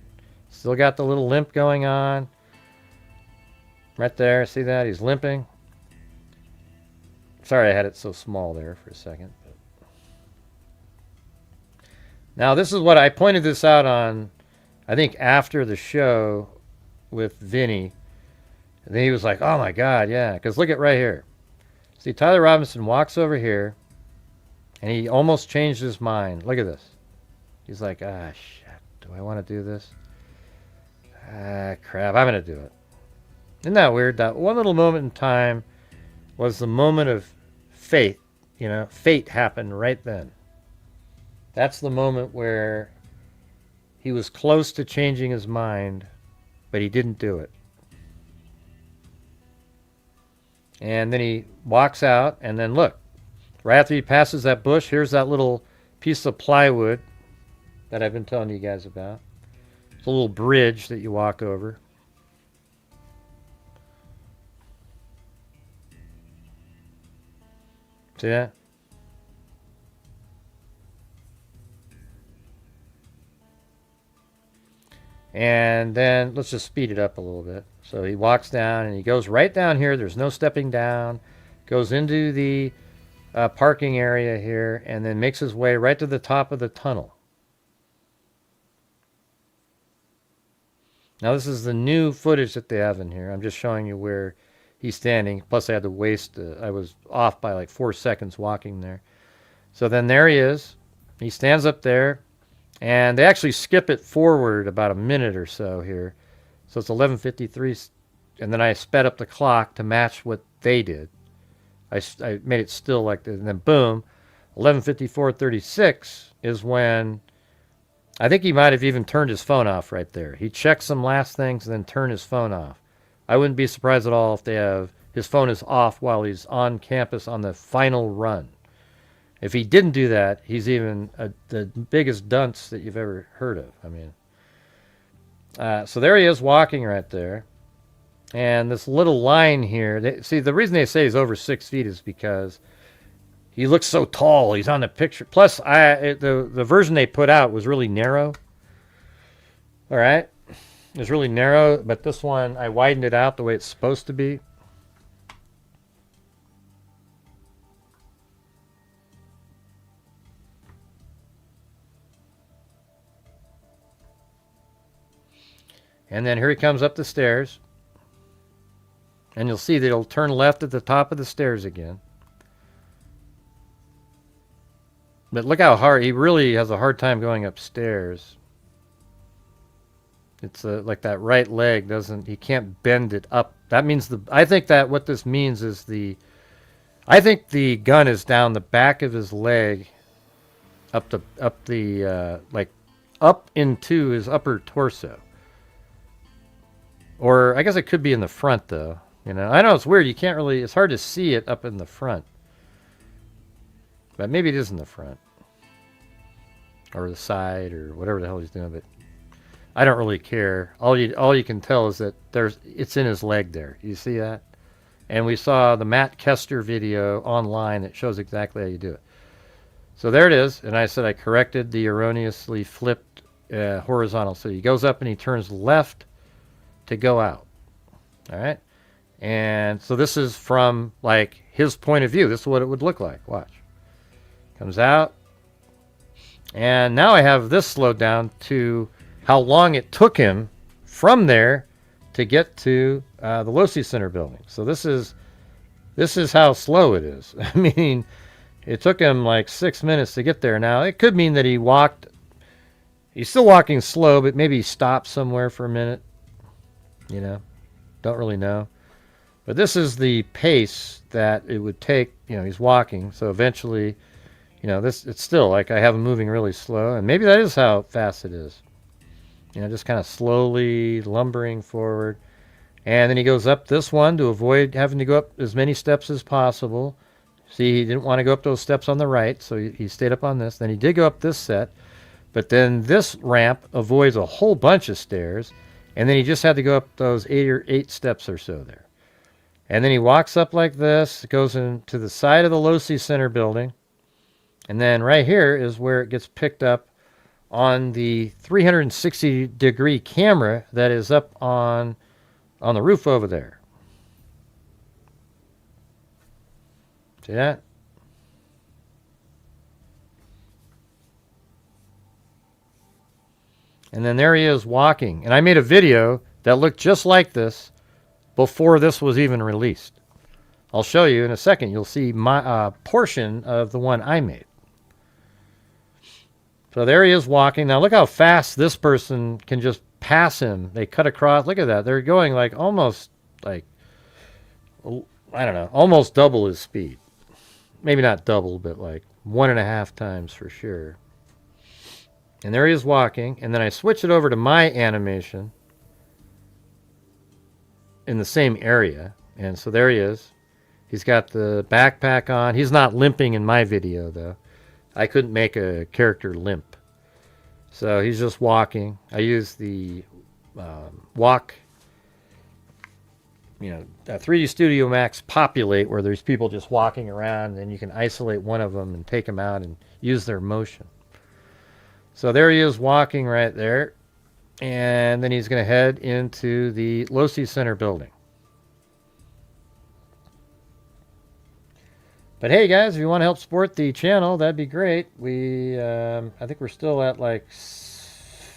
Still got the little limp going on. Right there, see that? He's limping. Sorry I had it so small there for a second. Now this is what I pointed this out on, I think after the show with Vinny. And then he was like, oh my God, yeah. Because look at right here. See, Tyler Robinson walks over here. And he almost changed his mind. Look at this. He's like, shit. Do I want to do this? Crap. I'm going to do it. Isn't that weird? That one little moment in time was the moment of faith. You know, fate happened right then. That's the moment where he was close to changing his mind, but he didn't do it. And then he walks out, and then look. Right after he passes that bush, here's that little piece of plywood that I've been telling you guys about. It's a little bridge that you walk over. See that? And then let's just speed it up a little bit. So he walks down and he goes right down here. There's no stepping down. Goes into the parking area here and then makes his way right to the top of the tunnel. Now this is the new footage that they have in here. I'm just showing you where he's standing. Plus I had to waste, I was off by like 4 seconds walking there. So then there he is. He stands up there. And they actually skip it forward about a minute or so here. So it's 11:53. And then I sped up the clock to match what they did. I made it still like this. And then boom, 11:54:36 is when I think he might have even turned his phone off right there. He checked some last things and then turned his phone off. I wouldn't be surprised at all if they have his phone is off while he's on campus on the final run. If he didn't do that, he's even the biggest dunce that you've ever heard of. I mean, so there he is walking right there. And this little line here, see, the reason they say he's over 6 feet is because he looks so tall. He's on the picture. Plus, the version they put out was really narrow. All right? It was really narrow, but this one, I widened it out the way it's supposed to be. And then here he comes up the stairs. And you'll see that he'll turn left at the top of the stairs again. But look how hard, he really has a hard time going upstairs. It's like that right leg he can't bend it up. That means I think that what this means is I think the gun is down the back of his leg up into his upper torso. Or I guess it could be in the front, though. You know, I know it's weird. You can't really. It's hard to see it up in the front, but maybe it is in the front, or the side, or whatever the hell he's doing. But I don't really care. All you can tell is that it's in his leg there. You see that? And we saw the Matt Kester video online that shows exactly how you do it. So there it is. And I said I corrected the erroneously flipped horizontal. So he goes up and he turns left to go out. All right. And so this is from like his point of view. This is what it would look like. Watch. Comes out. And now I have this slowed down to how long it took him from there to get to the Losi Center building. So this is how slow it is. I mean, it took him like 6 minutes to get there. Now, it could mean that he's still walking slow, but maybe he stopped somewhere for a minute. You know, don't really know. But this is the pace that it would take. You know, he's walking. So eventually, you know, it's still like I have him moving really slow. And maybe that is how fast it is. You know, just kind of slowly lumbering forward. And then he goes up this one to avoid having to go up as many steps as possible. See, he didn't want to go up those steps on the right, so he stayed up on this. Then he did go up this set. But then this ramp avoids a whole bunch of stairs. And then he just had to go up those 8 steps or so there. And then he walks up like this, goes into the side of the Losi Center building. And then right here is where it gets picked up on the 360-degree camera that is up on the roof over there. See that? And then there he is walking. And I made a video that looked just like this before this was even released. I'll show you in a second. You'll see my portion of the one I made. So there he is walking. Now look how fast this person can just pass him. They cut across. Look at that. They're going like almost like, I don't know, almost double his speed. Maybe not double, but like 1.5 times for sure. And there he is walking. And then I switch it over to my animation in the same area. And so there he is. He's got the backpack on. He's not limping in my video, though. I couldn't make a character limp. So he's just walking. I use the walk, 3D Studio Max Populate, where there's people just walking around, and you can isolate one of them and take them out and use their motion. So there he is walking right there. And then he's going to head into the Losi Center building. But hey, guys, if you want to help support the channel, that'd be great. I think we're still at like,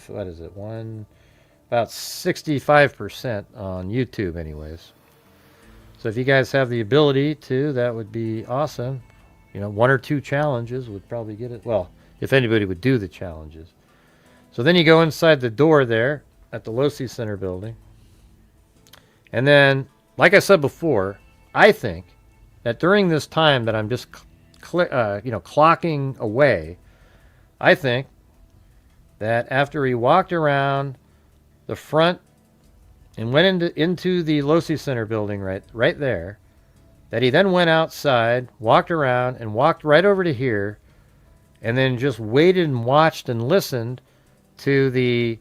what is it, about 65% on YouTube anyways. So if you guys have the ability to, that would be awesome. You know, 1 or 2 challenges would probably get it. Well, if anybody would do the challenges. So then you go inside the door there at the Losi Center building. And then, like I said before, I think that during this time that I'm just clocking away, I think that after he walked around the front and went into the Losi Center building right there, that he then went outside, walked around, and walked right over to here, and then just waited and watched and listened to the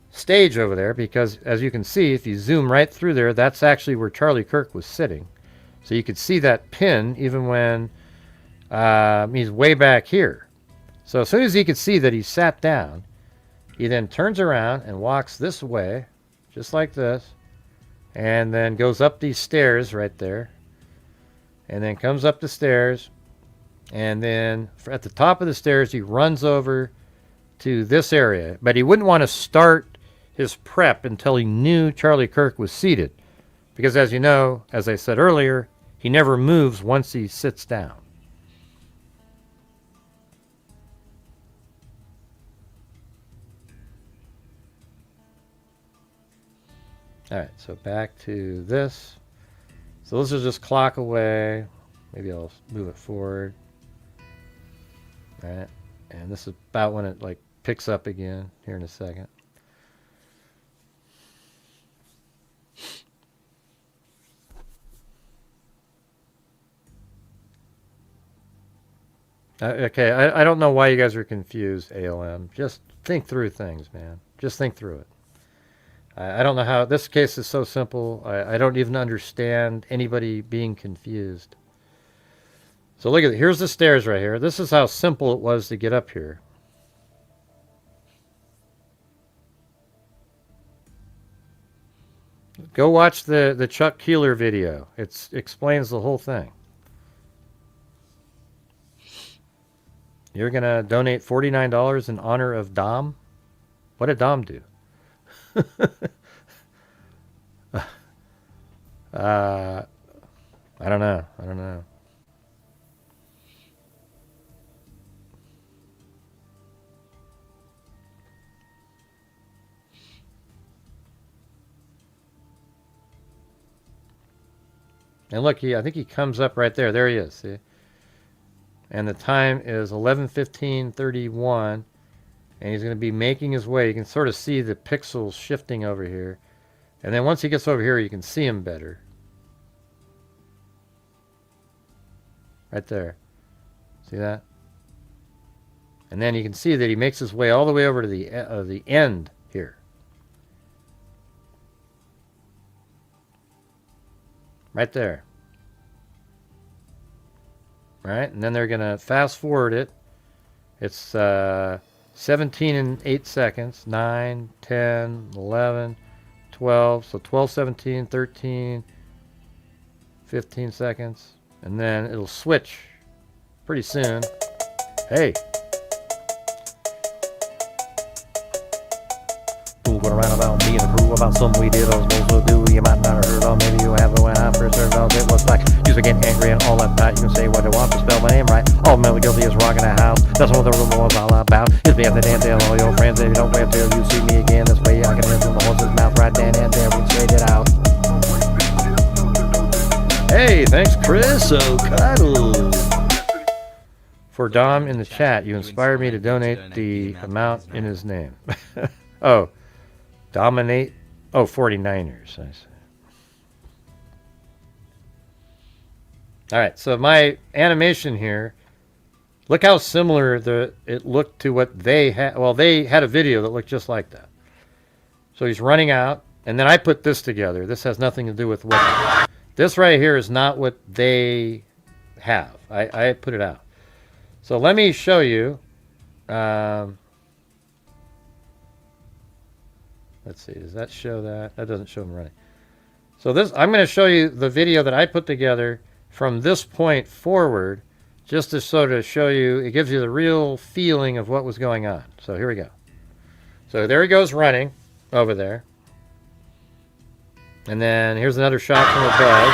stage over there, because as you can see, if you zoom right through there, that's actually where Charlie Kirk was sitting. So you could see that pin even when he's way back here. So as soon as he could see that he sat down, he then turns around and walks this way, just like this, and then goes up these stairs right there, and then comes up the stairs, and then at the top of the stairs he runs over to this area. But he wouldn't want to start his prep until he knew Charlie Kirk was seated, because as you know, as I said earlier, he never moves once he sits down. All right, so back to this. So this is just clock away. Maybe I'll move it forward. All right, and this is about when it like picks up again here in a second. Okay, I don't know why you guys are confused, ALM. Just think through things, man. Just think through it. I don't know how... This case is so simple. I don't even understand anybody being confused. So look at it. Here's the stairs right here. This is how simple it was to get up here. Go watch the Chuck Keeler video. It explains the whole thing. You're going to donate $49 in honor of Dom? What did Dom do? I don't know. I don't know. And look, I think he comes up right there. There he is. See? And the time is 11:15:31, and he's going to be making his way. You can sort of see the pixels shifting over here, and then once he gets over here, you can see him better. Right there. See that? And then you can see that he makes his way all the way over to the end here. Right there. Right, and then they're going to fast forward it. It's 17 and 8 seconds. 9, 10, 11, 12. So 12, 17, 13, 15 seconds. And then it'll switch pretty soon. Hey. Fooling around about me and the crew about something we did. I was supposed to do. You might not have heard of. Maybe you haven't. When I first heard of it was like used to get angry and all that. You can say what you want to spell my name right. All mentally guilty is rocking a house. That's what the rumor was all about. It's me at the damn tell all your friends. If you don't wait till you see me again, this way I can hear from the horse's mouth right then and there. We straight it out. Hey, thanks, Chris O'Connell. For Dom in the chat, you inspired me to donate the amount in his name. Oh, dominate. Oh, 49ers. I see. All right, so my animation here, look how similar it looked to what they had. Well, they had a video that looked just like that. So he's running out, and then I put this together. This has nothing to do with what... This right here is not what they have. I put it out. So let me show you. Let's see. Does that show that? That doesn't show him running. So this, I'm going to show you the video that I put together from this point forward, just to sort of show you, it gives you the real feeling of what was going on. So here we go. So there he goes running over there. And then here's another shot from above.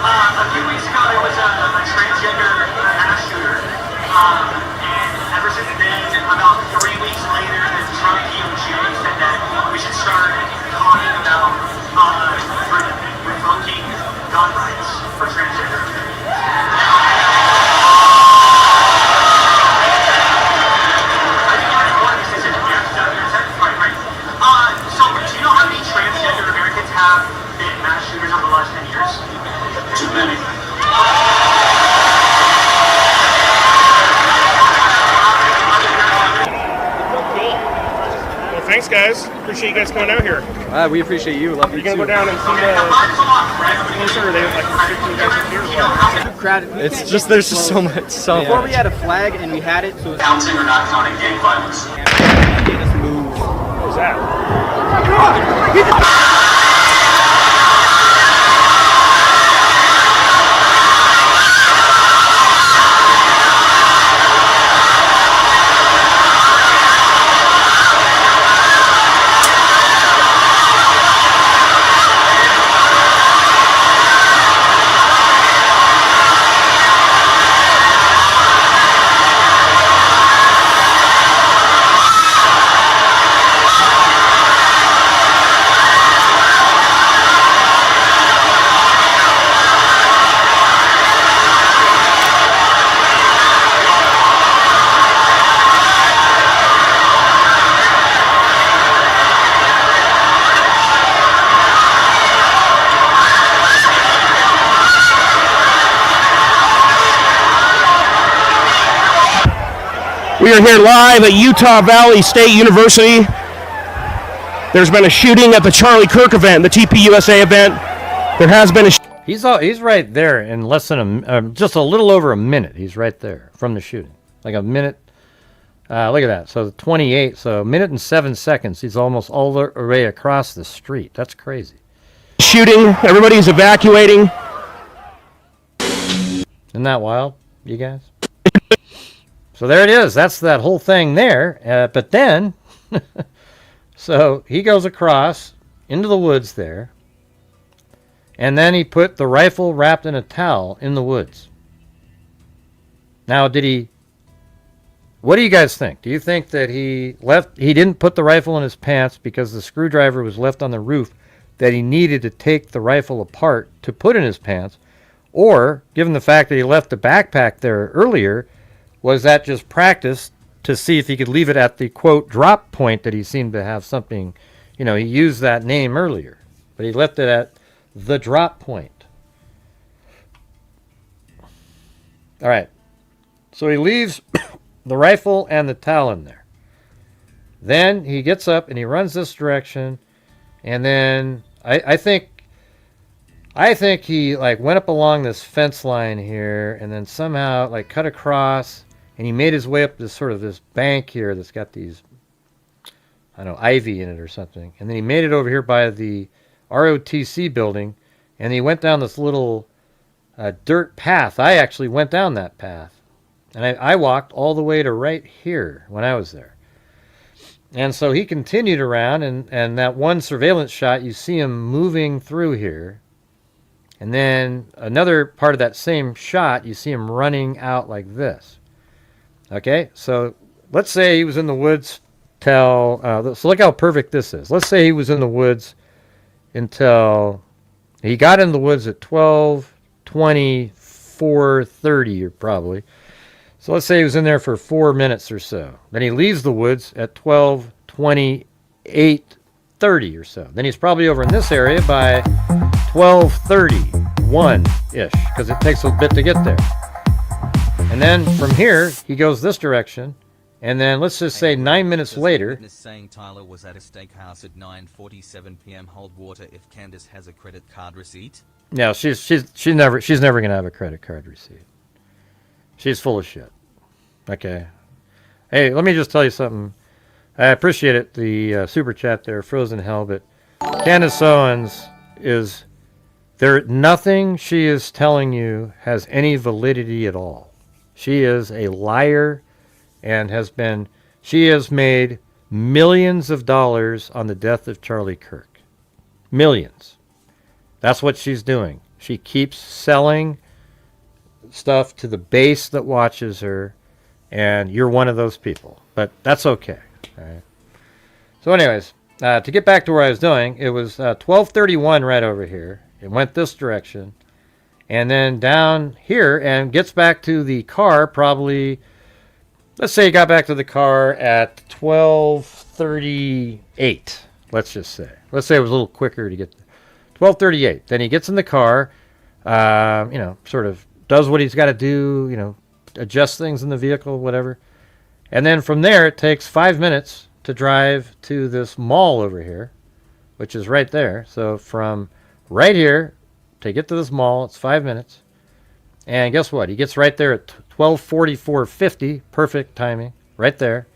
A few weeks ago, there was a transgender mass shooter. And ever since then, about 3 weeks later, the Trump GHI said that we should start talking about revoking gun rights for transgender communities. So, do you know how many transgender Americans have been mass shooters over the last 10 years? Too many. Well, thanks, guys. Appreciate you guys coming out here. We appreciate you. Love you. You gonna go down and see the closer? Are they like 15 guys here? Too crowded. It's just there's just so much. Before we had a flag and we had it, so it's Counting or not counting gang violence. made us move. What was that? We are here live at Utah Valley State University. There's been a shooting at the Charlie Kirk event, the TPUSA event. There has been a He's right there in less than just a little over a minute. He's right there from the shooting. Like a minute. Look at that. So 28. So a minute and 7 seconds. He's almost all the way across the street. That's crazy. shooting. Everybody's evacuating. Isn't that wild, you guys? So there it is. That's that whole thing there. But then, so he goes across into the woods there. And then he put the rifle wrapped in a towel in the woods. Now, what do you guys think? Do you think that he didn't put the rifle in his pants because the screwdriver was left on the roof, that he needed to take the rifle apart to put in his pants? Or, given the fact that he left the backpack there earlier, was that just practice to see if he could leave it at the, quote, drop point that he seemed to have something, he used that name earlier. But he left it at the drop point. All right. So he leaves the rifle and the towel in there. Then he gets up and he runs this direction. And then I think he went up along this fence line here and then somehow cut across, and he made his way up this bank here that's got these, ivy in it or something. And then he made it over here by the ROTC building, and he went down this little dirt path. I actually went down that path. And I walked all the way to right here when I was there. And so he continued around, and that one surveillance shot, you see him moving through here. And then another part of that same shot, you see him running out like this. Okay, so let's say he was in the woods till, so look how perfect this is. Let's say he was in the woods until, he got in the woods at 12:24:30 probably. So let's say he was in there for 4 minutes or so. Then he leaves the woods at 12:28:30 or so. Then he's probably over in this area by 12:31-ish, because it takes a bit to get there. And then from here, he goes this direction. And then let's just say 9 minutes later. Witness saying Tyler was at a steakhouse at 9:47 p.m. Hold water if Candace has a credit card receipt. No, she's never going to have a credit card receipt. She's full of shit. Okay. Hey, let me just tell you something. I appreciate it, the super chat there, Frozen Hell, but Candace Owens is there. Nothing she is telling you has any validity at all. She is a liar and she has made millions of dollars on the death of Charlie Kirk. Millions. That's what she's doing. She keeps selling stuff to the base that watches her, and you're one of those people. But that's okay. All right. So anyways, to get back to where I was doing, it was 12:31 right over here. It went this direction, and then down here, and gets back to the car probably, let's say it got back to the car at 12:38, let's just say. Let's say it was a little quicker to get there. 12:38. Then he gets in the car, sort of does what he's got to do, adjust things in the vehicle, whatever. And then from there, it takes 5 minutes to drive to this mall over here, which is right there. So from right here to get to this mall, it's 5 minutes. And guess what? He gets right there at 12:44:50. Perfect timing. Right there.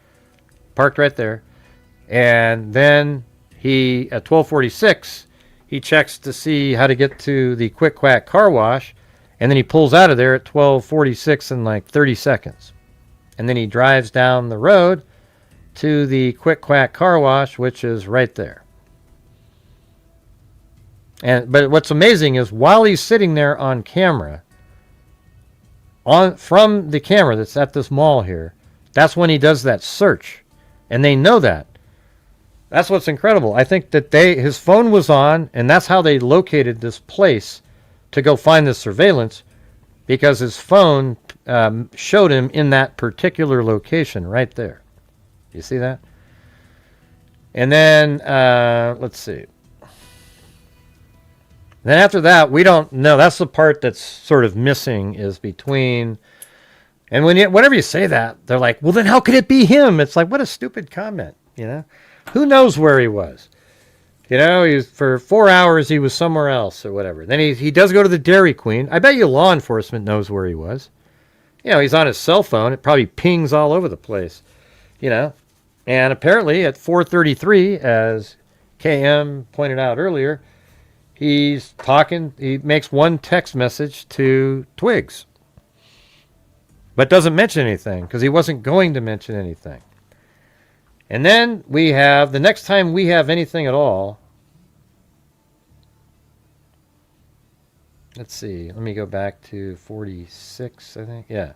Parked right there. And then at 12:46, he checks to see how to get to the Quick Quack car wash. And then he pulls out of there at 12:46 in like 30 seconds. And then he drives down the road to the Quick Quack car wash, which is right there. But what's amazing is while he's sitting there on camera, from the camera that's at this mall here, that's when he does that search. And they know that. That's what's incredible. I think that his phone was on, and that's how they located this place to go find the surveillance, because his phone showed him in that particular location right there. You see that? And then, let's see. Then after that, we don't know. That's the part that's sort of missing, is between. And whenever you say that, they're like, well, then how could it be him? It's like, what a stupid comment, Who knows where he was? For 4 hours, he was somewhere else or whatever. Then he does go to the Dairy Queen. I bet you law enforcement knows where he was. He's on his cell phone. It probably pings all over the place, And apparently at 4:33, as KM pointed out earlier, he's talking. He makes one text message to Twigs, but doesn't mention anything because he wasn't going to mention anything. And then we have, the next time we have anything at all, let's see, let me go back to 46, I think. Yeah.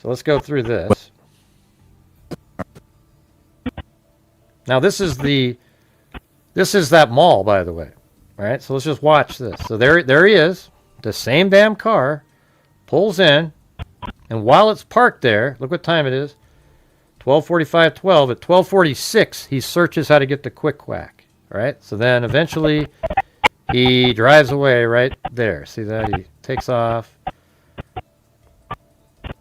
So let's go through this. Now this is that mall, by the way. All right, so let's just watch this. So there he is, the same damn car, pulls in, and while it's parked there, look what time it is. 12:45, 12. At 12:46, he searches how to get to Quick Quack. All right, so then eventually he drives away right there. See that? He takes off.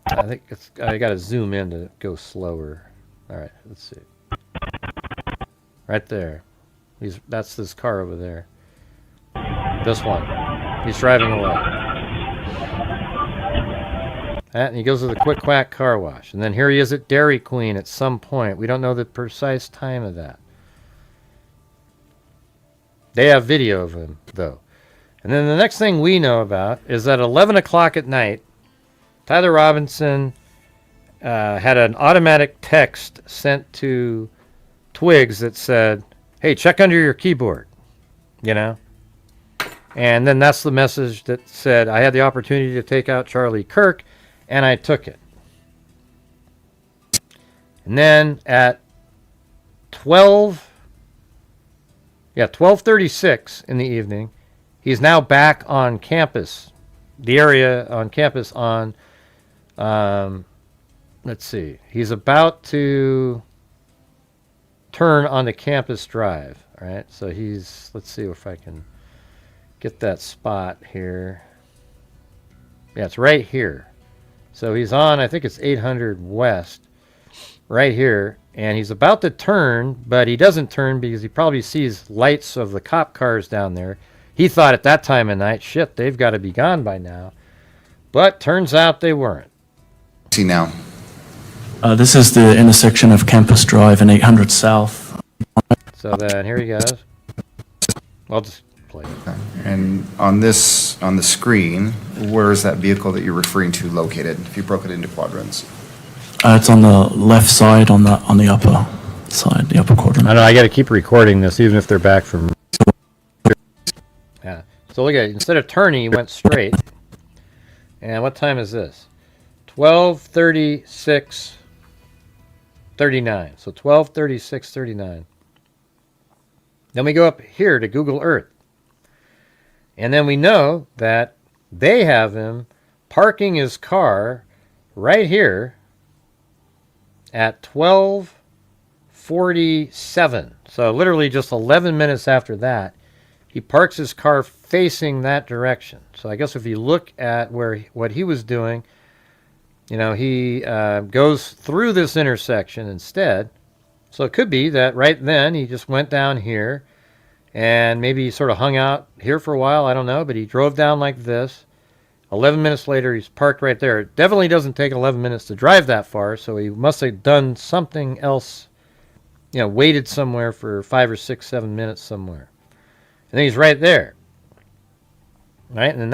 I think I got to zoom in to go slower. All right, let's see. Right there. That's this car over there. This one. He's driving away. And he goes to the Quick Quack car wash. And then here he is at Dairy Queen at some point. We don't know the precise time of that. They have video of him, though. And then the next thing we know about is at 11 o'clock at night, Tyler Robinson had an automatic text sent to Twigs that said, hey, check under your keyboard, And then that's the message that said, I had the opportunity to take out Charlie Kirk, and I took it. And then at 12:36 in the evening, he's now back on campus, the area on campus on, let's see, he's about to turn on the campus drive, all right? So let's see if I can get that spot here. Yeah, it's right here. So he's on, I think it's 800 West, right here, and he's about to turn, but he doesn't turn because he probably sees lights of the cop cars down there. He thought at that time of night, shit, they've got to be gone by now. But turns out they weren't. See now. This is the intersection of Campus Drive and 800 South. So then here he goes. I'll just play it. And on the screen, where is that vehicle that you're referring to located, if you broke it into quadrants? It's on the left side, on the upper side, the upper quadrant. I know, I got to keep recording this, even if they're back from... Yeah. So look at it. Instead of turning, he went straight. And what time is this? 12:36:39. So 12:36:39. Then we go up here to Google Earth. And then we know that they have him parking his car right here at 12:47. So literally just 11 minutes after that, he parks his car facing that direction. So I guess if you look at what he was doing, you know, he goes through this intersection instead. So it could be that right then he just went down here and maybe he sort of hung out here for a while. I don't know, but he drove down like this. 11 minutes later, he's parked right there. It definitely doesn't take 11 minutes to drive that far, so he must have done something else, you know, waited somewhere for 5 or 6, 7 minutes somewhere. And then he's right there. Right? And then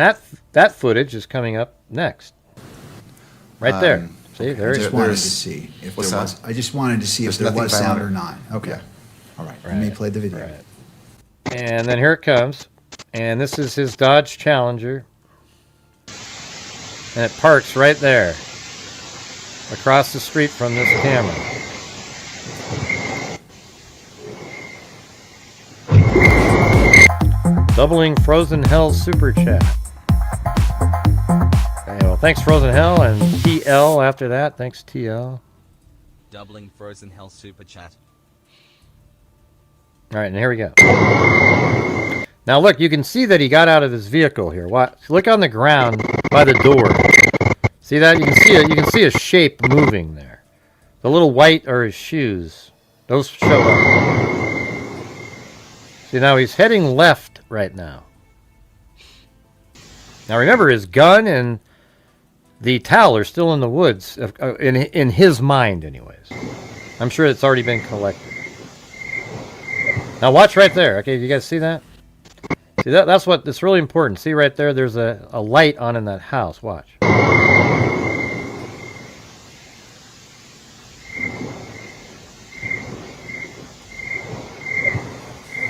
that footage is coming up next. Right there. See, there I it is. just wanted to see if there was. I just wanted to see if there was sound or not. Okay. All right. Let me play the video. Right. And then here it comes. And this is his Dodge Challenger. And it parks right there. Across the street from this camera. Doubling Frozen Hell Super Chat. Okay, well, thanks Frozen Hell, and TL after that. Thanks TL. Doubling Frozen Hell Super Chat. All right, and here we go. Now look, you can see that he got out of his vehicle here. Look on the ground by the door. See that? You can see it. You can see a shape moving there. The little white are his shoes. Those show up. See, now he's heading left right now. Now remember, his gun and the towel are still in the woods, in his mind anyways. I'm sure it's already been collected. Now watch right there. Okay, you guys see that? See, that's what's really important. See right there, there's a light on in that house. Watch.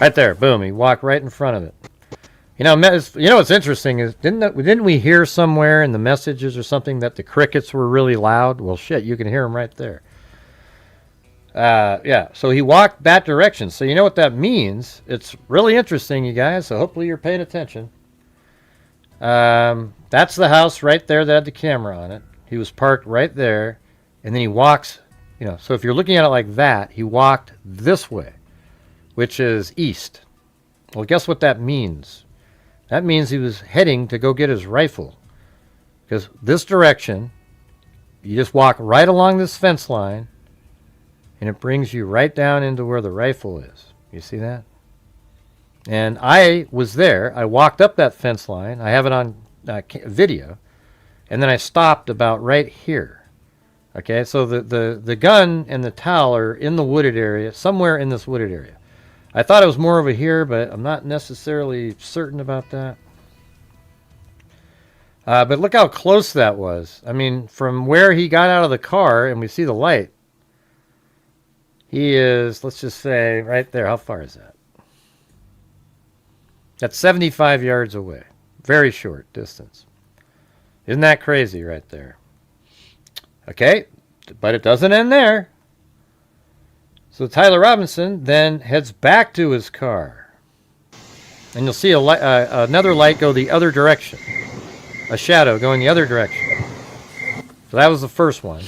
Right there, boom, he walked right in front of it. You know what's interesting is, didn't we hear somewhere in the messages or something that the crickets were really loud? Well, shit, you can hear them right there. Yeah, so he walked that direction. So you know what that means? It's really interesting, you guys, so hopefully you're paying attention. That's the house right there that had the camera on it. He was parked right there, and then he walks, you know, so if you're looking at it like that, he walked this way, which is east. Well, guess what that means? That means he was heading to go get his rifle. Because this direction, you just walk right along this fence line, and it brings you right down into where the rifle is. You see that? And I was there. I walked up that fence line. I have it on video. And then I stopped about right here. Okay, so the gun and the towel are in the wooded area, somewhere in this wooded area. I thought it was more over here, but I'm not necessarily certain about that. But look how close that was. I mean, from where he got out of the car, and we see the light, he is, let's just say, right there. How far is that? That's 75 yards away. Very short distance. Isn't that crazy right there? Okay, but it doesn't end there. So Tyler Robinson then heads back to his car. And you'll see another light go the other direction. A shadow going the other direction. So that was the first one.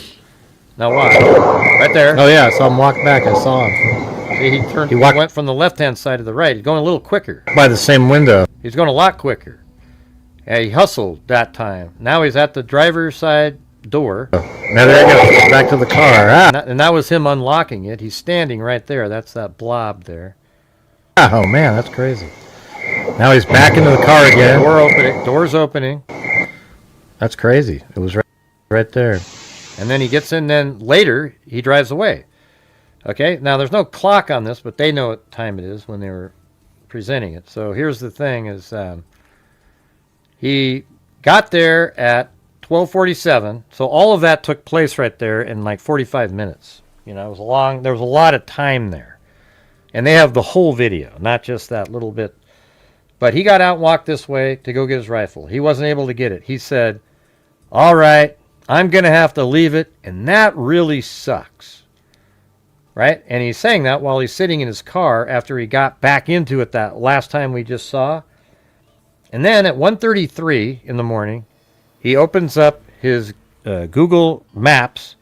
Now watch. Right there. Oh yeah, I saw him walk back. I saw him. See, he went from the left-hand side to the right. He's going a little quicker. By the same window. He's going a lot quicker. Yeah, he hustled that time. Now he's at the driver's side door. Now there he goes. Back to the car. And that was him unlocking it. He's standing right there. That's that blob there. Oh man, that's crazy. Now he's back into the car again. Door's opening. That's crazy. It was right there. And then he gets in, then later he drives away. Okay, now there's no clock on this, but they know what time it is when they were presenting it. So here's the thing is he got there at 12:47. So all of that took place right there in like 45 minutes. You know, it was long. There was a lot of time there. And they have the whole video, not just that little bit. But he got out and walked this way to go get his rifle. He wasn't able to get it. He said, all right, I'm going to have to leave it, and that really sucks. Right? And he's saying that while he's sitting in his car after he got back into it that last time we just saw. And then at 1:33 in the morning, he opens up his Google Maps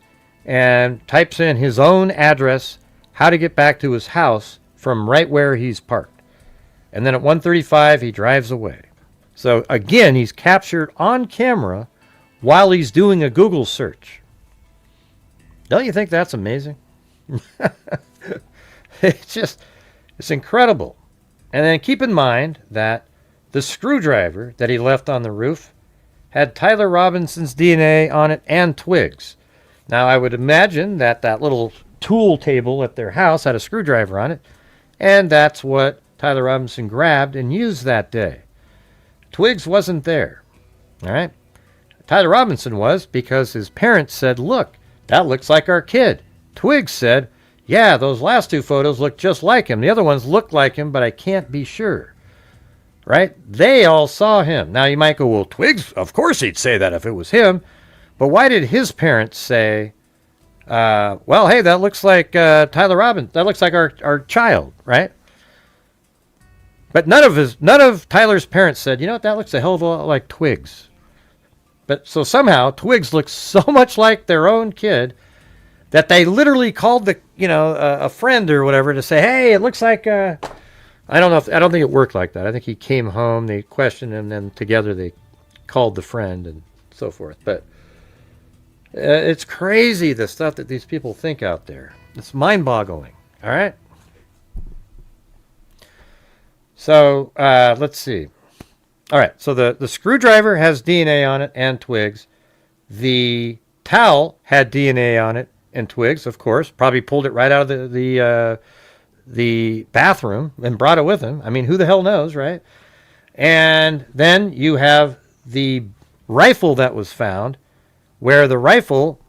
and types in his own address, how to get back to his house from right where he's parked. And then at 1:35, he drives away. So again, he's captured on camera while he's doing a Google search. Don't you think that's amazing? It's incredible. And then keep in mind that the screwdriver that he left on the roof had Tyler Robinson's DNA on it and twigs. Now, I would imagine that that little tool table at their house had a screwdriver on it, and that's what Tyler Robinson grabbed and used that day. Twigs wasn't there. All right? Tyler Robinson was because his parents said, look, that looks like our kid. Twigs said, yeah, those last two photos look just like him. The other ones look like him, but I can't be sure. Right? They all saw him. Now you might go, well, Twigs, of course he'd say that if it was him. But why did his parents say, well, hey, that looks like Tyler Robinson. That looks like our child, right? But none of Tyler's parents said, you know what, that looks a hell of a lot like Twigs. But so somehow Twigs looks so much like their own kid that they literally called a friend or whatever to say, hey, it looks like I don't think it worked like that. I think he came home, they questioned him, then together they called the friend and so forth. But it's crazy the stuff that these people think out there. It's mind-boggling. All right. So let's see. All right. So the screwdriver has DNA on it and twigs. The towel had DNA on it and twigs, of course. Probably pulled it right out of the bathroom and brought it with him. I mean, who the hell knows, right? And then you have the rifle that was found, where the rifle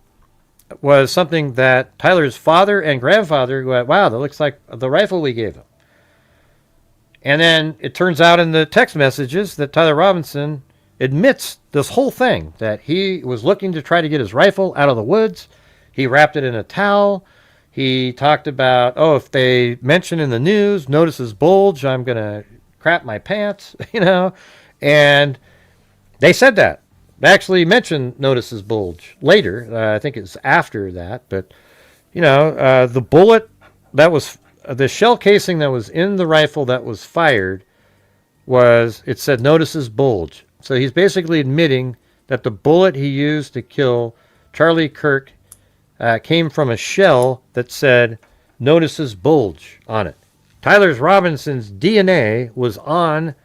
was something that Tyler's father and grandfather went, wow, that looks like the rifle we gave him. And then it turns out in the text messages that Tyler Robinson admits this whole thing, that he was looking to try to get his rifle out of the woods. He wrapped it in a towel. He talked about, if they mention in the news, notices bulge, I'm going to crap my pants, And they said that. They actually mentioned notices bulge later. I think it's after that. But, the bullet that was, the shell casing that was in the rifle that was fired it said notices bulge. So he's basically admitting that the bullet he used to kill Charlie Kirk came from a shell that said notices bulge on it. Tyler Robinson's DNA was on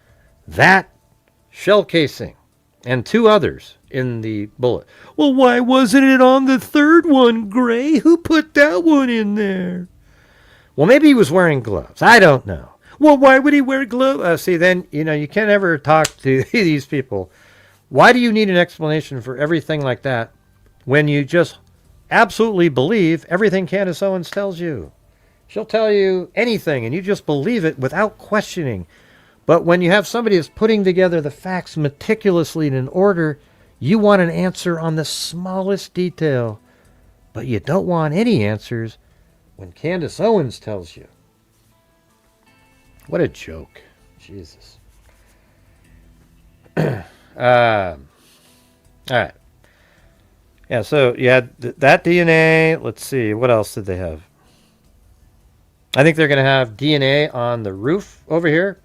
that shell casing and two others in the bullet. Well, why wasn't it on the third one, Gray? Who put that one in there? Well, maybe he was wearing gloves. I don't know. Well, why would he wear gloves? See, then, you can't ever talk to these people. Why do you need an explanation for everything like that when you just absolutely believe everything Candace Owens tells you? She'll tell you anything, and you just believe it without questioning. But when you have somebody that's putting together the facts meticulously and in order, you want an answer on the smallest detail. But you don't want any answers when Candace Owens tells you. What a joke. Jesus. All right. Yeah, so you had that DNA. Let's see. What else did they have? I think they're going to have DNA on the roof over here.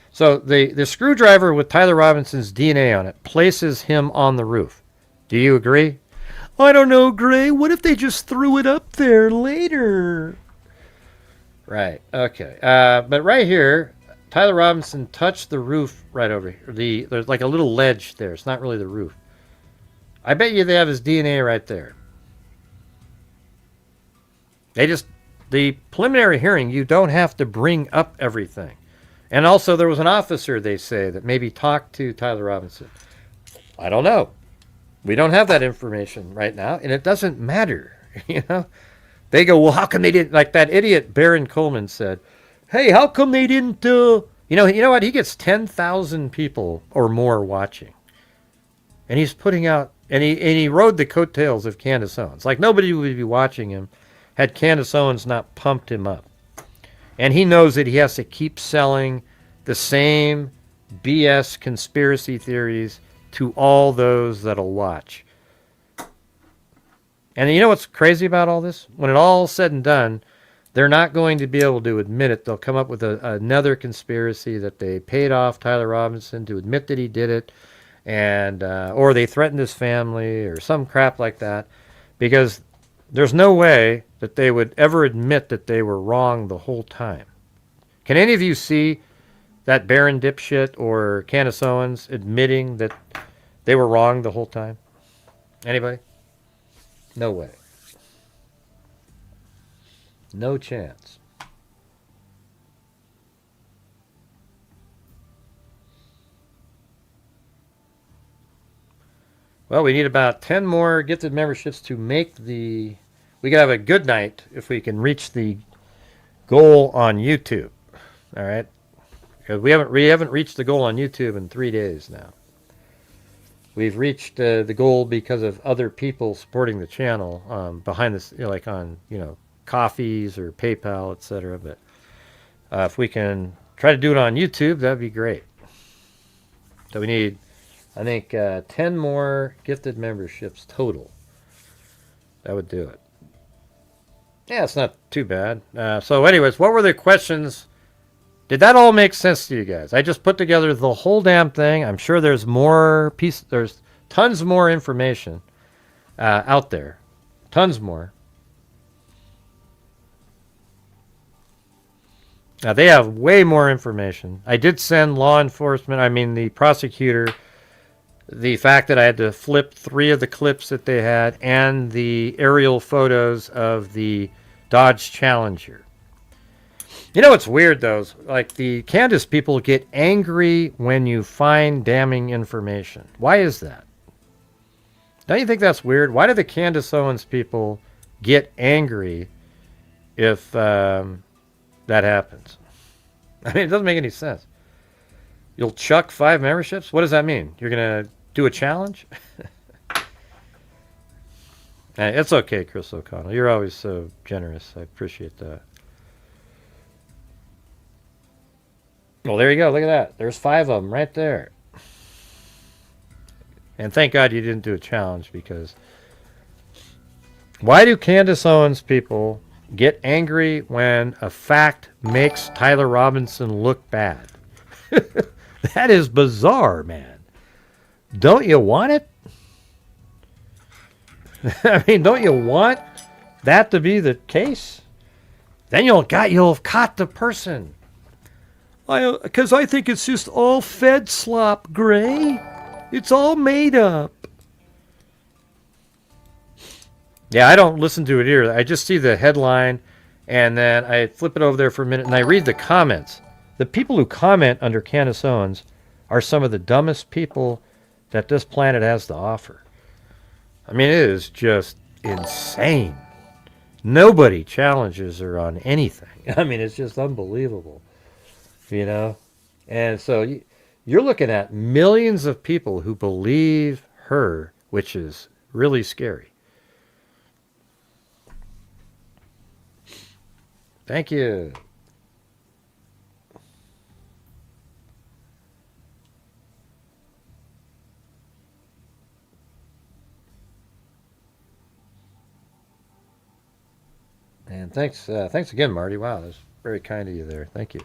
So the screwdriver with Tyler Robinson's DNA on it places him on the roof. Do you agree? I don't know, Gray. What if they just threw it up there later? Right. Okay. But right here, Tyler Robinson touched the roof right over here. There's like a little ledge there. It's not really the roof. I bet you they have his DNA right there. The preliminary hearing, you don't have to bring up everything. And also there was an officer, they say, that maybe talked to Tyler Robinson. I don't know. We don't have that information right now, and it doesn't matter. They go, well, how come they didn't, like that idiot Baron Coleman said, hey, how come they didn't, you know what? He gets 10,000 people or more watching. And he's putting out, and he rode the coattails of Candace Owens. Like nobody would be watching him had Candace Owens not pumped him up. And he knows that he has to keep selling the same BS conspiracy theories to all those that'll watch. And you know what's crazy about all this? When it all said and done, they're not going to be able to admit it. They'll come up with another conspiracy that they paid off Tyler Robinson to admit that he did it, and or they threatened his family or some crap like that, because there's no way that they would ever admit that they were wrong the whole time. Can any of you see that Baron dipshit or Candace Owens admitting that they were wrong the whole time? Anybody? No way. No chance. Well, we need about 10 more gifted memberships to make the... We could have a good night if we can reach the goal on YouTube. All right? Because we haven't reached the goal on YouTube in 3 days now. We've reached the goal because of other people supporting the channel behind this, like on, coffees or PayPal, etc. But if we can try to do it on YouTube, that'd be great. So we need, I think, 10 more gifted memberships total. That would do it. Yeah, it's not too bad. So anyways, what were the questions? Did that all make sense to you guys? I just put together the whole damn thing. I'm sure there's there's tons more information out there. Tons more. Now, they have way more information. I did send law enforcement, the prosecutor, the fact that I had to flip 3 of the clips that they had and the aerial photos of the Dodge Challenger. You know what's weird, though? Like, the Candace people get angry when you find damning information. Why is that? Don't you think that's weird? Why do the Candace Owens people get angry if that happens? It doesn't make any sense. You'll chuck 5 memberships? What does that mean? You're going to do a challenge? It's okay, Chris O'Connell. You're always so generous. I appreciate that. Well, there you go. Look at that. There's 5 of them right there. And thank God you didn't do a challenge, because why do Candace Owens people get angry when a fact makes Tyler Robinson look bad? That is bizarre, man. Don't you want it? Don't you want that to be the case? Then you'll have caught the person. Because I think it's just all Fed slop, Gray. It's all made up. Yeah, I don't listen to it either. I just see the headline, and then I flip it over there for a minute, and I read the comments. The people who comment under Candace Owens are some of the dumbest people that this planet has to offer. It is just insane. Nobody challenges her on anything. It's just unbelievable. And so you're looking at millions of people who believe her, which is really scary. Thank you. And thanks again, Marty. Wow, that's very kind of you there. Thank you.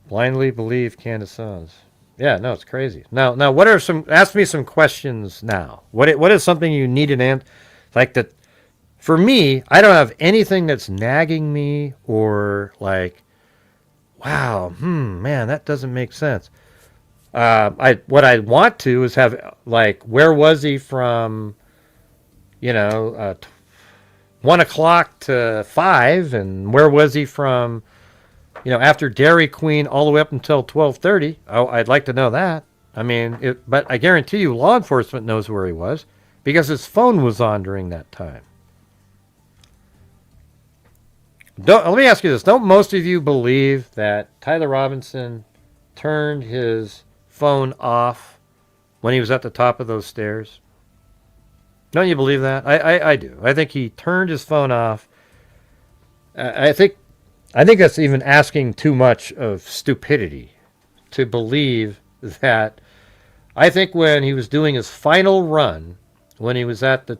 Blindly believe Candace Owens. Yeah, no, it's crazy. Now, what are ask me some questions now. What is something you need an answer? Like that, for me, I don't have anything that's nagging me or like wow, man, that doesn't make sense. What I want to is have, like, where was he from, 1 o'clock to 5, and where was he from, after Dairy Queen all the way up until 12:30? Oh, I'd like to know that. I mean, but I guarantee you law enforcement knows where he was because his phone was on during that time. Let me ask you this. Don't most of you believe that Tyler Robinson turned his phone off when he was at the top of those stairs? Don't you believe that? I do. I think he turned his phone off. I think that's even asking too much of stupidity to believe that. I think when he was doing his final run, when he was at the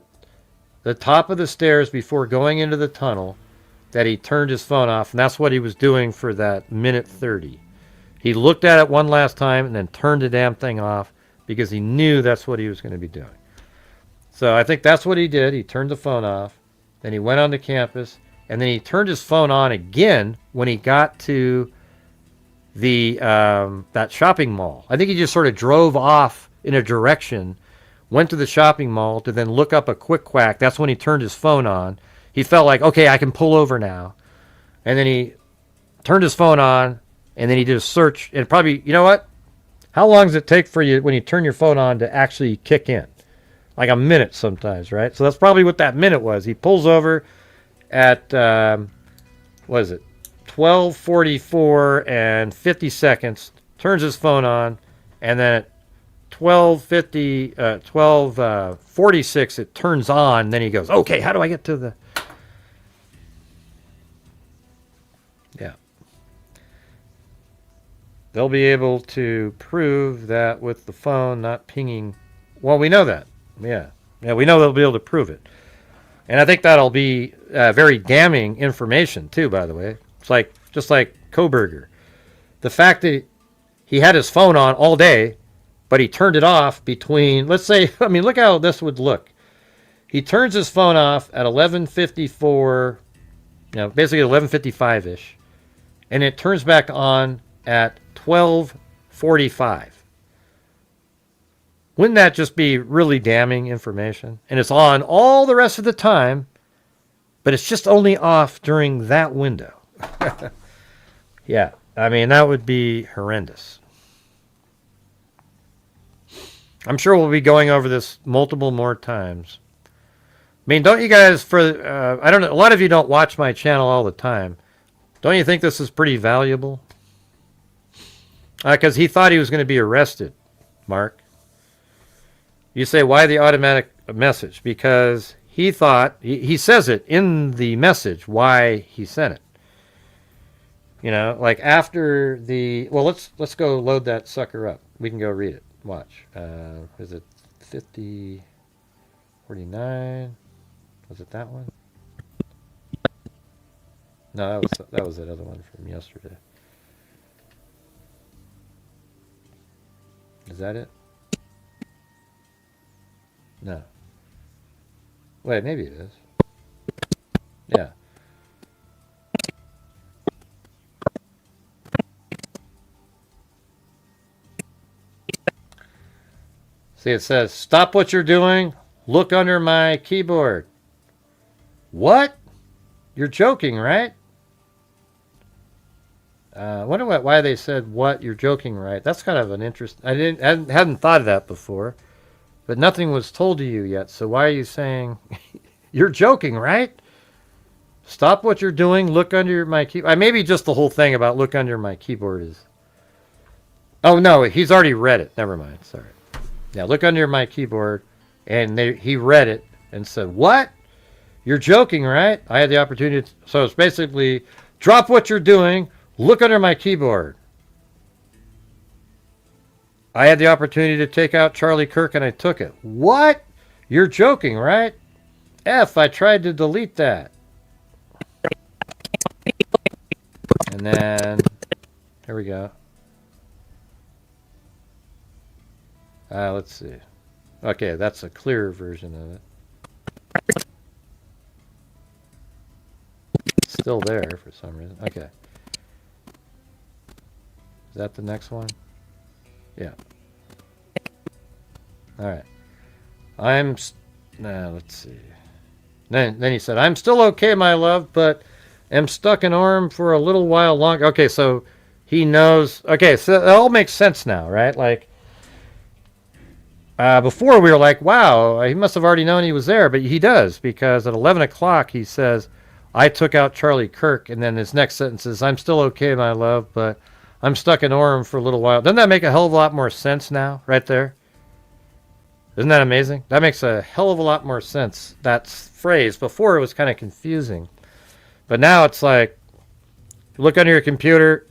top of the stairs before going into the tunnel, that he turned his phone off, and that's what he was doing for that minute 30. He looked at it one last time and then turned the damn thing off because he knew that's what he was going to be doing. So I think that's what he did. He turned the phone off, then he went onto campus, and then he turned his phone on again when he got to the that shopping mall. I think he just sort of drove off in a direction, went to the shopping mall to then look up a quick quack. That's when he turned his phone on. He felt like, okay, I can pull over now. And then he turned his phone on, and then he did a search. And probably, you know what? How long does it take for you when you turn your phone on to actually kick in? Like a minute sometimes, right? So that's probably what that minute was. He pulls over at, what is it? 12:44 and 50 seconds, turns his phone on, and then at 12:46 it turns on. Then he goes, okay, how do I get to the... Yeah. They'll be able to prove that with the phone not pinging. Well, we know that. Yeah, we know they'll be able to prove it. And I think that'll be very damning information, too, by the way. It's like, just like Koberger. The fact that he had his phone on all day, but he turned it off between, let's say, I mean, look how this would look. He turns his phone off at 11:54, basically 11:55-ish, and it turns back on at 12:45. Wouldn't that just be really damning information? And it's on all the rest of the time, but it's just only off during that window. Yeah, I mean, that would be horrendous. I'm sure we'll be going over this multiple more times. I mean, don't you guys, I don't know, a lot of you don't watch my channel all the time. Don't you think this is pretty valuable? Because he thought he was going to be arrested, Mark. You say, why the automatic message? Because he thought, he says it in the message, why he sent it. Like after the, well, let's go load that sucker up. We can go read it. Watch. Is it 5049? Was it that one? No, that was that other one from yesterday. Is that it? No. Wait, maybe it is. Yeah. See, it says, stop what you're doing, look under my keyboard. What? You're joking, right? I wonder why they said, what, you're joking, right? That's kind of an interest. I hadn't thought of that before, but nothing was told to you yet. So why are you saying, you're joking, right? Stop what you're doing, look under my keyboard. Maybe just the whole thing about look under my keyboard is... Oh, no, he's already read it. Never mind, sorry. Yeah, look under my keyboard, and he read it and said, what? You're joking, right? I had the opportunity to, so it's basically, drop what you're doing, look under my keyboard. I had the opportunity to take out Charlie Kirk, and I took it. What? You're joking, right? I tried to delete that. And then, here we go. Let's see. Okay, that's a clearer version of it. It's still there for some reason. Okay. Is that the next one? Yeah. All right. Let's see. Then he said, I'm still okay, my love, but am stuck in Orem for a little while longer. Okay, so he knows. Okay, so it all makes sense now, right? Like, before we were like, wow, he must have already known he was there, but he does, because at 11 o'clock he says, I took out Charlie Kirk, and then his next sentence is, I'm still okay, my love, but I'm stuck in Orem for a little while. Doesn't that make a hell of a lot more sense now, right there? Isn't that amazing? That makes a hell of a lot more sense, that phrase. Before it was kind of confusing. But now it's like, look under your computer,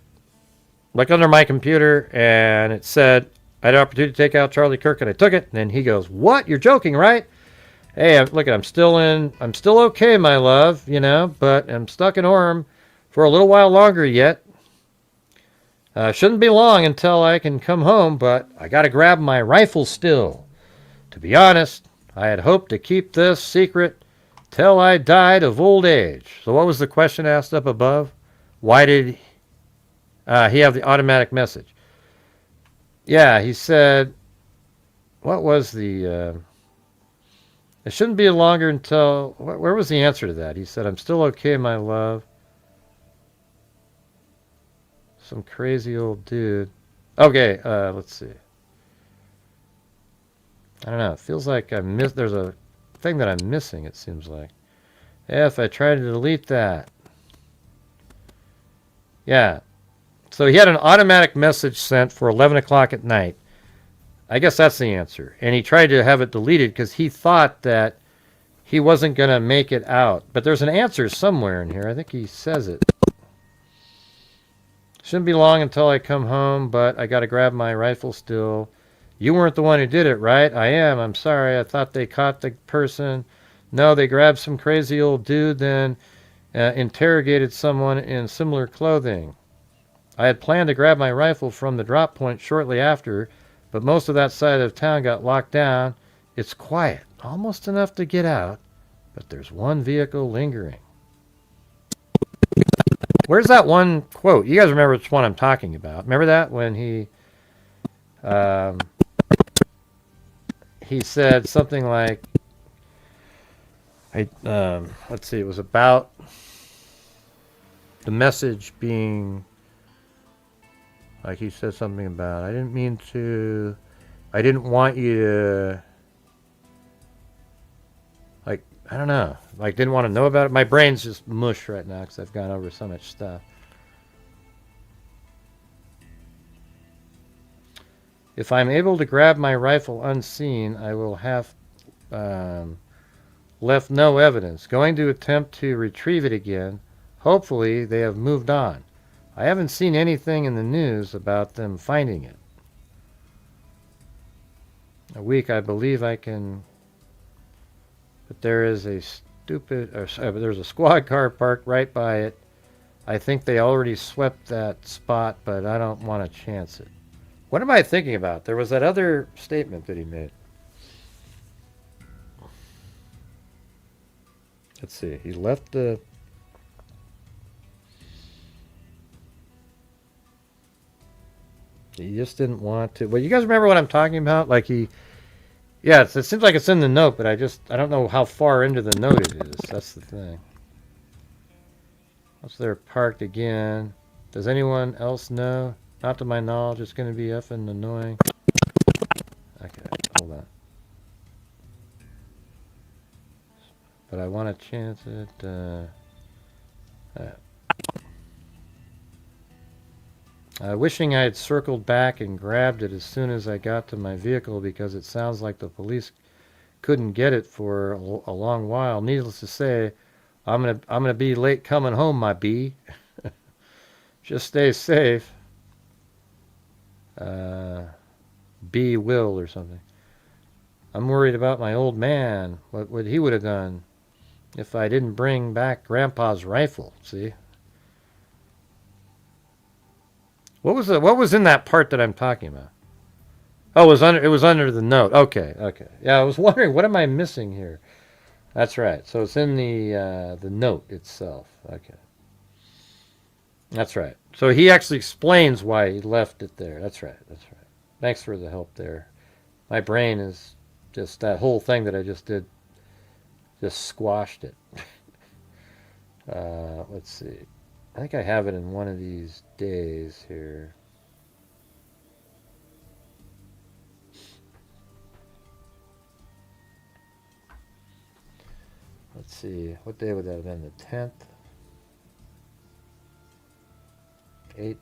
look under my computer, and it said, I had an opportunity to take out Charlie Kirk, and I took it. And then he goes, what? You're joking, right? Hey, look, I'm still okay, my love, but I'm stuck in Orem for a little while longer yet. Shouldn't be long until I can come home, but I got to grab my rifle still. To be honest, I had hoped to keep this secret till I died of old age. So what was the question asked up above? Why did he have the automatic message? Yeah, he said, what was the... it shouldn't be longer until... Where was the answer to that? He said, I'm still okay, my love. Some crazy old dude. Okay, let's see. I don't know. It feels like there's a thing that I'm missing, it seems like. If I try to delete that. Yeah. So he had an automatic message sent for 11 o'clock at night. I guess that's the answer. And he tried to have it deleted because he thought that he wasn't going to make it out. But there's an answer somewhere in here. I think he says it. Shouldn't be long until I come home, but I got to grab my rifle still. You weren't the one who did it, right? I am. I'm sorry. I thought they caught the person. No, they grabbed some crazy old dude, then interrogated someone in similar clothing. I had planned to grab my rifle from the drop point shortly after, but most of that side of town got locked down. It's quiet, almost enough to get out, but there's one vehicle lingering. Where's that one quote? You guys remember which one I'm talking about. Remember that when he said something like, let's see, it was about the message being, like he said something about, I didn't want you to, like, I don't know, like didn't want to know about it. My brain's just mush right now because I've gone over so much stuff. If I'm able to grab my rifle unseen, I will have left no evidence. Going to attempt to retrieve it again. Hopefully they have moved on. I haven't seen anything in the news about them finding it. A week, I believe I can... But there is a there's a squad car parked right by it. I think they already swept that spot, but I don't want to chance it. What am I thinking about? There was that other statement that he made. Let's see. He left the... He just didn't want to... Well, you guys remember what I'm talking about? Like he... Yeah, it seems like it's in the note, but I don't know how far into the note it is. That's the thing. Once they're parked again. Does anyone else know? Not to my knowledge. It's going to be effing annoying. Okay, hold on. But I want to chance it. Wishing I had circled back and grabbed it as soon as I got to my vehicle because it sounds like the police couldn't get it for a long while. Needless to say, I'm gonna be late coming home, my bee. Just stay safe. B will or something. I'm worried about my old man. What he would have done if I didn't bring back Grandpa's rifle. See. What was in that part that I'm talking about? Oh, it was under the note. Okay. Yeah, I was wondering, what am I missing here? That's right. So it's in the note itself. Okay. That's right. So he actually explains why he left it there. That's right. That's right. Thanks for the help there. My brain is just that whole thing that I just did, just squashed it. Let's see. I think I have it in one of these days here. Let's see. What day would that have been? The 10th? 8th?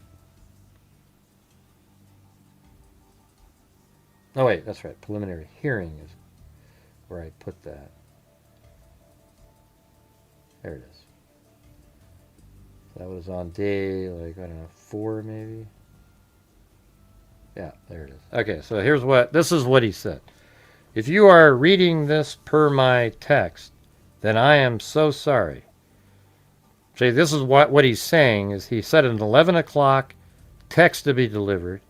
Oh, wait. That's right. Preliminary hearing is where I put that. There it is. That was on day, like, I don't know, 4 maybe? Yeah, there it is. Okay, so this is what he said. If you are reading this per my text, then I am so sorry. See, this is what he's saying, is he said an 11 o'clock text to be delivered.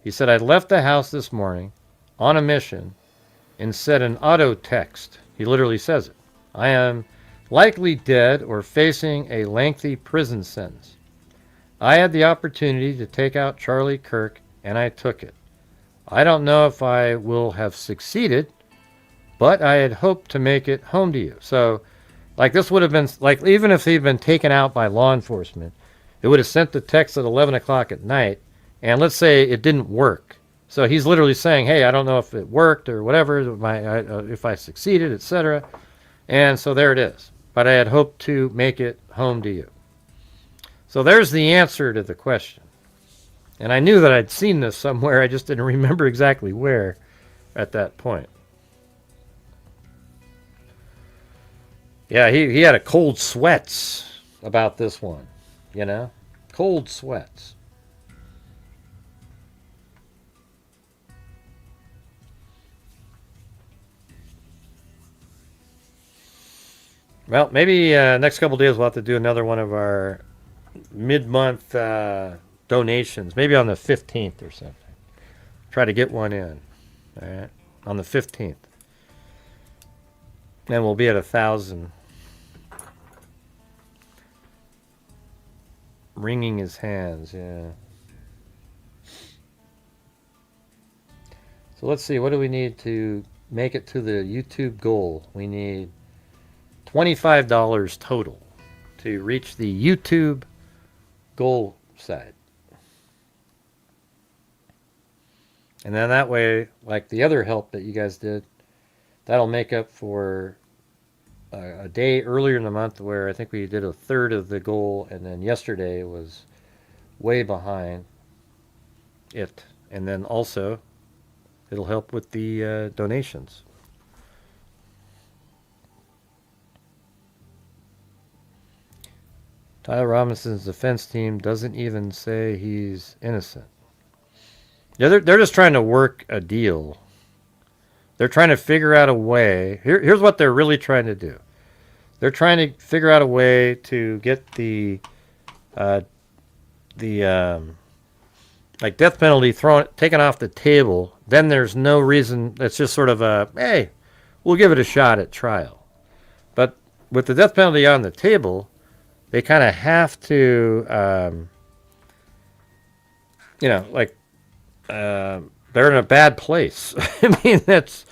He said, I left the house this morning on a mission and said an auto text. He literally says it. I am likely dead or facing a lengthy prison sentence. I had the opportunity to take out Charlie Kirk, and I took it. I don't know if I will have succeeded, but I had hoped to make it home to you. So, like, this would have been, like, even if he'd been taken out by law enforcement, it would have sent the text at 11 o'clock at night, and let's say it didn't work. So he's literally saying, hey, I don't know if it worked or whatever, if I succeeded, etc. And so there it is. But I had hoped to make it home to you. So there's the answer to the question. And I knew that I'd seen this somewhere. I just didn't remember exactly where at that point. Yeah, he had a cold sweats about this one, you know? Cold sweats. Well, maybe next couple days we'll have to do another one of our mid-month donations. Maybe on the 15th or something. Try to get one in. All right, on the 15th. And we'll be at 1,000. Wringing his hands, yeah. So let's see, what do we need to make it to the YouTube goal? We need $25 total to reach the YouTube goal side. And then that way, like the other help that you guys did, that'll make up for a day earlier in the month where I think we did a third of the goal, and then yesterday was way behind it. And then also, it'll help with the donations. Tyler Robinson's defense team doesn't even say he's innocent. Yeah, they're just trying to work a deal. They're trying to figure out a way. Here's what they're really trying to do. They're trying to figure out a way to get the like death penalty taken off the table. Then there's no reason. It's just sort of a, hey, we'll give it a shot at trial. But with the death penalty on the table, they kind of have to, they're in a bad place. I mean, that's,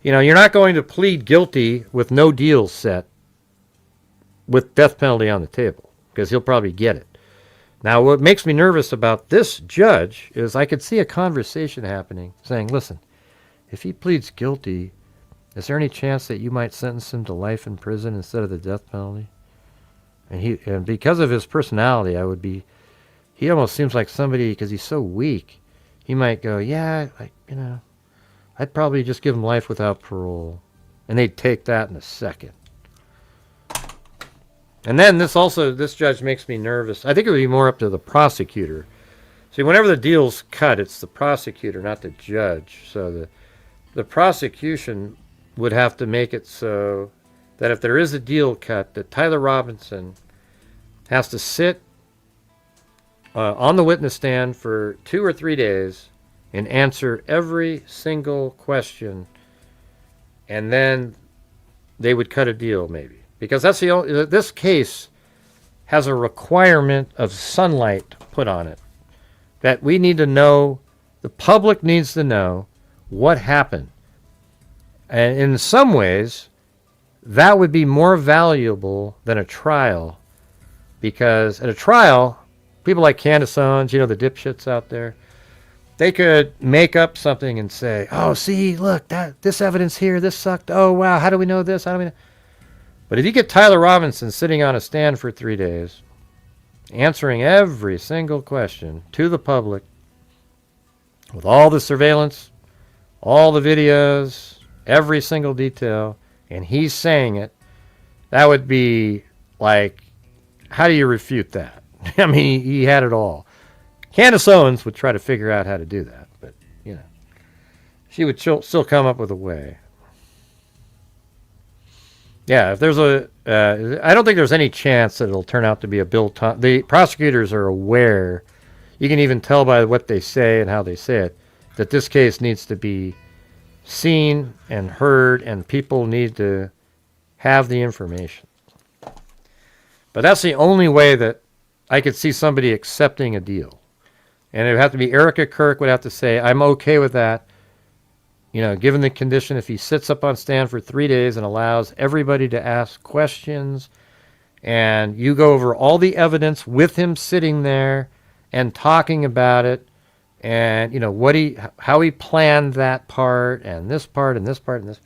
you're not going to plead guilty with no deal set with death penalty on the table, because he'll probably get it. Now, what makes me nervous about this judge is I could see a conversation happening saying, listen, if he pleads guilty, is there any chance that you might sentence him to life in prison instead of the death penalty? And because of his personality, he almost seems like somebody, because he's so weak, he might go, yeah, I'd probably just give him life without parole. And they'd take that in a second. And then this judge makes me nervous. I think it would be more up to the prosecutor. See, whenever the deal's cut, it's the prosecutor, not the judge. So the prosecution would have to make it so that if there is a deal cut, that Tyler Robinson has to sit on the witness stand for 2 or 3 days and answer every single question, and then they would cut a deal maybe. Because that's this case has a requirement of sunlight put on it. That we need to know, the public needs to know what happened. And in some ways, that would be more valuable than a trial. Because at a trial, people like Candace Owens, the dipshits out there, they could make up something and say, oh, see, look, this evidence here, this sucked. Oh, wow, how do we know this? How do we know? But if you get Tyler Robinson sitting on a stand for 3 days, answering every single question to the public, with all the surveillance, all the videos, every single detail, and he's saying it, that would be like, how do you refute that? I mean, he had it all. Candace Owens would try to figure out how to do that, but, she would still come up with a way. Yeah, if there's I don't think there's any chance that it'll turn out to be a Bill Thompson. The prosecutors are aware, you can even tell by what they say and how they say it, that this case needs to be seen and heard, and people need to have the information. But that's the only way that I could see somebody accepting a deal. And it would have to be Erica Kirk would have to say, I'm okay with that. Given the condition, if he sits up on stand for 3 days and allows everybody to ask questions, and you go over all the evidence with him sitting there and talking about it, and how he planned that part and this part and this part and this,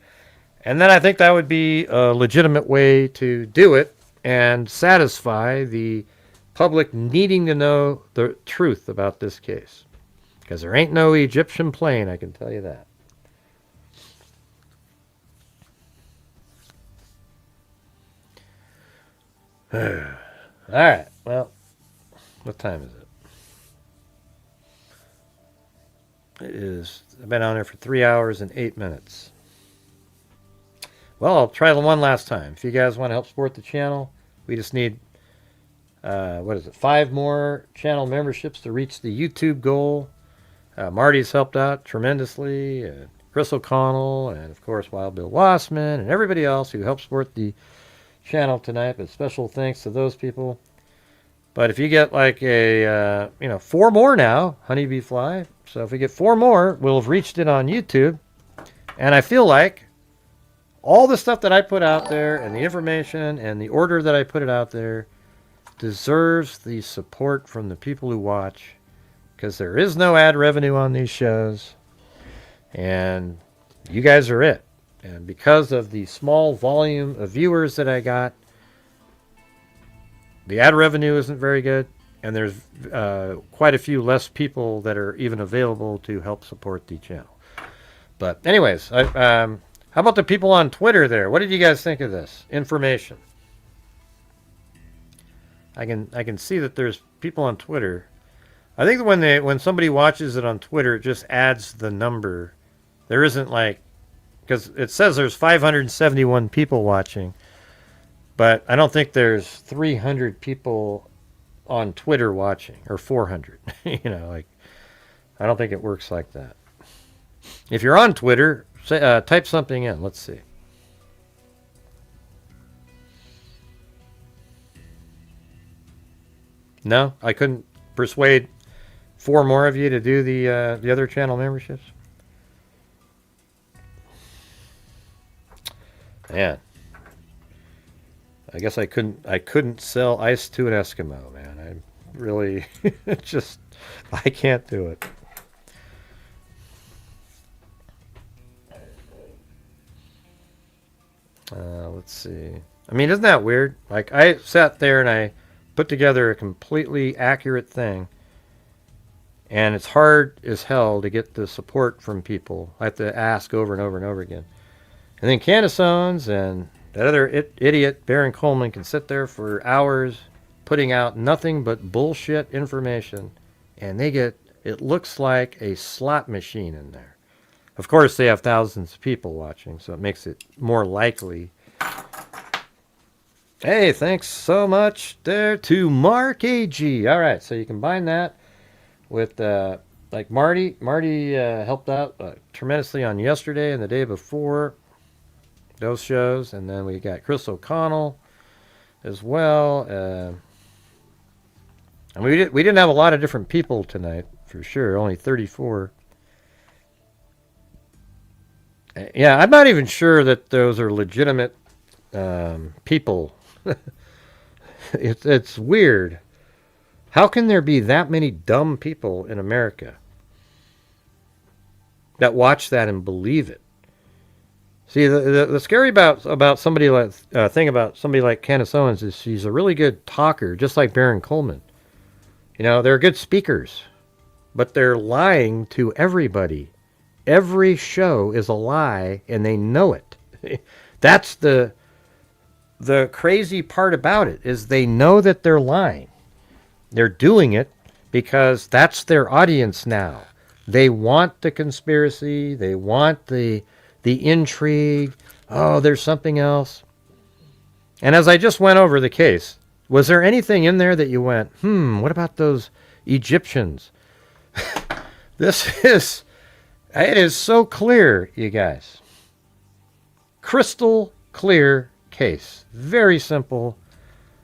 and then I think that would be a legitimate way to do it and satisfy the public needing to know the truth about this case, because there ain't no Egyptian plane, I can tell you that. All right, well, what time is it? I've been on there for 3 hours and 8 minutes. Well, I'll try one last time. If you guys want to help support the channel, we just need, 5 more channel memberships to reach the YouTube goal. Marty's helped out tremendously, and Chris O'Connell, and of course Wild Bill Wassman, and everybody else who helped support the channel tonight. But special thanks to those people. But if you get like 4 more now, Honeybee Fly. So if we get 4 more, we'll have reached it on YouTube. And I feel like all the stuff that I put out there and the information and the order that I put it out there deserves the support from the people who watch, because there is no ad revenue on these shows. And you guys are it. And because of the small volume of viewers that I got, the ad revenue isn't very good, and there's quite a few less people that are even available to help support the channel. But anyways, how about the people on Twitter there? What did you guys think of this information? I can see that there's people on Twitter. I think when somebody watches it on Twitter, it just adds the number. There isn't because it says there's 571 people watching. But I don't think there's 300 people on Twitter watching, or 400. I don't think it works like that. If you're on Twitter, type something in. Let's see. No, I couldn't persuade 4 more of you to do the other channel memberships. Man. I guess I couldn't sell ice to an Eskimo, man. I really I can't do it. Let's see. I mean, isn't that weird? I sat there and I put together a completely accurate thing, and it's hard as hell to get the support from people. I have to ask over and over and over again. And then Candace Owens and that other idiot, Baron Coleman, can sit there for hours putting out nothing but bullshit information, and it looks like a slot machine in there. Of course, they have thousands of people watching, so it makes it more likely. Hey, thanks so much there to Mark AG. All right, so you combine that with Marty. Marty helped out tremendously on yesterday and the day before. Those shows, and then we got Chris O'Connell as well. And we didn't have a lot of different people tonight, for sure. Only 34. Yeah, I'm not even sure that those are legitimate people. It's weird. How can there be that many dumb people in America that watch that and believe it? See, the scary about somebody like thing about somebody like Candace Owens is she's a really good talker, just like Baron Coleman. You know, they're good speakers, but they're lying to everybody. Every show is a lie, and they know it. That's the crazy part about it, is they know that they're lying. They're doing it because that's their audience now. They want the conspiracy. They want the intrigue. Oh, there's something else. And as I just went over the case, was there anything in there that you went, what about those Egyptians? It is so clear, you guys. Crystal clear case. Very simple.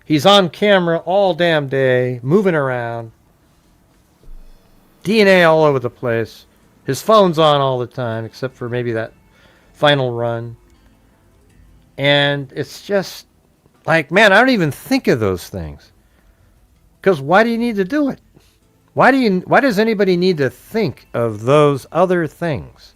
He's on camera all damn day, moving around. DNA all over the place. His phone's on all the time, except for maybe that final run. And it's just like, man, I don't even think of those things. Because why do you need to do it? Why does anybody need to think of those other things?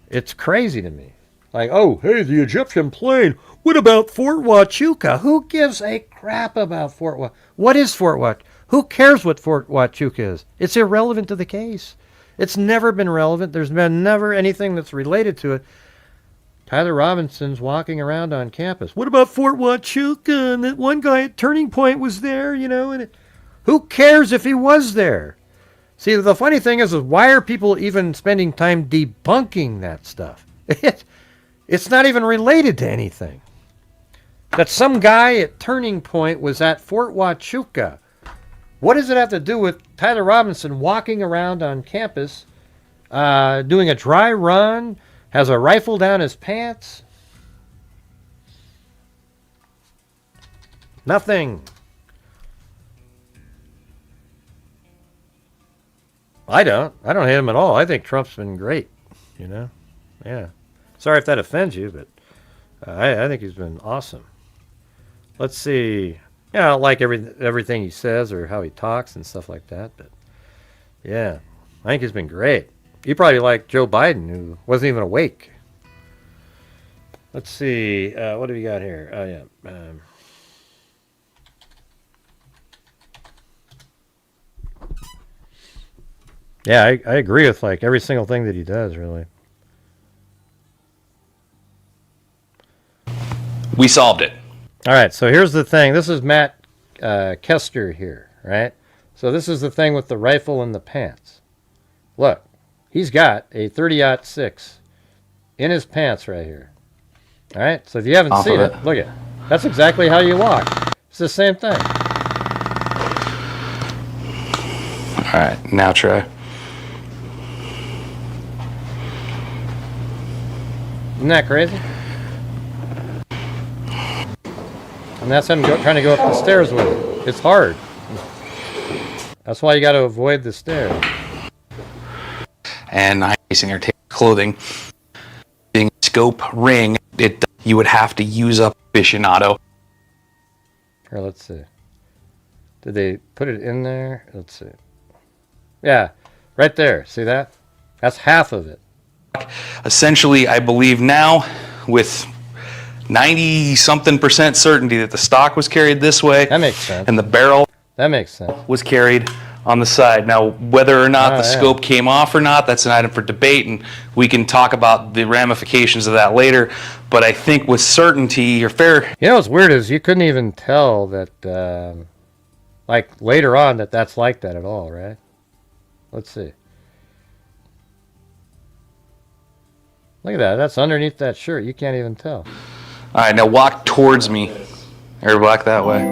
It's crazy to me. Like, oh, hey, the Egyptian plane. What about Fort Huachuca? Who gives a crap about Fort Huachuca? What is Fort Huachuca? Who cares what Fort Huachuca is? It's irrelevant to the case. It's never been relevant. There's been never anything that's related to it. Tyler Robinson's walking around on campus. What about Fort Huachuca? And that one guy at Turning Point was there, you know, and who cares if he was there? See, the funny thing is why are people even spending time debunking that stuff? It's not even related to anything. That some guy at Turning Point was at Fort Huachuca. What does it have to do with Tyler Robinson walking around on campus, doing a dry run, has a rifle down his pants? Nothing. I don't hate him at all. I think Trump's been great, you know? Yeah. Sorry if that offends you, but I think he's been awesome. Let's see. Yeah, I don't like everything he says or how he talks and stuff like that, but yeah, I think he's been great. You probably like Joe Biden, who wasn't even awake. Let's see. What do we got here? Oh, yeah. Yeah, I agree with like every single thing that he does, really. We solved it. All right, so here's the thing. This is Matt Kester here, right? So this is the thing with the rifle and the pants. Look, he's got a 30-06 in his pants right here. All right, so if you haven't seen it, look at it. That's exactly how you walk. It's the same thing. All right, now try. Isn't that crazy? And that's him trying to go up the stairs with it. It's hard. That's why you got to avoid the stairs. And facing our clothing, being a scope ring, you would have to use up aficionado. Here, let's see. Did they put it in there? Let's see. Yeah, right there. See that? That's half of it. Essentially, I believe now with 90-something% certainty that the stock was carried this way. That makes sense. And the barrel that makes sense. Was carried on the side. Now, whether or not the scope came off or not, that's an item for debate, and we can talk about the ramifications of that later. But I think with certainty or fair... You know what's weird is you couldn't even tell that, like, later on that's like that at all, right? Let's see. Look at that. That's underneath that shirt. You can't even tell. All right, now walk towards me. Or walk that way.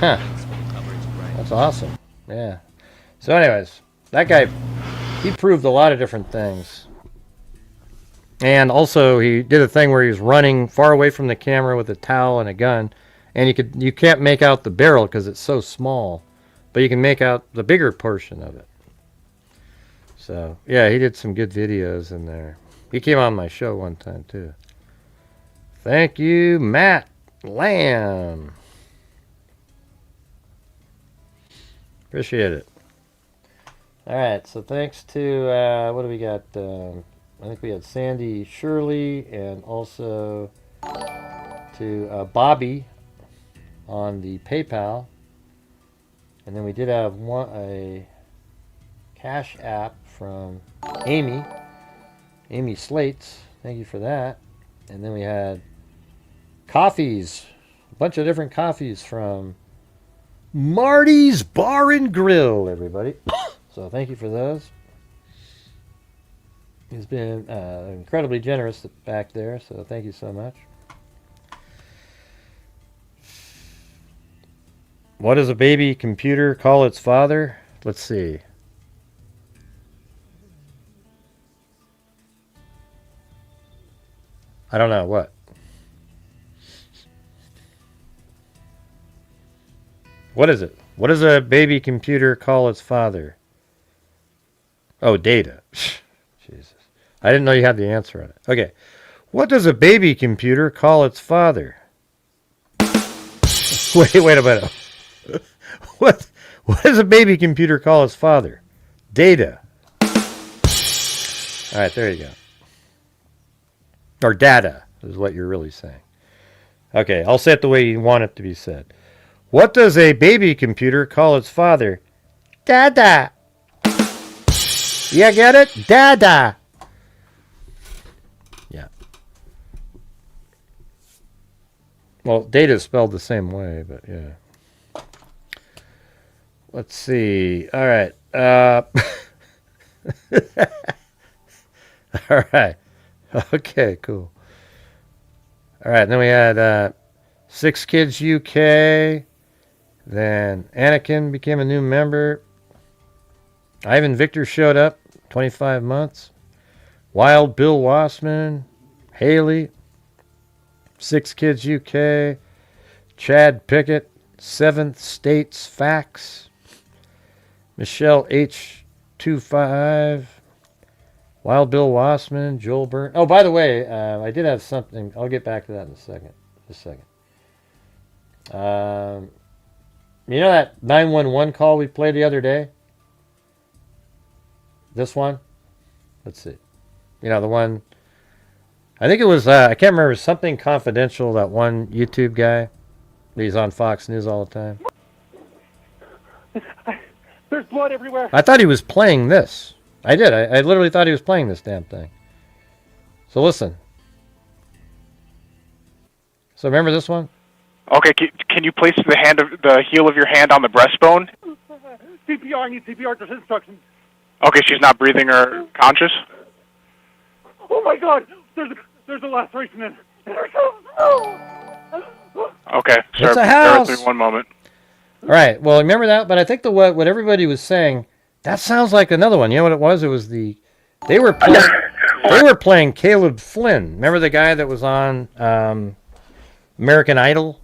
Huh. That's awesome. Yeah. So anyways, that guy, he proved a lot of different things. And also he did a thing where he was running far away from the camera with a towel and a gun. And you can't make out the barrel because it's so small, but you can make out the bigger portion of it. So yeah, he did some good videos in there. He came on my show one time too. Thank you, Matt Lamb. Appreciate it. All right, so thanks to what do we got? I think we had Sandy Shirley and also to Bobby on the PayPal, and then we did have a Cash App from Amy Slates. Thank you for that. And then we had coffees, a bunch of different coffees from Marty's Bar and Grill, everybody. So thank you for those. He's been incredibly generous back there, so thank you so much. What does a baby computer call its father? Let's see. I don't know. What? What is it? What does a baby computer call its father? Oh, data. Jesus. I didn't know you had the answer on it. Okay. What does a baby computer call its father? Wait a minute. What does a baby computer call its father? Data. All right, there you go. Or data is what you're really saying. Okay, I'll say it the way you want it to be said. What does a baby computer call its father? Dada. You get it? Dada. Yeah. Well, data is spelled the same way, but yeah. Let's see. All right. All right. Okay, cool. All right, then we had 6 Kids UK. Then Anakin became a new member. Ivan Victor showed up, 25 months. Wild Bill Wassman. Haley. 6 Kids UK. Chad Pickett. 7th States Facts. Michelle H25. Wild Bill Wassman, Joel Byrne. Oh, by the way, I did have something. I'll get back to that in a second. Just a second. You know that 911 call we played the other day? This one? Let's see. You know, the one... I think it was, I can't remember, something confidential, that one YouTube guy. He's on Fox News all the time. There's blood everywhere. I thought he was playing this. I did. I literally thought he was playing this damn thing. So listen. So remember this one? Okay, can you place the heel of your hand on the breastbone? CPR, I need CPR, just instructions. Okay, she's not breathing or conscious? Oh my god, there's a laceration in her. Okay, It's sir, a bear house. with me one moment. All right. Well, remember that? But I think what everybody was saying, that sounds like another one. You know what it was? It was they were playing Caleb Flynn. Remember the guy that was on American Idol?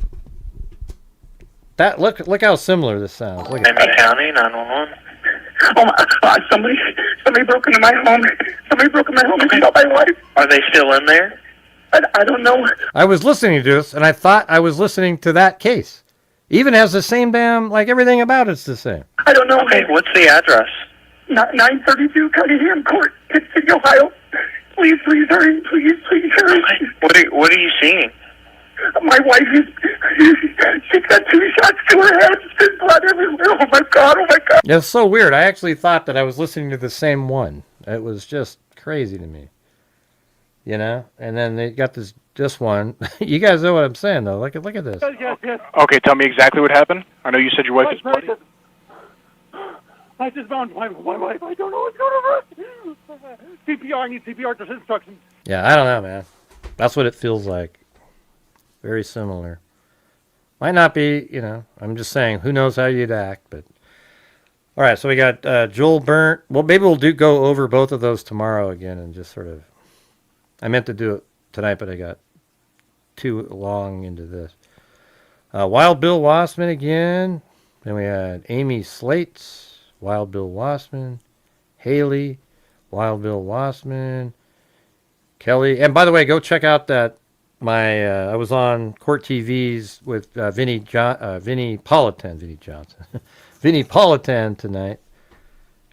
That look how similar this sounds. Look at that. County 911. Oh my God! Somebody broke into my home. Somebody broke into my home and killed my wife. Are they still in there? I don't know. I was listening to this, and I thought I was listening to that case. Even has the same damn, like everything about it's the same. I don't know. Okay, what's the address? 932 Cunningham Court, Pitt City, Ohio. Please hurry. Please hurry. What are you seeing? My wife she's got 2 shots to her head. There's blood everywhere. Oh my God. Yeah, it's so weird. I actually thought that I was listening to the same one. It was just crazy to me. You know? And then they got this one. You guys know what I'm saying, though. Look at this. Yes. Okay, tell me exactly what happened. I know you said your wife is bloody. I just found my wife. I don't know what's going on. CPR, I need CPR, just instructions. Yeah, I don't know, man. That's what it feels like. Very similar. Might not be, you know, I'm just saying, who knows how you'd act, but... All right, so we got Joel Byrne. Well, maybe we'll go over both of those tomorrow again and just sort of... I meant to do it tonight, but I got too long into this. Wild Bill Wassman again. Then we had Amy Slates, Wild Bill Wassman, Haley, Wild Bill Wassman, Kelly. And by the way, go check out that I was on Court TV's with Vinny Johnson, Vinny Politan tonight.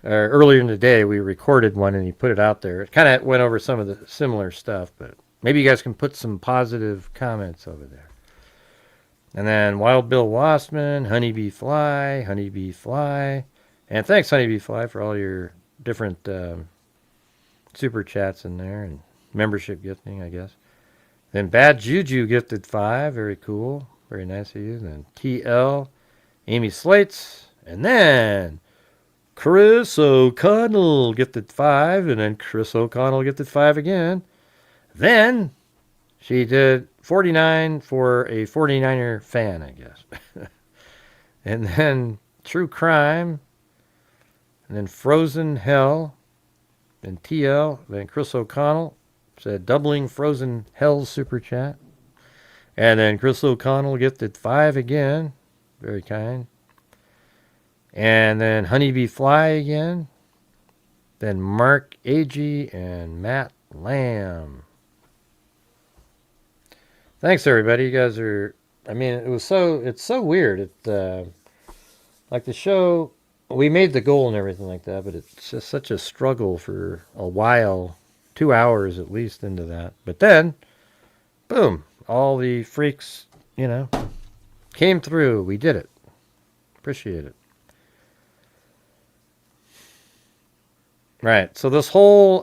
Earlier in the day, we recorded one and he put it out there. It kind of went over some of the similar stuff, but maybe you guys can put some positive comments over there. And then Wild Bill Wassman, Honeybee Fly, and thanks Honeybee Fly for all your different super chats in there and membership gifting, I guess. Then Bad Juju gifted 5, very cool, very nice of you. Then TL, Amy Slates, and then Chris O'Connell gifted 5, and then Chris O'Connell gifted 5 again. Then she did 49 for a 49er fan, I guess. And then True Crime, and then Frozen Hell, then TL, then Chris O'Connell said doubling Frozen Hell's super chat. And then Chris O'Connell gifted 5 again, very kind. And then Honeybee Fly again. Then Mark Agee and Matt Lamb. Thanks everybody. You guys are, I mean, it's so weird. Like the show, we made the goal and everything like that, but it's just such a struggle for a while, 2 hours at least into that. But then, boom, all the freaks, came through. We did it. Appreciate it. Right. So this whole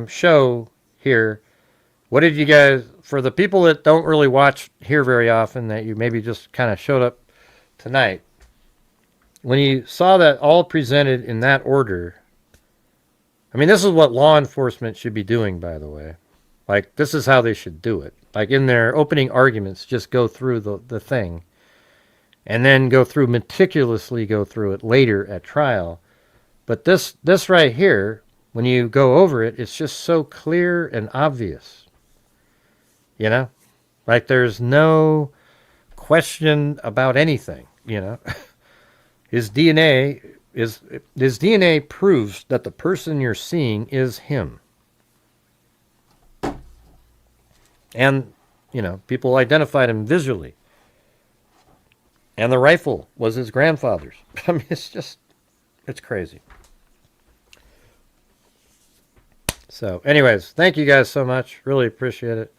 show here, what did you guys, for the people that don't really watch here very often, that you maybe just kind of showed up tonight, when you saw that all presented in that order, I mean, this is what law enforcement should be doing, by the way. Like, this is how they should do it. Like, in their opening arguments, just go through the thing, and then meticulously go through it later at trial. But this right here, when you go over it, it's just so clear and obvious. Like there's no question about anything, His DNA proves that the person you're seeing is him. And, people identified him visually. And the rifle was his grandfather's. I mean, it's crazy. So, anyways, thank you guys so much. Really appreciate it.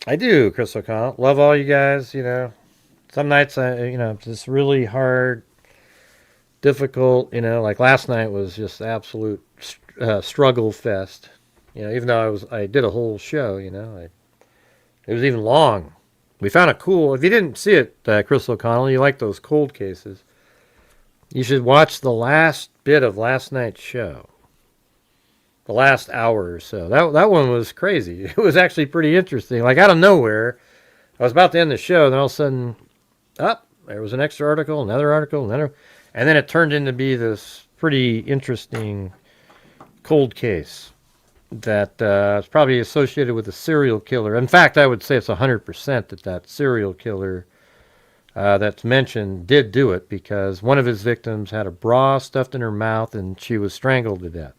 I do, Chris O'Connell. Love all you guys, Some nights, it's just really hard, difficult, like last night was just absolute struggle fest. Even though I did a whole show, it was even long. We found a cool, if you didn't see it, Chris O'Connell, you like those cold cases, you should watch the last bit of last night's show. The last hour or so. That one was crazy. It was actually pretty interesting. Like out of nowhere, I was about to end the show, and then all of a sudden, there was an extra article, another article, and then it turned into be this pretty interesting cold case that is probably associated with a serial killer. In fact, I would say it's 100% that serial killer that's mentioned did do it, because one of his victims had a bra stuffed in her mouth and she was strangled to death.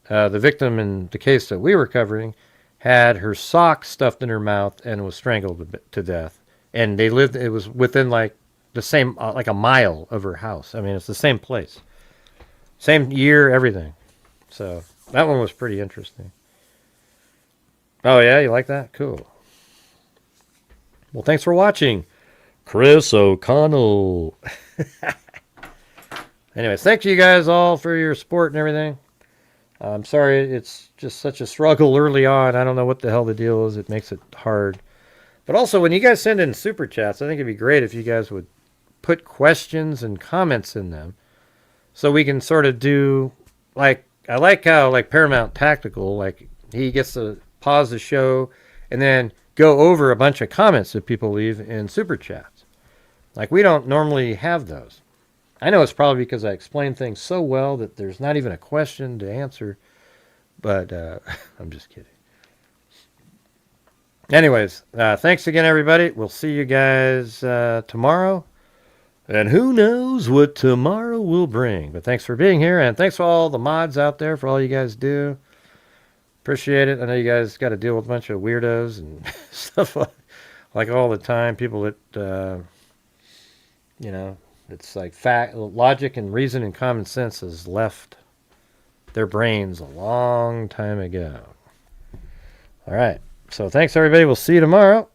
The victim in the case that we were covering had her sock stuffed in her mouth and was strangled to death. And it was within like the same, like a mile of her house. I mean, it's the same place. Same year, everything. So that one was pretty interesting. Oh yeah, you like that? Cool. Well, thanks for watching, Chris O'Connell. Anyways, thank you guys all for your support and everything. I'm sorry, it's just such a struggle early on. I don't know what the hell the deal is. It makes it hard. But also, when you guys send in super chats, I think it'd be great if you guys would put questions and comments in them, so we can sort of do, like, I like how, like, Paramount Tactical, like, he gets to pause the show and then go over a bunch of comments that people leave in super chats. Like, we don't normally have those. I know it's probably because I explain things so well that there's not even a question to answer, but I'm just kidding. Anyways, thanks again, everybody. We'll see you guys tomorrow. And who knows what tomorrow will bring. But thanks for being here, and thanks for all the mods out there for all you guys do. Appreciate it. I know you guys got to deal with a bunch of weirdos and stuff like all the time. People that, it's like fact, logic and reason and common sense has left their brains a long time ago. All right. So thanks, everybody. We'll see you tomorrow.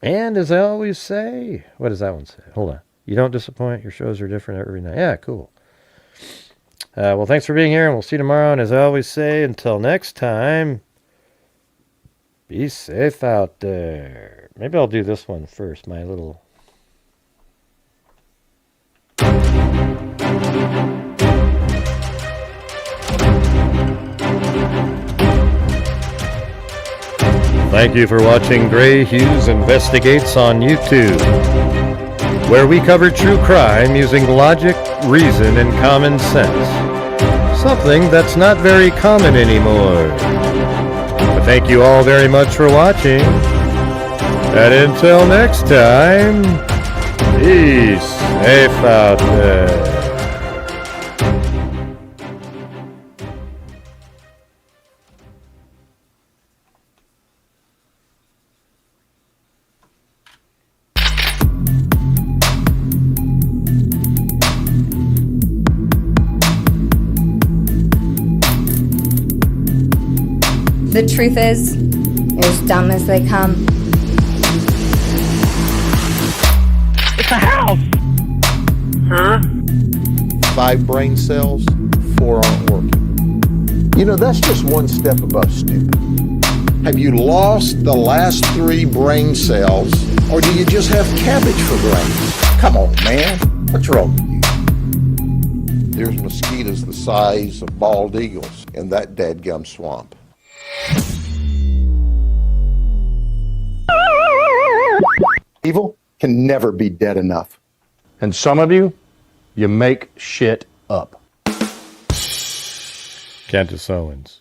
And as I always say, what does that one say? Hold on. You don't disappoint. Your shows are different every night. Yeah, cool. Well, thanks for being here, and we'll see you tomorrow. And as I always say, until next time, be safe out there. Maybe I'll do this one first, my little... Thank you for watching Gray Hughes Investigates on YouTube, where we cover true crime using logic, reason, and common sense. Something that's not very common anymore. But thank you all very much for watching. And until next time, be safe out there. The truth is, you're as dumb as they come. It's a house! Huh? 5 brain cells, 4 aren't working. You know, that's just one step above stupid. Have you lost the last 3 brain cells, or do you just have cabbage for brains? Come on, man. What's wrong with you? There's mosquitoes the size of bald eagles in that dadgum swamp. Evil can never be dead enough. And some of you, you make shit up. Candace Owens.